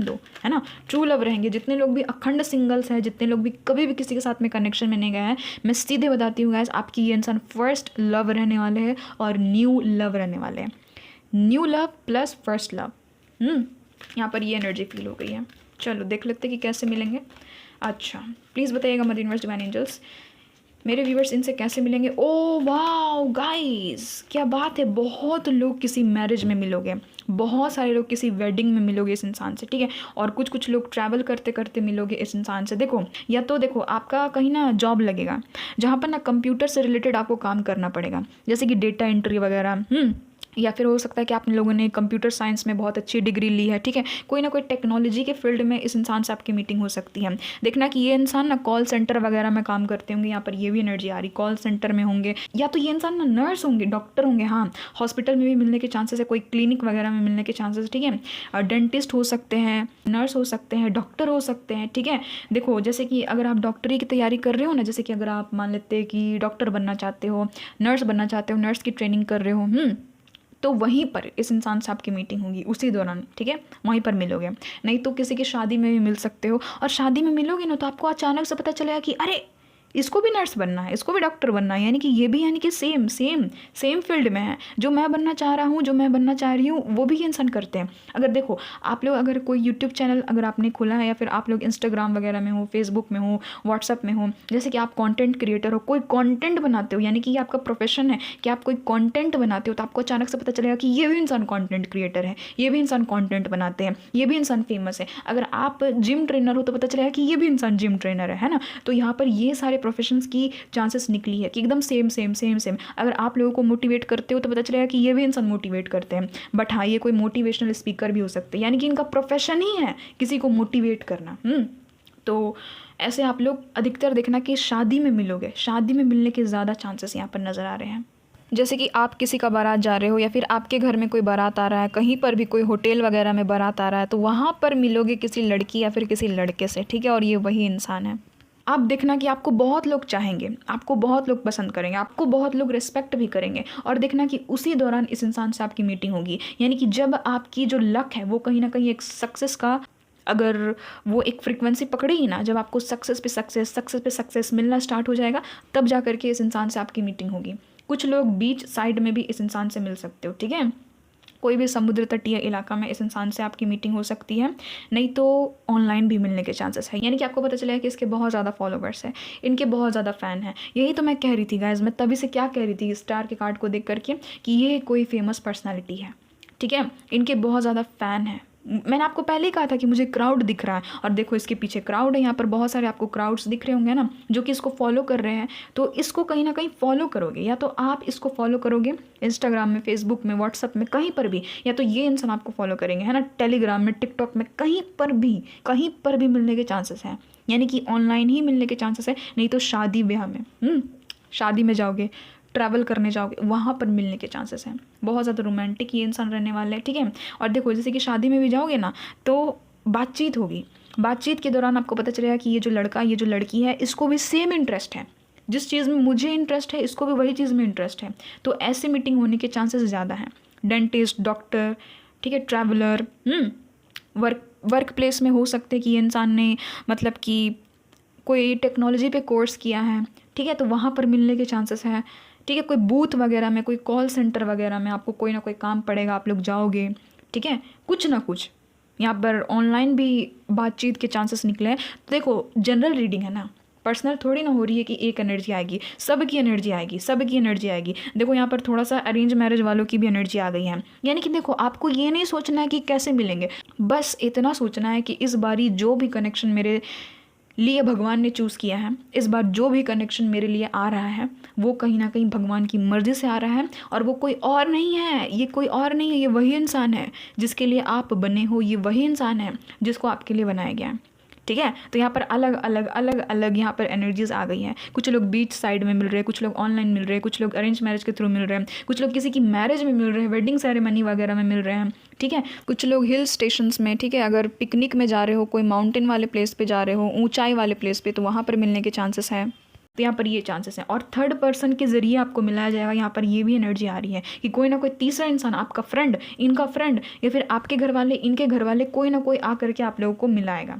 दो, है ना। ट्रू लव रहेंगे। जितने लोग भी अखंड सिंगल्स हैं, जितने लोग भी कभी भी किसी के साथ में कनेक्शन में नहीं गए हैं, मैं सीधे बताती हूँ गाइस, आपकी ये इंसान फर्स्ट लव रहने वाले हैं और न्यू लव रहने वाले हैं। New love plus first love. यहाँ पर ये एनर्जी फील हो गई है। चलो देख लेते कि कैसे मिलेंगे। अच्छा, प्लीज़ बताइएगा मदर यूनिवर्स डिवाइन एंजल्स, मेरे व्यूवर्स इनसे कैसे मिलेंगे। ओ वाओ गाइस, क्या बात है। बहुत लोग किसी मैरिज में मिलोगे, बहुत सारे लोग किसी वेडिंग में मिलोगे इस इंसान से, ठीक है। और कुछ लोग ट्रैवल करते करते मिलोगे इस इंसान से। देखो, या तो देखो आपका कहीं ना जॉब लगेगा जहाँ पर ना कंप्यूटर से रिलेटेड आपको काम करना पड़ेगा, जैसे कि डेटा एंट्री वगैरह। या फिर हो सकता है कि आप लोगों ने कंप्यूटर साइंस में बहुत अच्छी डिग्री ली है, ठीक है। कोई ना कोई टेक्नोलॉजी के फील्ड में इस इंसान से आपकी मीटिंग हो सकती है। देखना कि ये इंसान ना कॉल सेंटर वगैरह में काम करते होंगे, यहाँ पर ये भी एनर्जी आ रही, कॉल सेंटर में होंगे। या तो ये इंसान ना नर्स होंगे, डॉक्टर होंगे, हाँ, हॉस्पिटल में भी मिलने के चांसेस है, कोई क्लिनिक वगैरह में मिलने के चांसेस, ठीक है। डेंटिस्ट हो सकते हैं, नर्स हो सकते हैं, डॉक्टर हो सकते हैं, ठीक है। देखो, जैसे कि अगर आप डॉक्टरी की तैयारी कर रहे हो ना, जैसे कि अगर आप मान लेते हैं कि डॉक्टर बनना चाहते हो, नर्स बनना चाहते हो, नर्स की ट्रेनिंग कर रहे हो, तो वहीं पर इस इंसान से आपकी मीटिंग होगी उसी दौरान, ठीक है, वहीं पर मिलोगे। नहीं तो किसी की शादी में भी मिल सकते हो, और शादी में मिलोगे ना तो आपको अचानक से पता चलेगा कि अरे इसको भी नर्स बनना है, इसको भी डॉक्टर बनना है, यानी कि ये भी यानी कि सेम फील्ड में है। जो मैं बनना चाह रहा हूँ, जो मैं बनना चाह रही हूँ, वो भी ये इंसान करते हैं। अगर देखो, आप लोग अगर कोई यूट्यूब चैनल अगर आपने खोला है, या फिर आप लोग इंस्टाग्राम वगैरह में हो, फेसबुक में हो, व्हाट्सअप में हो, जैसे कि आप कंटेंट क्रिएटर हो, कोई कंटेंट बनाते हो, यानी कि ये आपका प्रोफेशन है कि आप कोई कंटेंट बनाते हो, तो आपको अचानक से पता चलेगा कि ये भी इंसान कंटेंट क्रिएटर है, ये भी इंसान कंटेंट बनाते हैं, ये भी इंसान फेमस है। अगर आप जिम ट्रेनर हो तो पता चलेगा कि ये भी इंसान जिम ट्रेनर है ना। तो यहाँ पर ये सारे प्रोफेशंस की चांसेस निकली है कि एकदम सेम। अगर आप लोगों को मोटिवेट करते हो तो पता चलेगा कि ये भी इंसान मोटिवेट करते हैं। बट हाँ, ये कोई मोटिवेशनल स्पीकर भी हो सकते हैं, यानी कि इनका प्रोफेशन ही है किसी को मोटिवेट करना। तो ऐसे आप लोग अधिकतर देखना कि शादी में मिलोगे, शादी में मिलने के ज़्यादा चांसेस यहाँ पर नज़र आ रहे हैं। जैसे कि आप किसी का बारात जा रहे हो, या फिर आपके घर में कोई बारात आ रहा है, कहीं पर भी कोई होटल वगैरह में बारात आ रहा है, तो वहाँ पर मिलोगे किसी लड़की या फिर किसी लड़के से, ठीक है। और ये वही इंसान है। आप देखना कि आपको बहुत लोग चाहेंगे, आपको बहुत लोग पसंद करेंगे, आपको बहुत लोग रिस्पेक्ट भी करेंगे। और देखना कि उसी दौरान इस इंसान से आपकी मीटिंग होगी, यानी कि जब आपकी जो लक है वो कहीं ना कहीं एक सक्सेस का, अगर वो एक फ्रीक्वेंसी पकड़ेगी ना, जब आपको सक्सेस पे सक्सेस मिलना स्टार्ट हो जाएगा, तब जा करके इस इंसान से आपकी मीटिंग होगी। कुछ लोग बीच साइड में भी इस इंसान से मिल सकते हो, ठीक है। कोई भी समुद्र तटीय इलाका में इस इंसान से आपकी मीटिंग हो सकती है, नहीं तो ऑनलाइन भी मिलने के चांसेस है। यानी कि आपको पता चलेगा कि इसके बहुत ज़्यादा फॉलोवर्स हैं, इनके बहुत ज़्यादा फ़ैन हैं। यही तो मैं कह रही थी गाइज, मैं तभी से क्या कह रही थी स्टार के कार्ड को देख करके कि ये कोई फेमस पर्सनैलिटी है, ठीक है। इनके बहुत ज़्यादा फ़ैन हैं। मैंने आपको पहले ही कहा था कि मुझे क्राउड दिख रहा है, और देखो इसके पीछे क्राउड है। यहाँ पर बहुत सारे आपको क्राउड्स दिख रहे होंगे ना, जो कि इसको फॉलो कर रहे हैं। तो इसको कहीं ना कहीं फॉलो करोगे, या तो आप इसको फॉलो करोगे इंस्टाग्राम में, फेसबुक में, व्हाट्सअप में, कहीं पर भी, या तो ये इंसान आपको फॉलो करेंगे, है ना, टेलीग्राम में, टिकटॉक में, कहीं पर भी मिलने के चांसेस हैं। यानी कि ऑनलाइन ही मिलने के चांसेस है, नहीं तो शादी ब्याह में, शादी में जाओगे, ट्रैवल करने जाओगे, वहाँ पर मिलने के चांसेस हैं। बहुत ज़्यादा रोमांटिक ये इंसान रहने वाला है, ठीक है। और देखो, जैसे कि शादी में भी जाओगे ना, तो बातचीत होगी, बातचीत के दौरान आपको पता चलेगा कि ये जो लड़का, ये जो लड़की है, इसको भी सेम इंटरेस्ट है। जिस चीज़ में मुझे इंटरेस्ट है, इसको भी वही चीज़ में इंटरेस्ट है। तो ऐसे मीटिंग होने के चांसेस ज़्यादा हैं। डेंटिस्ट, डॉक्टर, ठीक है, ट्रैवलर, वर्क प्लेस में हो सकते हैं कि ये इंसान ने मतलब कि कोई टेक्नोलॉजी पे कोर्स किया है, ठीक है, तो वहाँ पर मिलने के चांसेस हैं, ठीक है। कोई बूथ वगैरह में, कोई कॉल सेंटर वगैरह में आपको कोई ना कोई काम पड़ेगा, आप लोग जाओगे, ठीक है, कुछ ना कुछ। यहाँ पर ऑनलाइन भी बातचीत के चांसेस निकले हैं। तो देखो, जनरल रीडिंग है ना, पर्सनल थोड़ी ना हो रही है कि एक एनर्जी आएगी, सबकी एनर्जी आएगी। देखो, यहाँ पर थोड़ा सा अरेंज मैरिज वालों की भी एनर्जी आ गई है। यानी कि देखो, आपको ये नहीं सोचना है कि कैसे मिलेंगे, बस इतना सोचना है कि इस बारी जो भी कनेक्शन मेरे लिए भगवान ने चूज़ किया है, इस बार जो भी कनेक्शन मेरे लिए आ रहा है, वो कहीं ना कहीं भगवान की मर्ज़ी से आ रहा है। और वो कोई और नहीं है, ये कोई और नहीं है, ये वही इंसान है जिसके लिए आप बने हो, ये वही इंसान है जिसको आपके लिए बनाया गया है, ठीक है। तो यहाँ पर अलग यहाँ पर एनर्जीज आ गई हैं। कुछ लोग बीच साइड में मिल रहे हैं, कुछ लोग ऑनलाइन मिल रहे हैं, कुछ लोग अरेंज मैरिज के थ्रू मिल रहे हैं, कुछ लोग किसी की मैरिज में मिल रहे हैं, वेडिंग सेरेमनी वगैरह में मिल रहे हैं, ठीक है। कुछ लोग हिल स्टेशंस में, ठीक है, अगर पिकनिक में जा रहे हो, कोई माउंटेन वाले प्लेस पे जा रहे हो, ऊंचाई वाले प्लेस पे, तो वहाँ पर मिलने के चांसेस है। तो यहाँ पर ये चांसेस हैं। और थर्ड पर्सन के ज़रिए आपको मिलाया जाएगा, यहाँ पर ये भी एनर्जी आ रही है कि कोई ना कोई तीसरा इंसान, आपका फ्रेंड, इनका फ्रेंड, या फिर आपके घर वाले, इनके घर वाले, कोई ना कोई आकर के आप लोगों को मिलाएगा,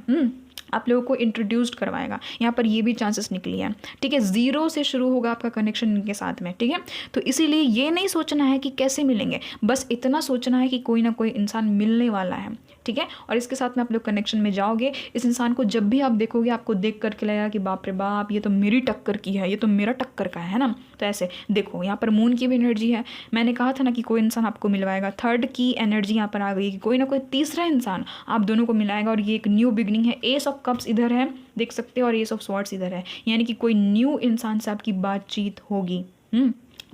आप लोगों को इंट्रोड्यूस्ड करवाएगा। यहाँ पर ये भी चांसेस निकली है, ठीक है। ज़ीरो से शुरू होगा आपका कनेक्शन इनके साथ में, ठीक है। तो इसीलिए ये नहीं सोचना है कि कैसे मिलेंगे, बस इतना सोचना है कि कोई ना कोई इंसान मिलने वाला है, ठीक है। और इसके साथ में आप लोग कनेक्शन में जाओगे। इस इंसान को जब भी आप देखोगे, आपको देख करके लगेगा कि बाप रे बाप, ये तो मेरी टक्कर की है, ये तो मेरा टक्कर का है ना। तो ऐसे देखो, यहाँ पर मून की भी एनर्जी है। मैंने कहा था ना कि कोई इंसान आपको मिलवाएगा। थर्ड की एनर्जी यहाँ पर आ गई कि कोई ना कोई तीसरा इंसान आप दोनों को मिलाएगा, और ये एक न्यू बिगनिंग है। एस ऑफ कप्स इधर है, देख सकते हो, और एस ऑफ स्वॉर्ड्स इधर है, यानी कि कोई न्यू इंसान से आपकी बातचीत होगी,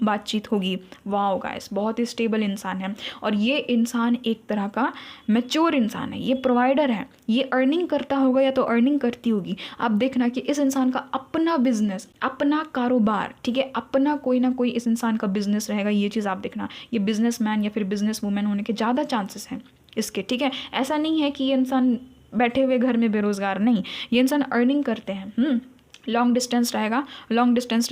बातचीत होगी। वाओ गाइस, बहुत ही स्टेबल इंसान है, और ये इंसान एक तरह का मैच्योर इंसान है, ये प्रोवाइडर है, ये अर्निंग करता होगा या तो अर्निंग करती होगी। आप देखना कि इस इंसान का अपना बिजनेस, अपना कारोबार, ठीक है, अपना कोई ना कोई इस इंसान का बिजनेस रहेगा। ये चीज़ आप देखना, ये बिजनेसमैन या फिर बिजनेस वूमेन होने के ज़्यादा चांसेस हैं इसके, ठीक है। ऐसा नहीं है कि ये इंसान बैठे हुए घर में बेरोजगार, नहीं, ये इंसान अर्निंग करते हैं। लॉन्ग डिस्टेंस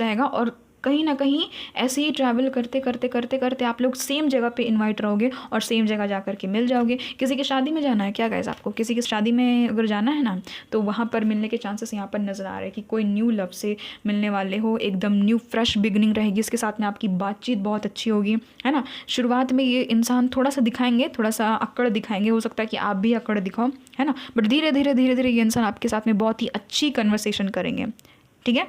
रहेगा, और कहीं ना कहीं ऐसे ही ट्रैवल करते करते करते करते आप लोग सेम जगह पे इनवाइट रहोगे, और सेम जगह जा कर के मिल जाओगे। किसी की शादी में जाना है क्या गाइस, आपको किसी की शादी में अगर जाना है ना, तो वहाँ पर मिलने के चांसेस यहाँ पर नज़र आ रहे हैं कि कोई न्यू लव से मिलने वाले हो, एकदम न्यू फ्रेश बिगनिंग रहेगी। इसके साथ में आपकी बातचीत बहुत अच्छी होगी, है ना। शुरुआत में ये इंसान थोड़ा सा दिखाएंगे, थोड़ा सा अक्कड़ दिखाएंगे, हो सकता है कि आप भी अक्कड़ दिखाओ, है ना, बट धीरे धीरे धीरे धीरे ये इंसान आपके साथ में बहुत ही अच्छी कन्वर्सेशन करेंगे, ठीक है।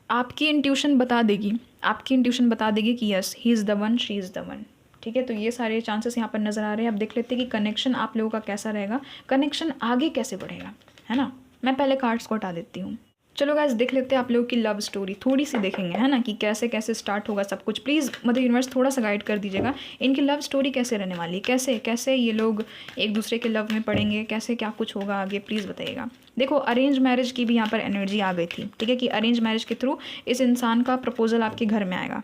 आपकी इंट्यूशन बता देगी, कि yes he is the one, she is the one, ठीक है। तो ये सारे चांसेस यहाँ पर नज़र आ रहे हैं। अब देख लेते हैं कि कनेक्शन आप लोगों का कैसा रहेगा, कनेक्शन आगे कैसे बढ़ेगा, है ना। मैं पहले कार्ड्स को हटा देती हूँ। चलो गाइस, देख लेते हैं आप लोगों की लव स्टोरी, थोड़ी सी देखेंगे, है ना, कि कैसे कैसे स्टार्ट होगा सब कुछ। प्लीज़ मदर यूनिवर्स थोड़ा सा गाइड कर दीजिएगा, इनकी लव स्टोरी कैसे रहने वाली है, कैसे कैसे ये लोग एक दूसरे के लव में पड़ेंगे, कैसे क्या कुछ होगा आगे, प्लीज़ बताइएगा। देखो, अरेंज मैरिज की भी यहाँ पर एनर्जी आ गई थी, ठीक है, कि अरेंज मैरिज के थ्रू इस इंसान का प्रपोजल आपके घर में आएगा।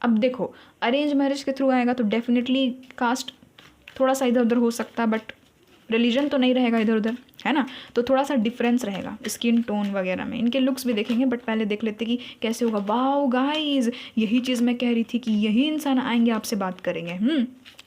अब देखो, अरेंज मैरिज के थ्रू आएगा तो डेफिनेटली कास्ट थोड़ा सा इधर उधर हो सकता है, बट रिलीजन तो नहीं रहेगा इधर उधर, है ना। तो थोड़ा सा डिफरेंस रहेगा स्किन टोन वगैरह में, इनके लुक्स भी देखेंगे, बट पहले देख लेते कि कैसे होगा। वाओ गाइज, यही चीज़ मैं कह रही थी कि यही इंसान आएंगे, आपसे बात करेंगे।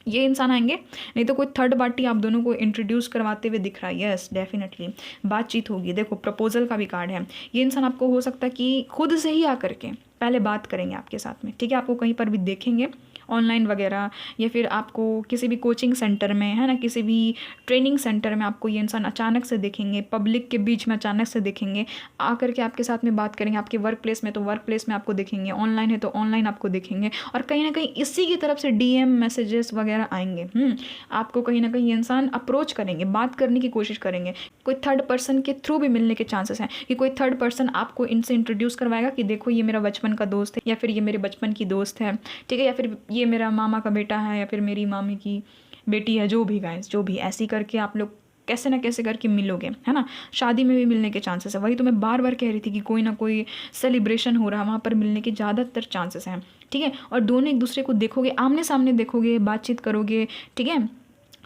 ये इंसान आएंगे, नहीं तो कोई थर्ड पार्टी आप दोनों को इंट्रोड्यूस करवाते हुए दिख रहा है। यस, डेफिनेटली बातचीत होगी। देखो, प्रपोजल का भी कार्ड है। ये इंसान आपको हो सकता है कि खुद से ही आकर के पहले बात करेंगे आपके साथ में, ठीक है। आपको कहीं पर भी देखेंगे ऑनलाइन वगैरह, या फिर आपको किसी भी कोचिंग सेंटर में, है ना, किसी भी ट्रेनिंग सेंटर में आपको ये इंसान अचानक से देखेंगे, पब्लिक के बीच में अचानक से देखेंगे, आकर के आपके साथ में बात करेंगे। आपके वर्क प्लेस में तो वर्क प्लेस में आपको देखेंगे, ऑनलाइन है तो ऑनलाइन आपको देखेंगे, और कहीं ना कहीं इसी की तरफ से DM मैसेजेस वगैरह आएंगे। आपको कहीं ना कहीं ये इंसान अप्रोच करेंगे, बात करने की कोशिश करेंगे। कोई थर्ड पर्सन के थ्रू भी मिलने के चांसेस हैं कि कोई थर्ड पर्सन आपको इनसे इंट्रोड्यूस करवाएगा कि देखो ये मेरा बचपन का दोस्त है, या फिर ये मेरे बचपन की दोस्त है, ठीक है, या फिर ये मेरा मामा का बेटा है, या फिर मेरी मामी की बेटी है, जो भी गाइस, जो भी, ऐसी करके आप लोग कैसे ना कैसे करके मिलोगे, है ना। शादी में भी मिलने के चांसेस है। वही तो मैं बार बार कह रही थी कि कोई ना कोई सेलिब्रेशन हो रहा है, वहाँ पर मिलने के ज़्यादातर चांसेस हैं, ठीक है। और दोनों एक दूसरे को देखोगे, आमने सामने देखोगे, बातचीत करोगे, ठीक है।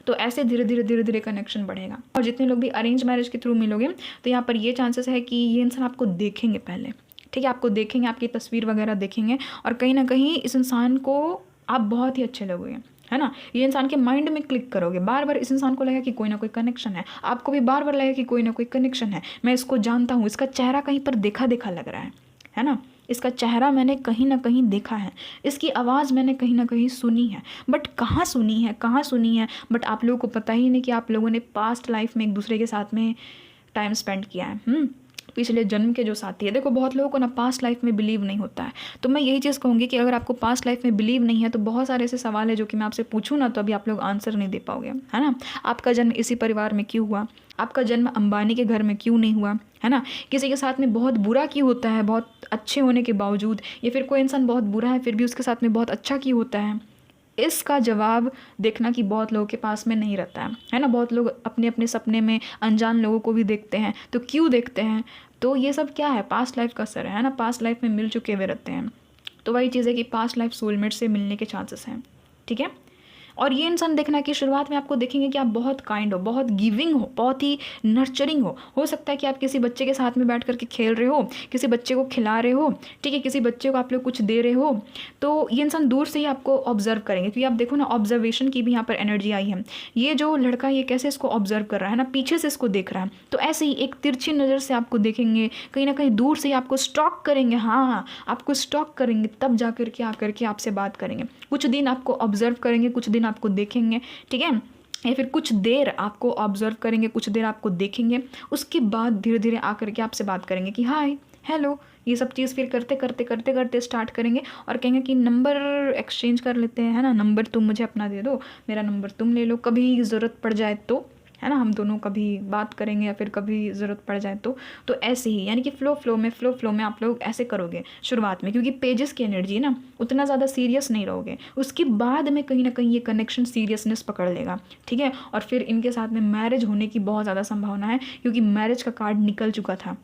तो ऐसे धीरे धीरे धीरे धीरे कनेक्शन बढ़ेगा। और जितने लोग भी अरेंज मैरिज के थ्रू मिलोगे, तो यहाँ पर ये चांसेस है कि ये इंसान आपको देखेंगे पहले, ठीक है, आपको देखेंगे, आपकी तस्वीर वगैरह देखेंगे, और कहीं ना कहीं इस इंसान को आप बहुत ही अच्छे लगोगे, है ना। ये इंसान के माइंड में क्लिक करोगे, बार बार इस इंसान को लगेगा कि कोई ना कोई कनेक्शन है, आपको भी बार बार लगेगा कि कोई ना कोई कनेक्शन है। मैं इसको जानता हूँ, इसका चेहरा कहीं पर देखा देखा लग रहा है ना, इसका चेहरा मैंने कहीं ना कहीं देखा है, इसकी आवाज़ मैंने कहीं ना कहीं सुनी है, बट कहाँ सुनी है, बट आप लोगों को पता ही नहीं कि आप लोगों ने पास्ट लाइफ में एक दूसरे के साथ में टाइम स्पेंड किया है, पिछले जन्म के जो साथी है। देखो, बहुत लोगों को ना पास्ट लाइफ में बिलीव नहीं होता है, तो मैं यही चीज़ कहूँगी कि अगर आपको पास्ट लाइफ में बिलीव नहीं है, तो बहुत सारे ऐसे सवाल है जो कि मैं आपसे पूछूँ ना, तो अभी आप लोग आंसर नहीं दे पाओगे, है ना। आपका जन्म इसी परिवार में क्यों हुआ, आपका जन्म अंबानी के घर में क्यों नहीं हुआ, है ना। किसी के साथ में बहुत बुरा क्यों होता है, बहुत अच्छे होने के बावजूद, या फिर कोई इंसान बहुत बुरा है फिर भी उसके साथ में बहुत अच्छा क्यों होता है। इसका जवाब देखना कि बहुत लोगों के पास में नहीं रहता है ना। बहुत लोग अपने अपने सपने में अनजान लोगों को भी देखते हैं, तो क्यों देखते हैं, तो ये सब क्या है, पास्ट लाइफ का असर है ना। पास्ट लाइफ में मिल चुके हुए रहते हैं, तो वही चीज़ है कि पास्ट लाइफ सोलमेट से मिलने के चांसेस हैं, ठीक है। और ये इंसान देखना कि शुरुआत में आपको देखेंगे कि आप बहुत काइंड हो, बहुत गिविंग हो, बहुत ही नर्चरिंग हो सकता है कि आप किसी बच्चे के साथ में बैठ करके खेल रहे हो, किसी बच्चे को खिला रहे हो, ठीक है, किसी बच्चे को आप लोग कुछ दे रहे हो, तो ये इंसान दूर से ही आपको ऑब्जर्व करेंगे, क्योंकि आप देखो ना, ऑब्जर्वेशन की भी यहाँ पर एनर्जी आई है। ये जो लड़का ये कैसे इसको ऑब्जर्व कर रहा है ना, पीछे से इसको देख रहा है, तो ऐसे ही एक तिरछी नज़र से आपको देखेंगे, कहीं ना कहीं दूर से ही आपको स्टॉक करेंगे। हाँ, आपको स्टॉक करेंगे, तब जा करके आकर के आपसे बात करेंगे। कुछ दिन आपको ऑब्जर्व करेंगे, कुछ दिन आपको देखेंगे, ठीक है, या फिर कुछ देर आपको ऑब्जर्व करेंगे, कुछ देर आपको देखेंगे, उसके बाद धीरे धीरे आकर के आपसे बात करेंगे कि हाय, हेलो, ये सब चीज़ फिर करते करते करते करते स्टार्ट करेंगे और कहेंगे कि नंबर एक्सचेंज कर लेते हैं, है ना, नंबर तुम मुझे अपना दे दो, मेरा नंबर तुम ले लो, कभी ज़रूरत पड़ जाए तो, है ना, हम दोनों कभी बात करेंगे या फिर कभी ज़रूरत पड़ जाए तो ऐसे ही, यानी कि फ्लो में आप लोग ऐसे करोगे शुरुआत में, क्योंकि पेजेस की एनर्जी है ना, उतना ज़्यादा सीरियस नहीं रहोगे, उसके बाद में कहीं ना कहीं ये कनेक्शन सीरियसनेस पकड़ लेगा, ठीक है, और फिर इनके साथ में मैरिज होने की बहुत ज़्यादा संभावना है, क्योंकि मैरिज का कार्ड निकल चुका था।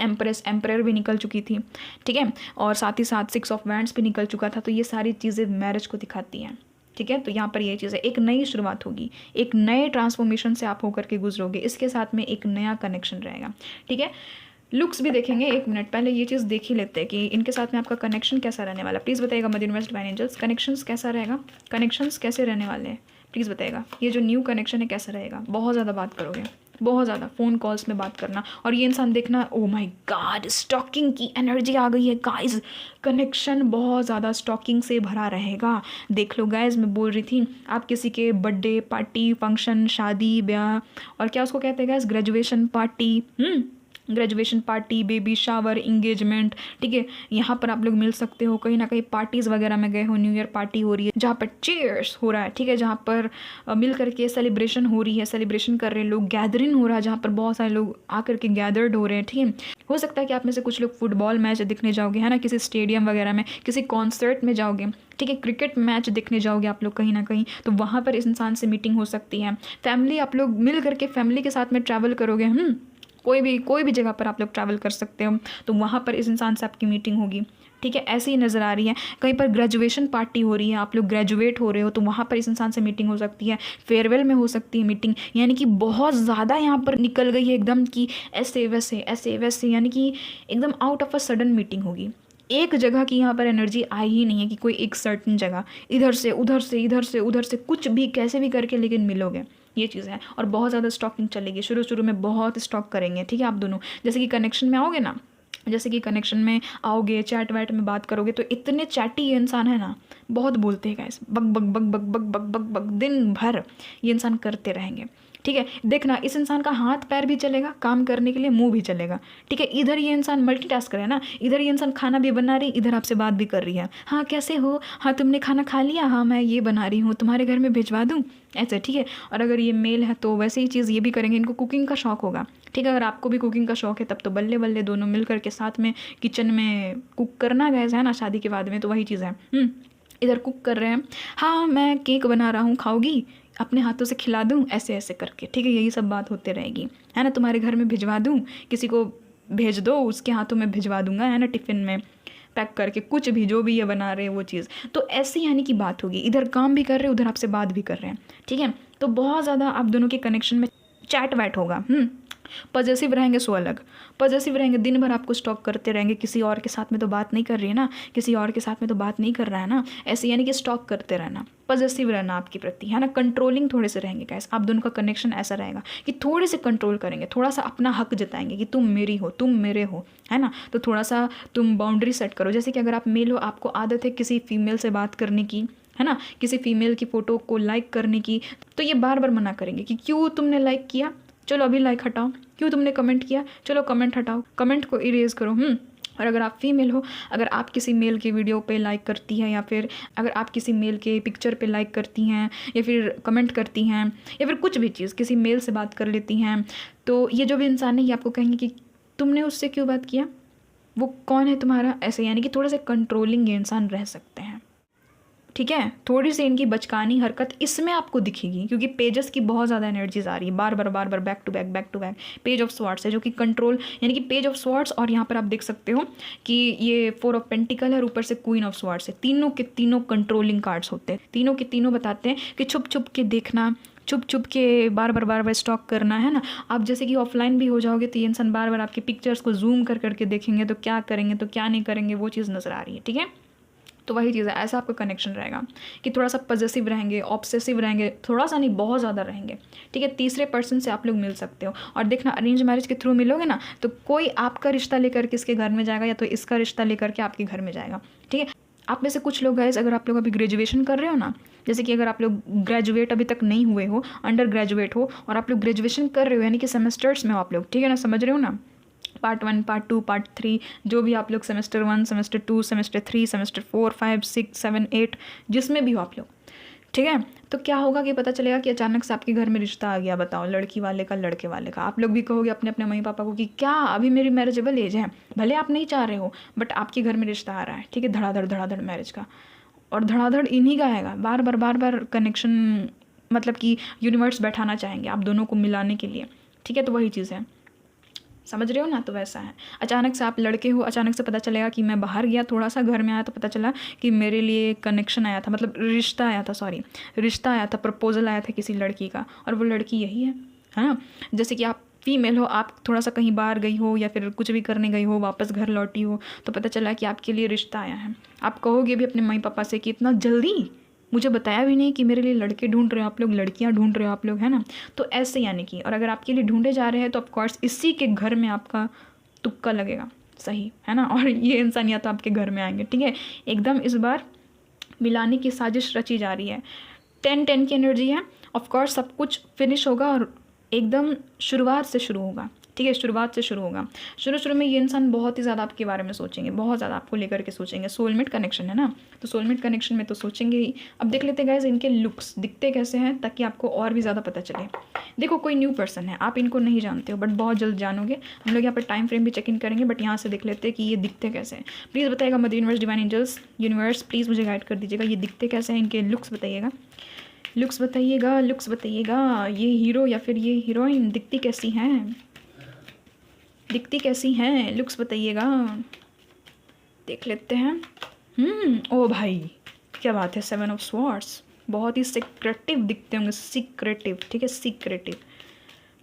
एम्परर भी निकल चुकी थी, ठीक है, और साथ ही साथ 6 ऑफ वैंड्स भी निकल चुका था, तो ये सारी चीज़ें मैरिज को दिखाती हैं, ठीक है। तो यहाँ पर ये चीज़ है, एक नई शुरुआत होगी, एक नए ट्रांसफॉर्मेशन से आप होकर के गुजरोगे, इसके साथ में एक नया कनेक्शन रहेगा, ठीक है। लुक्स भी देखेंगे, 1 मिनट पहले ये चीज़ देख ही लेते हैं कि इनके साथ में आपका कनेक्शन कैसा रहने वाला। प्लीज़ बताइएगा mother universe divine angels, connections कैसा रहेगा, कनेक्शंस कैसे रहने वाले हैं, प्लीज़ बताइएगा। ये जो न्यू कनेक्शन है कैसा रहेगा, बहुत ज़्यादा बात करोगे, बहुत ज़्यादा फ़ोन कॉल्स में बात करना, और ये इंसान देखना, ओ माय गॉड, स्टॉकिंग की एनर्जी आ गई है गाइज, कनेक्शन बहुत ज़्यादा स्टॉकिंग से भरा रहेगा। देख लो गाइज, मैं बोल रही थी, आप किसी के बर्थडे पार्टी, फंक्शन, शादी ब्याह, और क्या उसको कहते हैं guys, graduation party, graduation party, baby shower, engagement, ठीक है, यहाँ पर आप लोग मिल सकते हो। कहीं ना कहीं पार्टीज़ वगैरह में गए हो, न्यू ईयर पार्टी हो रही है जहाँ पर चीयर्स हो रहा है, ठीक है, जहाँ पर मिल करके सेलिब्रेशन हो रही है, सेलिब्रेशन कर रहे हैं लोग, गैदरिंग हो रहा है जहाँ पर बहुत सारे लोग आकर के गैदर्ड हो रहे हैं, ठीक है। हो सकता है कि आप में से कुछ लोग फुटबॉल मैच देखने जाओगे, है ना, किसी स्टेडियम वगैरह में, किसी कॉन्सर्ट में जाओगे, ठीक है, क्रिकेट मैच देखने जाओगे आप लोग कहीं ना कहीं, तो वहाँ पर इस इंसान से मीटिंग हो सकती है। फैमिली, आप लोग मिल करके फैमिली के साथ में ट्रैवल करोगे, कोई भी जगह पर आप लोग ट्रैवल कर सकते हो, तो वहाँ पर इस इंसान से आपकी मीटिंग होगी, ठीक है, ऐसे ही नज़र आ रही है। कहीं पर ग्रेजुएशन पार्टी हो रही है, आप लोग ग्रेजुएट हो रहे हो, तो वहाँ पर इस इंसान से मीटिंग हो सकती है। फेयरवेल में हो सकती है मीटिंग, यानी कि बहुत ज़्यादा यहाँ पर निकल गई है एकदम कि ऐसे वैसे, यानी कि एकदम out of a sudden meeting होगी। एक जगह की यहाँ पर एनर्जी आई ही नहीं है कि कोई एक सर्टन जगह, इधर से उधर से कुछ भी कैसे भी करके लेकिन मिलोगे, ये चीज़ है। और बहुत ज़्यादा स्टॉकिंग चलेगी, शुरू में बहुत स्टॉक करेंगे, ठीक है, आप दोनों जैसे कि कनेक्शन में आओगे ना, जैसे कि कनेक्शन में आओगे, चैट वैट में बात करोगे, तो इतने चैटी ये इंसान है ना, बहुत बोलते हैं गाइस, बक बक बक बक बक बक बक बक दिन भर ये इंसान करते रहेंगे, ठीक है। देखना, इस इंसान का हाथ पैर भी चलेगा काम करने के लिए, मुंह भी चलेगा, ठीक है। इधर ये इंसान मल्टीटास्कर है ना, इधर ये इंसान खाना भी बना रही, इधर आपसे बात भी कर रही है, हाँ कैसे हो, हाँ तुमने खाना खा लिया, हाँ मैं ये बना रही हूँ, तुम्हारे घर में भिजवा दूँ, ऐसे, ठीक है। और अगर ये मेल है तो वैसे ही चीज़ ये भी करेंगे, इनको कुकिंग का शौक होगा, ठीक है। अगर आपको भी कुकिंग का शौक है तब तो बल्ले बल्ले दोनों मिल करके साथ में किचन में कुक करना गैस है ना, शादी के बाद में, तो वही चीज़ है। इधर कुक कर रहे हैं, हाँ मैं केक बना रहा हूँ, खाओगी, अपने हाथों से खिला दूँ, ऐसे ऐसे करके, ठीक है, यही सब बात होते रहेगी, है ना। तुम्हारे घर में भिजवा दूँ, किसी को भेज दो, उसके हाथों में भिजवा दूंगा, है ना, टिफ़िन में पैक करके, कुछ भी जो भी ये बना रहे हैं वो चीज़, तो ऐसे यानी कि बात होगी, इधर काम भी कर रहे हैं, उधर आपसे बात भी कर रहे हैं, ठीक है। तो बहुत ज़्यादा आप दोनों के कनेक्शन में चैट वैट होगा। पॉजिटिव रहेंगे, सो अलग पॉजिटिव रहेंगे, दिन भर आपको स्टॉक करते रहेंगे, किसी और के साथ में तो बात नहीं कर रही है ना, किसी और के साथ में तो बात नहीं कर रहा है ना, ऐसे यानी कि स्टॉक करते रहना, पॉजिटिव रहना आपके प्रति, है ना। कंट्रोलिंग थोड़े से रहेंगे गाइस, आप दोनों का कनेक्शन ऐसा रहेगा कि थोड़े से कंट्रोल करेंगे, थोड़ा सा अपना हक जताएंगे कि तुम मेरी हो, तुम मेरे हो, है ना। तो थोड़ा सा तुम बाउंड्री सेट करो, जैसे कि अगर आप मेल हो, आपको आदत है किसी फीमेल से बात करने की, है ना, किसी फीमेल की फ़ोटो को लाइक करने की, तो ये बार बार मना करेंगे कि क्यों तुमने लाइक किया, चलो अभी लाइक हटाओ, क्यों तुमने कमेंट किया, चलो कमेंट हटाओ, कमेंट को इरेज करो। और अगर आप फीमेल हो, अगर आप किसी मेल के वीडियो पे लाइक करती हैं, या फिर अगर आप किसी मेल के पिक्चर पे लाइक करती हैं, या फिर कमेंट करती हैं, या फिर कुछ भी चीज़ किसी मेल से बात कर लेती हैं, तो ये जो भी इंसान है ये आपको कहेंगे कि तुमने उससे क्यों बात किया, वो कौन है तुम्हारा, ऐसे यानी कि थोड़ा सा कंट्रोलिंग ये इंसान रह सकते हैं। ठीक है, थोड़ी सी इनकी बचकानी हरकत इसमें आपको दिखेगी, क्योंकि पेजेस की बहुत ज़्यादा एनर्जीज आ रही है, बार बार back to back. Page of swords है जो कि कंट्रोल, यानी कि पेज ऑफ स्वॉर्ड्स, और यहाँ पर आप देख सकते हो कि ये 4 ऑफ पेंटिकल है और ऊपर से क्वीन ऑफ स्वॉर्ड्स है। तीनों के तीनों कंट्रोलिंग कार्ड्स होते हैं, तीनों के तीनों बताते हैं कि छुप छुप के देखना, छुप छुप के बार बार स्टॉक करना, है ना। आप जैसे कि ऑफलाइन भी हो जाओगे तो ये इंसान बार बार आपकी पिक्चर्स को जूम कर करके देखेंगे, तो क्या करेंगे तो क्या नहीं करेंगे वो चीज़ नज़र आ रही है, ठीक है। तो वही चीज़ है, ऐसा आपका कनेक्शन रहेगा कि थोड़ा सा पॉजेसिव रहेंगे, ऑब्सेसिव रहेंगे, थोड़ा सा नहीं बहुत ज़्यादा रहेंगे, ठीक है। तीसरे पर्सन से आप लोग मिल सकते हो, और देखना अरेंज मैरिज के थ्रू मिलोगे ना तो कोई आपका रिश्ता लेकर के इसके घर में जाएगा, या तो इसका रिश्ता लेकर के आपके घर में जाएगा, ठीक है। आप में से कुछ लोग गाइस, अगर आप लोग अभी ग्रेजुएशन कर रहे हो ना, जैसे कि अगर आप लोग ग्रेजुएट अभी तक नहीं हुए हो, अंडर ग्रेजुएट हो, और आप लोग ग्रेजुएशन कर रहे हो, यानी कि सेमेस्टर्स में हो आप लोग, ठीक है ना, समझ रहे हो ना, पार्ट 1, पार्ट 2, पार्ट 3, जो भी आप लोग सेमेस्टर 1, सेमेस्टर 2, सेमेस्टर 3, सेमेस्टर 4, 5, 6, 7, 8 जिसमें भी हो आप लोग, ठीक है। तो क्या होगा कि पता चलेगा कि अचानक से आपके घर में रिश्ता आ गया, बताओ, लड़की वाले का लड़के वाले का। आप लोग भी कहोगे अपने अपने मम्मी पापा को कि क्या अभी मेरी मैरिजेबल एज है, भले आप नहीं चाह रहे हो बट आपके घर में रिश्ता आ रहा है, ठीक है, धड़ाधड़ मैरिज का, और धड़ाधड़ इन्हीं का आएगा, बार बार कनेक्शन, मतलब कि यूनिवर्स बैठाना चाहेंगे आप दोनों को मिलाने के लिए, ठीक है। तो वही चीज़ है, समझ रहे हो ना। तो वैसा है, अचानक से आप लड़के हो, अचानक से पता चलेगा कि मैं बाहर गया, थोड़ा सा घर में आया तो पता चला कि मेरे लिए कनेक्शन आया था, मतलब रिश्ता आया था, रिश्ता आया था, प्रपोजल आया था किसी लड़की का, और वो लड़की यही है ना। जैसे कि आप फीमेल हो, आप थोड़ा सा कहीं बाहर गई हो या फिर कुछ भी करने गई हो, वापस घर लौटी हो तो पता चला कि आपके लिए रिश्ता आया है। आप कहोगे भी अपने मम्मी पापा से कि इतना जल्दी मुझे बताया भी नहीं कि मेरे लिए लड़के ढूंढ रहे हो आप लोग, लड़कियां ढूंढ रहे हो आप लोग, है ना। तो ऐसे यानी कि, और अगर आपके लिए ढूंढे जा रहे हैं तो ऑफकोर्स इसी के घर में आपका तुक्का लगेगा, सही है ना, और ये इंसान या तो आपके घर में आएंगे, ठीक है। एकदम इस बार मिलाने की साजिश रची जा रही है, 10-10 की एनर्जी है। ऑफकोर्स सब कुछ फिनिश होगा और एकदम शुरुआत से शुरू होगा, ठीक है, शुरुआत से शुरू होगा। शुरू में ये इंसान बहुत ही ज़्यादा आपके बारे में सोचेंगे, बहुत ज़्यादा आपको लेकर के सोचेंगे, सोलमेट कनेक्शन है ना, तो सोलमेट कनेक्शन में तो सोचेंगे ही। अब देख लेते गाइस इनके लुक्स दिखते कैसे हैं, ताकि आपको और भी ज़्यादा पता चले। देखो कोई न्यू पर्सन है, आप इनको नहीं जानते हो बट बहुत जल्द जानोगे। हम लोग यहाँ पर टाइम फ्रेम भी चेक इन करेंगे, बट यहाँ से देख लेते हैं कि ये दिखते कैसे हैं। प्लीज़ बताइएगा mother universe, divine angels, universe please मुझे गाइड कर दीजिएगा, ये दिखते कैसे हैं, इनके लुक्स बताइएगा, लुक्स बताइएगा, लुक्स बताइएगा। ये हीरो या फिर ये हीरोइन दिखती कैसी हैं, दिखती कैसी हैं, लुक्स बताइएगा, देख लेते हैं। ओ भाई क्या बात है, 7 ऑफ स्वॉर्ड्स, बहुत ही सीक्रेटिव दिखते होंगे, सीक्रेटिव, ठीक है, सीक्रेटिव।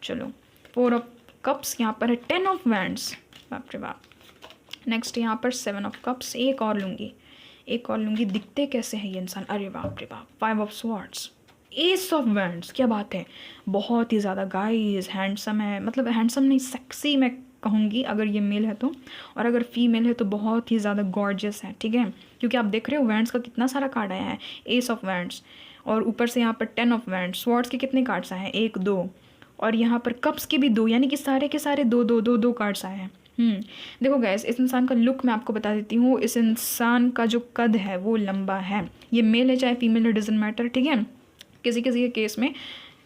चलो 4 ऑफ कप्स यहाँ पर है, 10 ऑफ वैंड्स, बाप रे बाप। नेक्स्ट यहाँ पर 7 ऑफ कप्स, एक और लूँगी, दिखते कैसे हैं ये इंसान, अरे बाप रे बाप। 5 of swords, S of wands, क्या बात है, बहुत ही ज़्यादा गाइस हैंडसम है, मतलब हैंडसम नहीं सेक्सी मैं कहूँगी अगर ये मेल है तो, और अगर फीमेल है तो बहुत ही ज़्यादा गॉर्जियस है, ठीक है। क्योंकि आप देख रहे हो वैंड्स का कितना सारा कार्ड आया है, एस ऑफ वैंड्स, और ऊपर से यहाँ पर 10 ऑफ वैंड्स। स्वॉर्ड्स के कितने कार्ड्स आए हैं, 1 2, और यहाँ पर कप्स के भी 2, यानी कि सारे के सारे 2 कार्ड्स आए हैं। देखो गैस, इस इंसान का लुक मैं आपको बता देती हूँ। इस इंसान का जो कद है वो लंबा है, ये मेल है चाहे फीमेल है, डजंट मैटर, ठीक है। किसी किसी के केस में,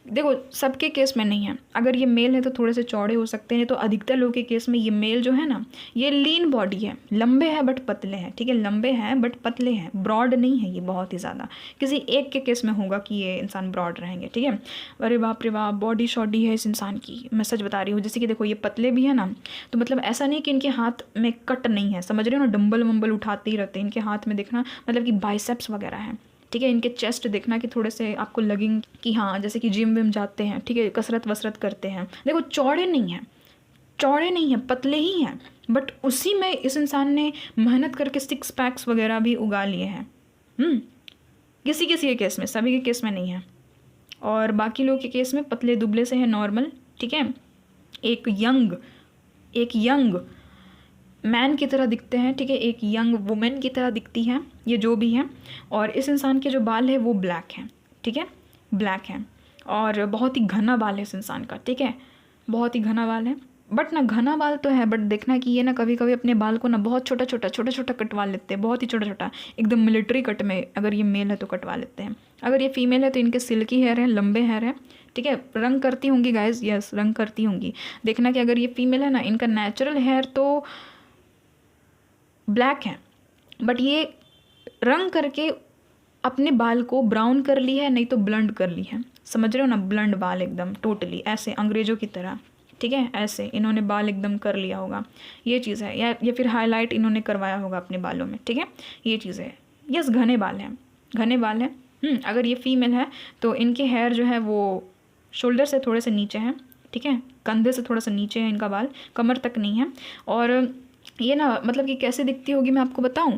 देखो सबके केस में नहीं है, अगर ये मेल है तो थोड़े से चौड़े हो सकते हैं, तो अधिकतर लोगों के केस में ये मेल जो है ना, ये लीन बॉडी है, लंबे हैं बट पतले हैं, ठीक है, लंबे हैं बट पतले हैं, ब्रॉड नहीं है ये बहुत ही ज़्यादा। किसी एक के केस में होगा कि ये इंसान ब्रॉड रहेंगे, ठीक है। अरे बाप रे बाप, बॉडी शॉडी है इस इंसान की, मैं सच बता रही हूँ। जैसे कि देखो ये पतले भी है ना, तो मतलब ऐसा नहीं कि इनके हाथ में कट नहीं है, समझ रहे हो ना, डंबल वम्बल उठाते ही रहते हैं इनके हाथ में, देखना मतलब कि बाइसेप्स वगैरह हैं, ठीक है। इनके चेस्ट देखना कि थोड़े से आपको लगेंगे कि हाँ जैसे कि जिम विम जाते हैं, ठीक है, कसरत वसरत करते हैं। देखो चौड़े नहीं हैं, पतले ही हैं, बट उसी में इस इंसान ने मेहनत करके 6 पैक्स वगैरह भी उगा लिए हैं। किसी किसी के केस में, सभी के केस में नहीं है, और बाकी लोगों के केस में पतले दुबले से है, नॉर्मल, ठीक है। एक यंग मैन की तरह दिखते हैं, ठीक है, एक यंग वुमेन की तरह दिखती है, ये जो भी है। और इस इंसान के जो बाल है वो ब्लैक हैं, ठीक है, ब्लैक हैं, और बहुत ही घना बाल है इस इंसान का, ठीक है, बहुत ही घना बाल है। बट ना घना बाल तो है, बट देखना कि ये ना कभी कभी अपने बाल को ना बहुत छोटा छोटा कटवा लेते हैं, बहुत ही छोटा, एकदम मिलिट्री कट में, अगर ये मेल है तो कटवा लेते हैं। अगर ये फीमेल है तो इनके सिल्की हेयर है, लंबे हेयर है, ठीक है। रंग करती होंगी गाइज, यस रंग करती होंगी। देखना कि अगर ये फीमेल है ना, इनका नेचुरल हेयर तो ब्लैक है, बट ये रंग करके अपने बाल को ब्राउन कर ली है, नहीं तो ब्लंड कर ली है, समझ रहे हो ना, ब्लंड बाल एकदम टोटली ऐसे अंग्रेज़ों की तरह, ठीक है, ऐसे इन्होंने बाल एकदम कर लिया होगा, ये चीज़ है। या फिर हाईलाइट इन्होंने करवाया होगा अपने बालों में, ठीक है, ये चीज़ है। यस, घने बाल हैं, घने बाल हैं। अगर ये फीमेल है तो इनके हेयर जो है वो शोल्डर से थोड़े से नीचे हैं, ठीक है, कंधे से थोड़ा सा नीचे है इनका बाल, कमर तक नहीं है। और ये ना मतलब कि कैसे दिखती होगी मैं आपको बताऊं,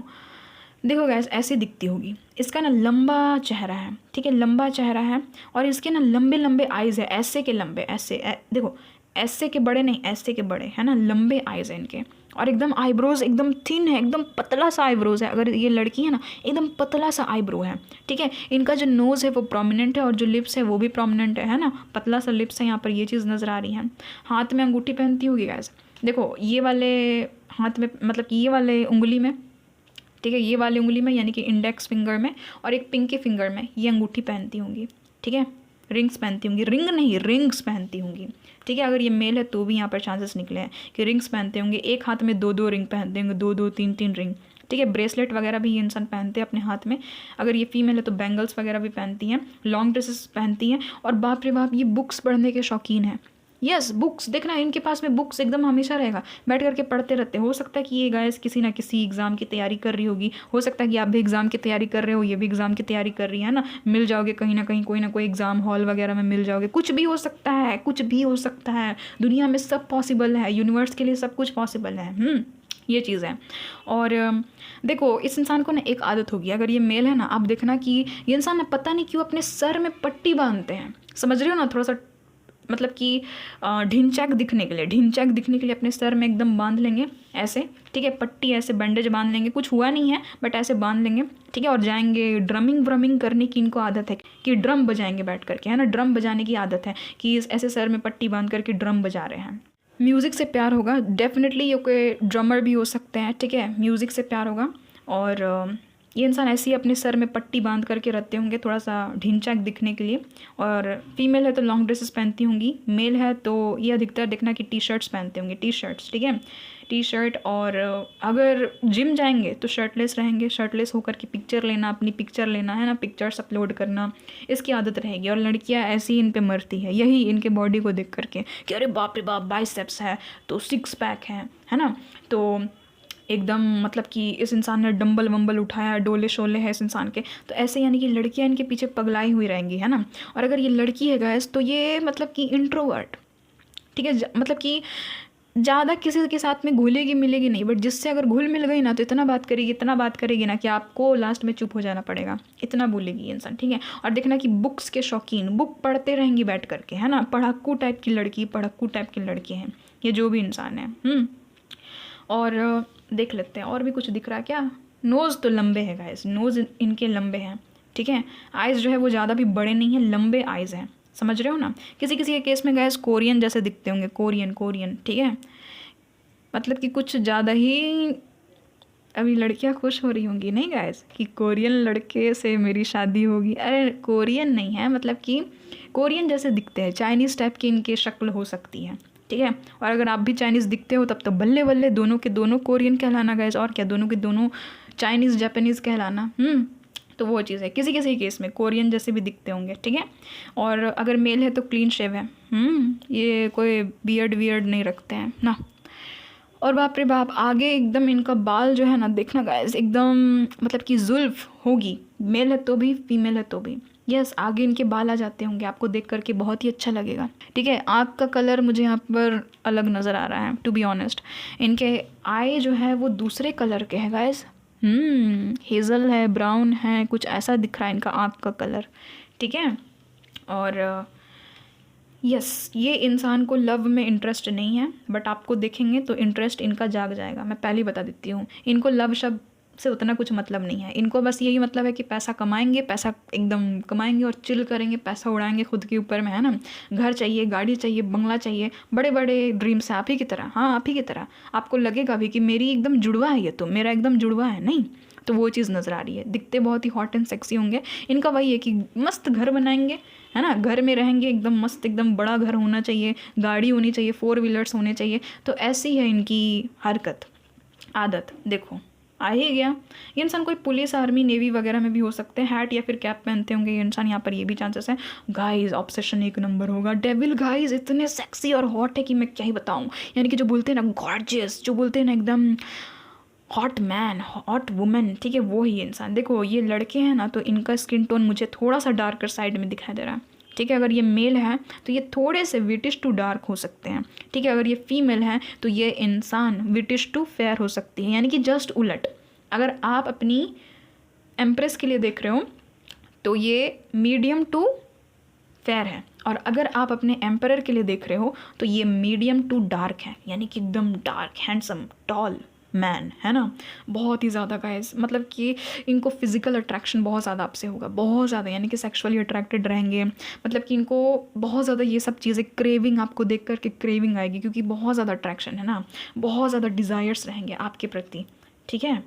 देखो गैस ऐसे दिखती होगी। इसका ना लंबा चेहरा है, ठीक है, लंबा चेहरा है, और इसके ना लंबे लंबे आइज़ है, ऐसे के लंबे, ऐसे देखो, ऐसे के बड़े नहीं, ऐसे के बड़े है ना, लंबे आइज़ हैं इनके। और एकदम आईब्रोज एकदम थिन है, एकदम पतला सा आईब्रोज है। अगर ये लड़की है ना, एकदम पतला सा आईब्रो है, ठीक है। इनका जो नोज़ है वो प्रोमिनेंट है, और जो लिप्स है वो भी प्रोमिनेंट है ना, पतला सा लिप्स है यहाँ पर, ये चीज़ नज़र आ रही है। हाथ में अंगूठी पहनती होगी गैस, देखो ये वाले हाथ में, मतलब कि ये वाले उंगली में, ठीक है, ये वाली उंगली में यानी कि इंडेक्स फिंगर में, और एक पिंकी फिंगर में ये अंगूठी पहनती होंगी, ठीक है, रिंग्स पहनती होंगी, रिंग नहीं रिंग्स पहनती होंगी, ठीक है। अगर ये मेल है तो भी यहाँ पर चांसेस निकले हैं कि रिंग्स पहनते होंगे, एक हाथ में 2-2 रिंग पहनते होंगे, 2-2 3-3 रिंग, ठीक है। ब्रेसलेट वगैरह भी ये इंसान पहनते हैं अपने हाथ में। अगर ये फीमेल है तो बैंगल्स वगैरह भी पहनती हैं, लॉन्ग ड्रेसेस पहनती हैं, और बाप रे बाप ये बुक्स पढ़ने के शौकीन हैं। यस, बुक्स देखना, इनके पास में बुक्स एकदम हमेशा रहेगा, बैठ करके पढ़ते रहते हैं। हो सकता है कि ये गाइस किसी ना किसी एग्ज़ाम की तैयारी कर रही होगी, हो सकता है कि आप भी एग्ज़ाम की तैयारी कर रहे हो, ये भी एग्ज़ाम की तैयारी कर रही है ना, मिल जाओगे कहीं ना कहीं, कोई ना कोई एग्ज़ाम हॉल वगैरह में मिल जाओगे, कुछ भी हो सकता है, कुछ भी हो सकता है, दुनिया में सब पॉसिबल है, यूनिवर्स के लिए सब कुछ पॉसिबल है। ये चीज़ है। और देखो इस इंसान को ना एक आदत होगी, अगर ये मेल है ना, आप देखना कि ये इंसान ना पता नहीं क्यों अपने सर में पट्टी बांधते हैं, समझ रहे हो ना, थोड़ा सा मतलब कि ढिंचैक दिखने के लिए, ढिंचैक दिखने के लिए अपने सर में एकदम बांध लेंगे ऐसे, ठीक है, पट्टी ऐसे बैंडेज बांध लेंगे, कुछ हुआ नहीं है बट ऐसे बांध लेंगे, ठीक है। और जाएंगे, ड्रमिंग व्रमिंग करने की इनको आदत है कि ड्रम बजाएंगे बैठ करके, है ना, ड्रम बजाने की आदत है कि ऐसे सर में पट्टी बांध करके ड्रम बजा रहे हैं। म्यूज़िक से प्यार होगा डेफिनेटली, ये कोई ड्रमर भी हो सकते हैं, ठीक है, म्यूज़िक से प्यार होगा। और ये इंसान ऐसे ही अपने सर में पट्टी बांध करके रहते होंगे, थोड़ा सा ढिंचैक दिखने के लिए। और फीमेल है तो लॉन्ग ड्रेसेस पहनती होंगी, मेल है तो ये अधिकतर देखना कि टी शर्ट्स पहनते होंगे, टी शर्ट्स, ठीक है, टी शर्ट। और अगर जिम जाएंगे तो शर्टलेस रहेंगे, शर्टलेस होकर के पिक्चर लेना, अपनी पिक्चर लेना, है ना, पिक्चर्स अपलोड करना, इसकी आदत रहेगी। और लड़कियां ऐसी इन पे मरती है, यही इनके बॉडी को देख करके कि अरे बाप रे बाप, बाइसेप्स है तो 6 पैक है ना, तो एकदम मतलब कि इस इंसान ने डंबल वंबल उठाया, डोले शोले है इस इंसान के, तो ऐसे यानी कि लड़कियां इनके पीछे पगलाई हुई रहेंगी, है ना। और अगर ये लड़की है गैस तो ये मतलब कि इंट्रोवर्ट, ठीक है, मतलब कि ज़्यादा किसी के साथ में घुलेगी मिलेगी नहीं, बट जिससे अगर घुल मिल गई ना तो इतना बात करेगी, इतना बात करेगी ना कि आपको लास्ट में चुप हो जाना पड़ेगा, इतना बोलेगी इंसान, ठीक है। और देखना कि बुक्स के शौकीन, बुक पढ़ते रहेंगी बैठ करके, है ना, पढ़ाकू टाइप की लड़की, पढ़ाकू टाइप की लड़की है ये जो भी इंसान है। और देख लेते हैं और भी कुछ दिख रहा है क्या। नोज़ तो लंबे है गाइस, नोज़ इनके लंबे हैं, ठीक है। आइज़ जो है वो ज़्यादा भी बड़े नहीं हैं, लंबे आइज़ हैं, समझ रहे हो ना। किसी किसी के केस में गाइस कोरियन जैसे दिखते होंगे, कोरियन, ठीक है, मतलब कि कुछ ज़्यादा ही। अभी लड़कियां खुश हो रही होंगी नहीं गाइस कि कोरियन लड़के से मेरी शादी होगी, अरे कोरियन नहीं है, मतलब कि कोरियन जैसे दिखते हैं, चाइनीज़ टाइप की इनकी शक्ल हो सकती है, ठीक है। और अगर आप भी चाइनीज़ दिखते हो तब तो बल्ले बल्ले, दोनों के दोनों कोरियन कहलाना गाइस, और क्या, दोनों के दोनों चाइनीज़ जापानीज़ कहलाना। तो वो चीज़ है, किसी किसी केस में कोरियन जैसे भी दिखते होंगे, ठीक है। और अगर मेल है तो क्लीन शेव है, ये कोई बियर्ड वियर्ड नहीं रखते हैं ना। और बाप रे बाप, आगे एकदम इनका बाल जो है ना, देखना गाइस एकदम मतलब कि जुल्फ होगी, मेल है तो भी फीमेल है तो भी। यस, आगे इनके बाल आ जाते होंगे, आपको देख करके बहुत ही अच्छा लगेगा, ठीक है। आँख का कलर मुझे यहाँ पर अलग नज़र आ रहा है टू बी ऑनेस्ट। इनके आई जो है वो दूसरे कलर के हैं गाइस, हेज़ल है, ब्राउन है, कुछ ऐसा दिख रहा है इनका आँख का कलर, ठीक है। और यस, ये इंसान को लव में इंटरेस्ट नहीं है, बट आपको देखेंगे तो इंटरेस्ट इनका जाग जाएगा, मैं पहले ही बता देती हूँ। इनको लव शब्द से उतना कुछ मतलब नहीं है, इनको बस यही मतलब है कि पैसा कमाएंगे, पैसा एकदम कमाएंगे और चिल करेंगे, पैसा उड़ाएंगे खुद के ऊपर में, है ना। घर चाहिए, गाड़ी चाहिए, बंगला चाहिए, बड़े बड़े ड्रीम्स है आप ही की तरह, हाँ आप ही की तरह। आपको लगेगा भी कि मेरी एकदम जुड़वा है ये, तो मेरा एकदम जुड़वा है, नहीं तो वो चीज़ नज़र आ रही है। दिखते बहुत ही हॉट एंड सेक्सी होंगे, इनका वही है कि मस्त घर बनाएंगे, है ना, घर में रहेंगे एकदम मस्त, एकदम बड़ा घर होना चाहिए, गाड़ी होनी चाहिए, 4 व्हीलर्स होने चाहिए। तो ऐसी है इनकी हरकत, आदत। देखो आ ही गया। ये इंसान कोई पुलिस, आर्मी, नेवी वगैरह में भी हो सकते हैं, हैट या फिर कैप पहनते होंगे ये इंसान, यहाँ पर ये भी चांसेस है। गाइस ऑब्सेशन एक नंबर होगा। डेविल गाइस इतने सेक्सी और हॉट है कि मैं क्या ही बताऊँ, यानी कि जो बोलते हैं ना गॉर्जियस, जो बोलते हैं ना एकदम हॉट मैन, हॉट वुमेन, ठीक है, वो ही इंसान। देखो ये लड़के हैं ना तो इनका स्किन टोन मुझे थोड़ा सा डार्कर साइड में दिखाई दे रहा है, ठीक है। अगर ये मेल है तो ये थोड़े से विटिश टू डार्क हो सकते हैं, ठीक है। अगर ये फीमेल है तो ये इंसान विटिश टू फेयर हो सकती है, यानी कि जस्ट उलट। अगर आप अपनी एम्प्रेस के लिए देख रहे हो तो ये मीडियम टू फेयर है, और अगर आप अपने एम्परर के लिए देख रहे हो तो ये मीडियम टू डार्क है, यानी कि एकदम डार्क, हैंडसम, टॉल मैन, है ना। बहुत ही ज़्यादा गाइस, मतलब कि इनको फिजिकल अट्रैक्शन बहुत ज़्यादा आपसे होगा, बहुत ज़्यादा, यानी कि सेक्सुअली अट्रैक्टेड रहेंगे। मतलब कि इनको बहुत ज़्यादा ये सब चीज़ें क्रेविंग, आपको देख करके क्रेविंग आएगी, क्योंकि बहुत ज़्यादा अट्रैक्शन है ना, बहुत ज़्यादा डिज़ायर्स रहेंगे आपके प्रति, ठीक है।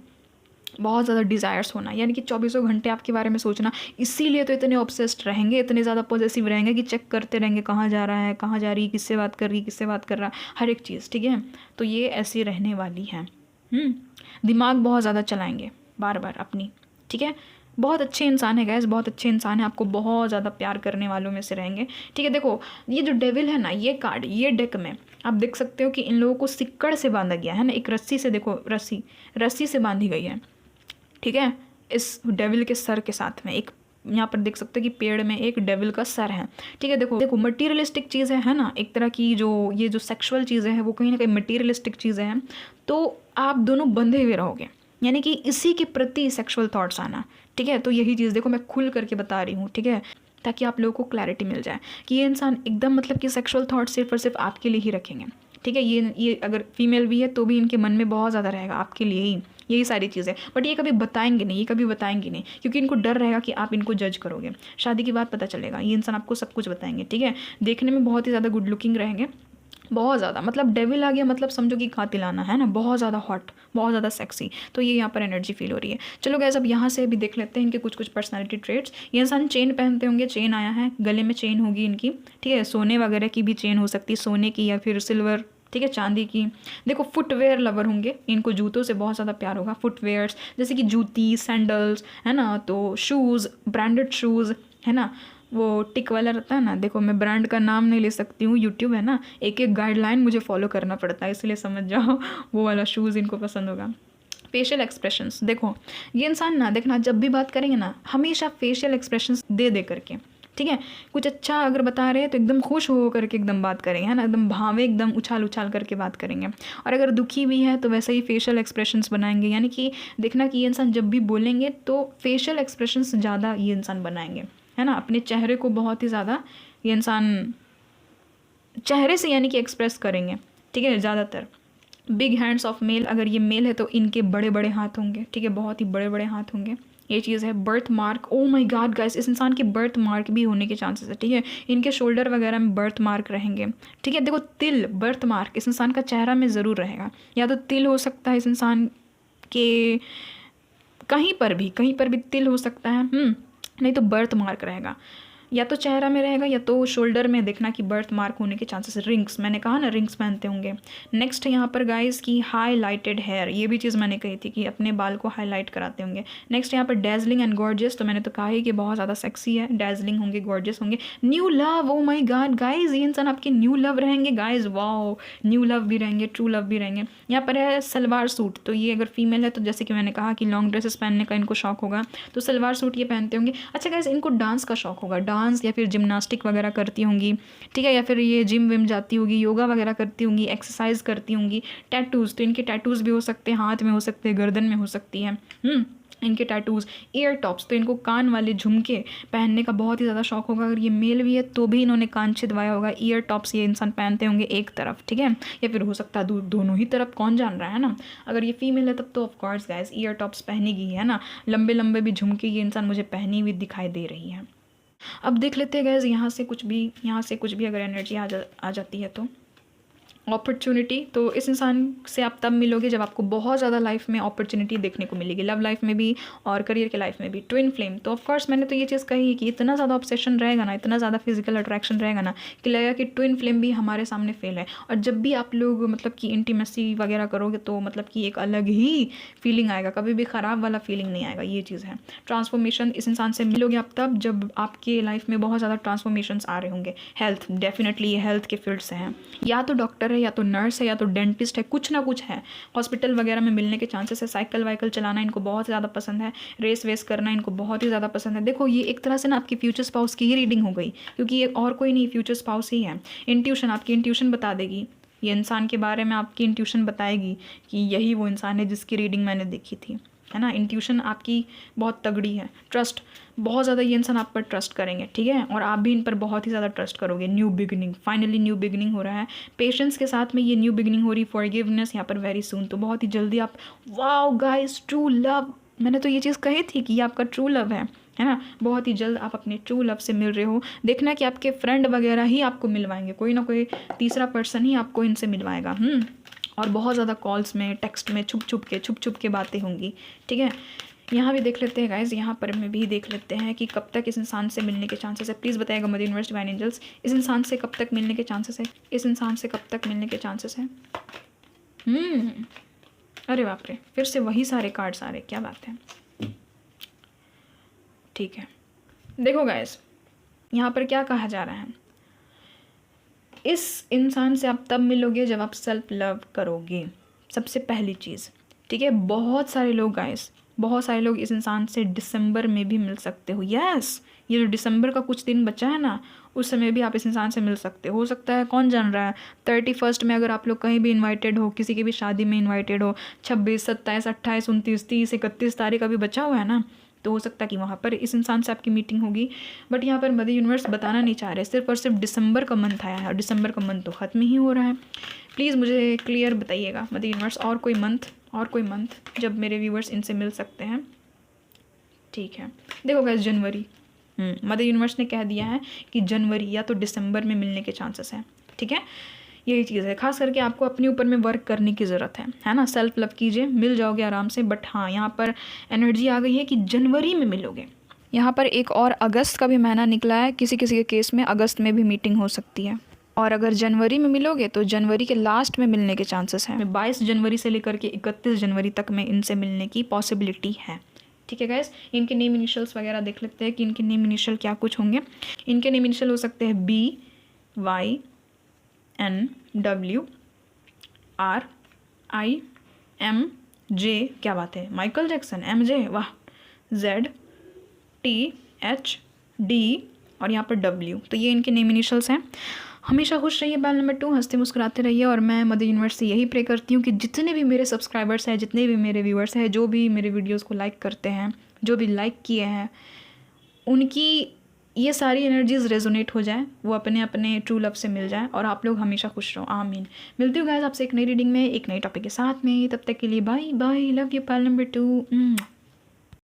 बहुत ज़्यादा डिज़ायर्स होना, यानी कि 24 घंटे आपके बारे में सोचना। इसीलिए तो इतने ऑब्सेस्ड रहेंगे, इतने ज़्यादा पॉजेसिव रहेंगे कि चेक करते रहेंगे कहाँ जा रहा है, कहाँ जा रही है, किससे बात कर रही है, किससे बात कर रहा है, हर एक चीज़, ठीक है। तो ये ऐसी रहने वाली है। दिमाग बहुत ज़्यादा चलाएंगे बार बार अपनी, ठीक है। बहुत अच्छे इंसान है गैस, बहुत अच्छे इंसान है, आपको बहुत ज़्यादा प्यार करने वालों में से रहेंगे, ठीक है। देखो ये जो डेविल है ना, ये कार्ड, ये डेक में आप देख सकते हो कि इन लोगों को सिक्कड़ से बांधा गया है ना, एक रस्सी से, देखो रस्सी से बांधी गई है, ठीक है। इस डेविल के सर के साथ में एक, यहाँ पर देख सकते हो कि पेड़ में एक डेविल का सर है, ठीक है। देखो मटीरियलिस्टिक चीज़ है ना, एक तरह की जो ये जो सेक्सुअल चीज़ें हैं वो कहीं ना कहीं मटीरियलिस्टिक चीज़ें हैं, तो आप दोनों बंधे हुए रहोगे, यानी कि इसी के प्रति सेक्सुअल थॉट्स आना, ठीक है। तो यही चीज़ देखो मैं खुल करके बता रही हूँ, ठीक है, ताकि आप लोगों को क्लैरिटी मिल जाए कि ये इंसान एकदम मतलब कि सेक्सुअल थॉट सिर्फ और सिर्फ आपके लिए ही रखेंगे, ठीक है। ये अगर फीमेल भी है तो भी इनके मन में बहुत ज़्यादा रहेगा आपके लिए ही, यही सारी चीज़ें। बट ये कभी बताएंगे नहीं, ये कभी बताएंगे नहीं, क्योंकि इनको डर रहेगा कि आप इनको जज करोगे। शादी के बाद पता चलेगा, ये इंसान आपको सब कुछ बताएंगे, ठीक है। देखने में बहुत ही ज़्यादा गुड लुकिंग रहेंगे, बहुत ज़्यादा, मतलब डेविल आ गया मतलब समझो कि कातिलाना, है ना, बहुत ज़्यादा हॉट, बहुत ज़्यादा सेक्सी। तो ये यहाँ पर एनर्जी फील हो रही है। चलो गैस अब यहाँ से भी देख लेते हैं इनके कुछ कुछ पर्सनालिटी ट्रेट्स। ये इंसान चेन पहनते होंगे, चेन आया है, गले में चेन होगी इनकी, ठीक है। सोने वगैरह की भी चेन हो सकती है, सोने की या फिर सिल्वर, ठीक है, चांदी की। देखो फुटवेयर लवर होंगे, इनको जूतों से बहुत ज़्यादा प्यार होगा। फुटवेयर्स जैसे कि जूती, सैंडल्स, है ना, तो शूज़, ब्रांडेड शूज़, है ना, वो टिक वाला रहता है ना। देखो मैं ब्रांड का नाम नहीं ले सकती हूँ, यूट्यूब है ना, एक एक गाइडलाइन मुझे फॉलो करना पड़ता है, इसलिए समझ जाओ वो वाला शूज़ इनको पसंद होगा। फेशियल एक्सप्रेशंस, देखो ये इंसान ना, देखना जब भी बात करेंगे ना हमेशा फेशियल एक्सप्रेशंस दे करके, ठीक है। कुछ अच्छा अगर बता रहे हैं तो एकदम खुश हो करके एकदम बात करेंगे, है ना, एकदम भावे, एकदम उछाल उछाल करके बात करेंगे। और अगर दुखी भी है तो वैसे ही फेशियल एक्सप्रेशंस बनाएंगे, यानी कि देखना कि ये इंसान जब भी बोलेंगे तो फेशियल एक्सप्रेशंस ज़्यादा ये इंसान बनाएंगे, है ना। अपने चेहरे को बहुत ही ज़्यादा ये इंसान चेहरे से यानी कि एक्सप्रेस करेंगे, ठीक है, ज़्यादातर। बिग हैंड्स ऑफ मेल, अगर ये मेल है तो इनके बड़े बड़े हाथ होंगे, ठीक है, बहुत ही बड़े बड़े हाथ होंगे, ये चीज़ है। Birth mark, oh my God guys, इस इंसान के बर्थ मार्क भी होने के चांसेस है, ठीक है। इनके शोल्डर वगैरह में बर्थ मार्क रहेंगे, ठीक है। देखो तिल, बर्थ मार्क इस इंसान का चेहरा में ज़रूर रहेगा, या तो तिल हो सकता है इस इंसान के, कहीं पर भी तिल हो सकता है, नहीं तो बर्थ मार्क रहेगा, या तो चेहरा में रहेगा या तो शोल्डर में, देखना कि बर्थ मार्क होने के चांसेस। रिंग्स, मैंने कहा ना रिंग्स पहनते होंगे। नेक्स्ट यहाँ पर गाइस की हाईलाइटेड हेयर, ये भी चीज़ मैंने कही थी कि अपने बाल को हाईलाइट कराते होंगे। नेक्स्ट यहाँ पर डेजलिंग एंड गॉर्जियस, तो मैंने तो कहा ही कि बहुत ज़्यादा सेक्सी है, डेजलिंग होंगे, गॉर्जियस होंगे। न्यू लव, ओ माई गॉड गाइज, ये इंसान आपके न्यू लव रहेंगे गाइज, वाओ, न्यू लव भी रहेंगे, ट्रू लव भी रहेंगे। यहाँ पर है सलवार सूट, तो ये अगर फीमेल है तो जैसे कि मैंने कहा कि लॉन्ग ड्रेसेस पहनने का इनको शौक होगा, तो सलवार सूट ये पहनते होंगे। अच्छा गाइज इनको डांस का शौक होगा, डांस या फिर जिम्नास्टिक वगैरह करती होंगी, ठीक है, या फिर ये जिम विम जाती होगी, योगा वगैरह करती होंगी, एक्सरसाइज करती होंगी। टैटूज़, तो इनके टैटूज़ भी हो सकते हैं, हाथ में हो सकते हैं, गर्दन में हो सकती है इनके टैटूज़। ईयर टॉप्स, तो इनको कान वाले झुमके पहनने का बहुत ही ज़्यादा शौक होगा। अगर ये मेल भी है तो भी इन्होंने कान छिदवाया होगा। ईयर टॉप्स ये इंसान पहनते होंगे एक तरफ, ठीक है, या फिर हो सकता है दोनों ही तरफ, कौन जान रहा है ना। अगर ये फीमेल है तब तो ऑफकोर्स गाइस ईयर टॉप्स पहनेगी, है ना, लंबे लंबे भी झुमके ये इंसान मुझे पहनी हुई दिखाई दे रही है। अब देख लेते हैं गैस यहाँ से कुछ भी अगर एनर्जी आ जाती है तो अपॉर्चुनिटी, तो इस इंसान से आप तब मिलोगे जब आपको बहुत ज़्यादा लाइफ में अपॉर्चुनिटी देखने को मिलेगी, लव लाइफ में भी और करियर के लाइफ में भी। ट्विन फ्लेम, तो ऑफकोर्स मैंने तो ये चीज़ कही कि इतना ज़्यादा ऑब्सेशन रहेगा ना, इतना ज़्यादा फिजिकल अट्रैक्शन रहेगा ना कि लगेगा कि ट्विन फ्लेम भी हमारे सामने फेल है। और जब भी आप लोग मतलब कि इंटीमेसी वगैरह करोगे तो मतलब कि एक अलग ही फीलिंग आएगा, कभी भी ख़राब वाला फीलिंग नहीं आएगा, ये चीज़ है। ट्रांसफॉर्मेशन, इस इंसान से मिलोगे आप तब जब आपके लाइफ में बहुत ज़्यादा ट्रांसफॉर्मेशंस आ रहे होंगे। हेल्थ, डेफिनेटली ये हेल्थ के फील्ड से हैं, या तो डॉक्टर है या तो नर्स है या तो डेंटिस्ट है, कुछ ना कुछ है। हॉस्पिटल वगैरह में मिलने के चांसेस है। साइकिल वाइकल चलाना इनको बहुत ज़्यादा पसंद है, रेस वेस करना इनको बहुत ही ज़्यादा पसंद है। देखो ये एक तरह से ना आपकी फ्यूचर स्पाउस की ही रीडिंग हो गई, क्योंकि ये और कोई नहीं, फ्यूचर स्पाउस ही है। इंट्यूशन, आपकी इंट्यूशन बता देगी, ये इंसान के बारे में आपकी इंट्यूशन बताएगी कि यही वो इंसान है जिसकी रीडिंग मैंने देखी थी, है ना। इंट्यूशन आपकी बहुत तगड़ी है। ट्रस्ट, बहुत ज़्यादा ये इंसान आप पर ट्रस्ट करेंगे, ठीक है, और आप भी इन पर बहुत ही ज़्यादा ट्रस्ट करोगे। New beginning, finally new beginning हो रहा है। पेशेंस के साथ में ये न्यू बिगिनिंग हो रही। फॉरगिवनेस यहाँ पर वेरी सून, तो बहुत ही जल्दी आप, वाओ गाइस, ट्रू लव, मैंने तो ये चीज़ कही थी कि ये आपका ट्रू लव है ना। बहुत ही जल्द आप अपने ट्रू लव से मिल रहे हो। देखना कि आपके फ्रेंड वगैरह ही आपको मिलवाएंगे, कोई ना कोई तीसरा पर्सन ही आपको इनसे मिलवाएगा। और बहुत ज़्यादा कॉल्स में, टेक्स्ट में छुप छुप के बातें होंगी, ठीक है। यहाँ भी देख लेते हैं गाइज, यहाँ पर में भी देख लेते हैं कि कब तक इस इंसान से मिलने के चांसेस है। प्लीज़ बताइएगा मदर यूनिवर्स, डिवाइन एंजल्स, इस इंसान से कब तक मिलने के चांसेस है, इस इंसान से कब तक मिलने के चांसेस है। अरे बाप रे, फिर से वही सारे कार्ड्स आ रहे, क्या बात है। ठीक है, देखो गाइज यहाँ पर क्या कहा जा रहा है, इस इंसान से आप तब मिलोगे जब आप सेल्फ लव करोगे, सबसे पहली चीज़, ठीक है। बहुत सारे लोग गाइस, बहुत सारे लोग इस इंसान से दिसंबर में भी मिल सकते हो। यस, ये जो दिसंबर का कुछ दिन बचा है ना, उस समय भी आप इस इंसान से मिल सकते हो सकता है, कौन जान रहा है। 31 में अगर आप लोग कहीं भी इनवाइटेड हो, किसी की भी शादी में इनवाइटेड हो, 26, 27, 28, 29, 30, 31 तारीख अभी बचा हुआ है ना, तो हो सकता है कि वहाँ पर इस इंसान से आपकी मीटिंग होगी। बट यहाँ पर मदर यूनिवर्स बताना नहीं चाह रहे, सिर्फ और सिर्फ दिसंबर का मंथ आया है और दिसंबर का मंथ तो ख़त्म ही हो रहा है। प्लीज़ मुझे क्लियर बताइएगा मदर यूनिवर्स, और कोई मंथ जब मेरे व्यूवर्स इनसे मिल सकते हैं। ठीक है, देखो गाइस, जनवरी, मदर यूनिवर्स ने कह दिया है कि जनवरी या तो दिसंबर में मिलने के चांसेस हैं, ठीक है। यही चीज़ है, खास करके आपको अपने ऊपर में वर्क करने की ज़रूरत है ना। सेल्फ लव कीजिए, मिल जाओगे आराम से। बट हाँ, यहाँ पर एनर्जी आ गई है कि जनवरी में मिलोगे। यहाँ पर एक और अगस्त का भी महीना निकला है, किसी किसी के केस में अगस्त में भी मीटिंग हो सकती है। और अगर जनवरी में मिलोगे तो जनवरी के लास्ट में मिलने के चांसेस हैं। 22 जनवरी से लेकर के 31 जनवरी तक में इनसे मिलने की पॉसिबिलिटी है, ठीक है गाइस। इनके नेम इनिशियल्स वगैरह देख लेते हैं कि इनके नेम इनिशियल क्या कुछ होंगे। इनके नेम इनिशियल हो सकते हैं BYNWRIMJ, क्या बात है, माइकल जैक्सन, MJ, वाह, ZTHD और यहाँ पर W, तो ये इनके नेम इनिशियल्स हैं। हमेशा खुश रहिए, बैल नंबर 2, हंसते मुस्कुराते रहिए। और मैं मदर यूनिवर्स से यही प्रे करती हूँ कि जितने भी मेरे सब्सक्राइबर्स हैं, जितने भी मेरे व्यूअर्स हैं, जो भी मेरे वीडियोस को लाइक करते हैं, जो भी लाइक किए हैं, उनकी ये सारी एनर्जीज रेजोनेट हो जाए, वो अपने अपने ट्रू लव से मिल जाए और आप लोग हमेशा खुश रहो, आमीन। मिलती हूँ गाइस आपसे एक नई रीडिंग में, एक नई टॉपिक के साथ में। तब तक के लिए बाय बाय, लव यू, बैल नंबर 2।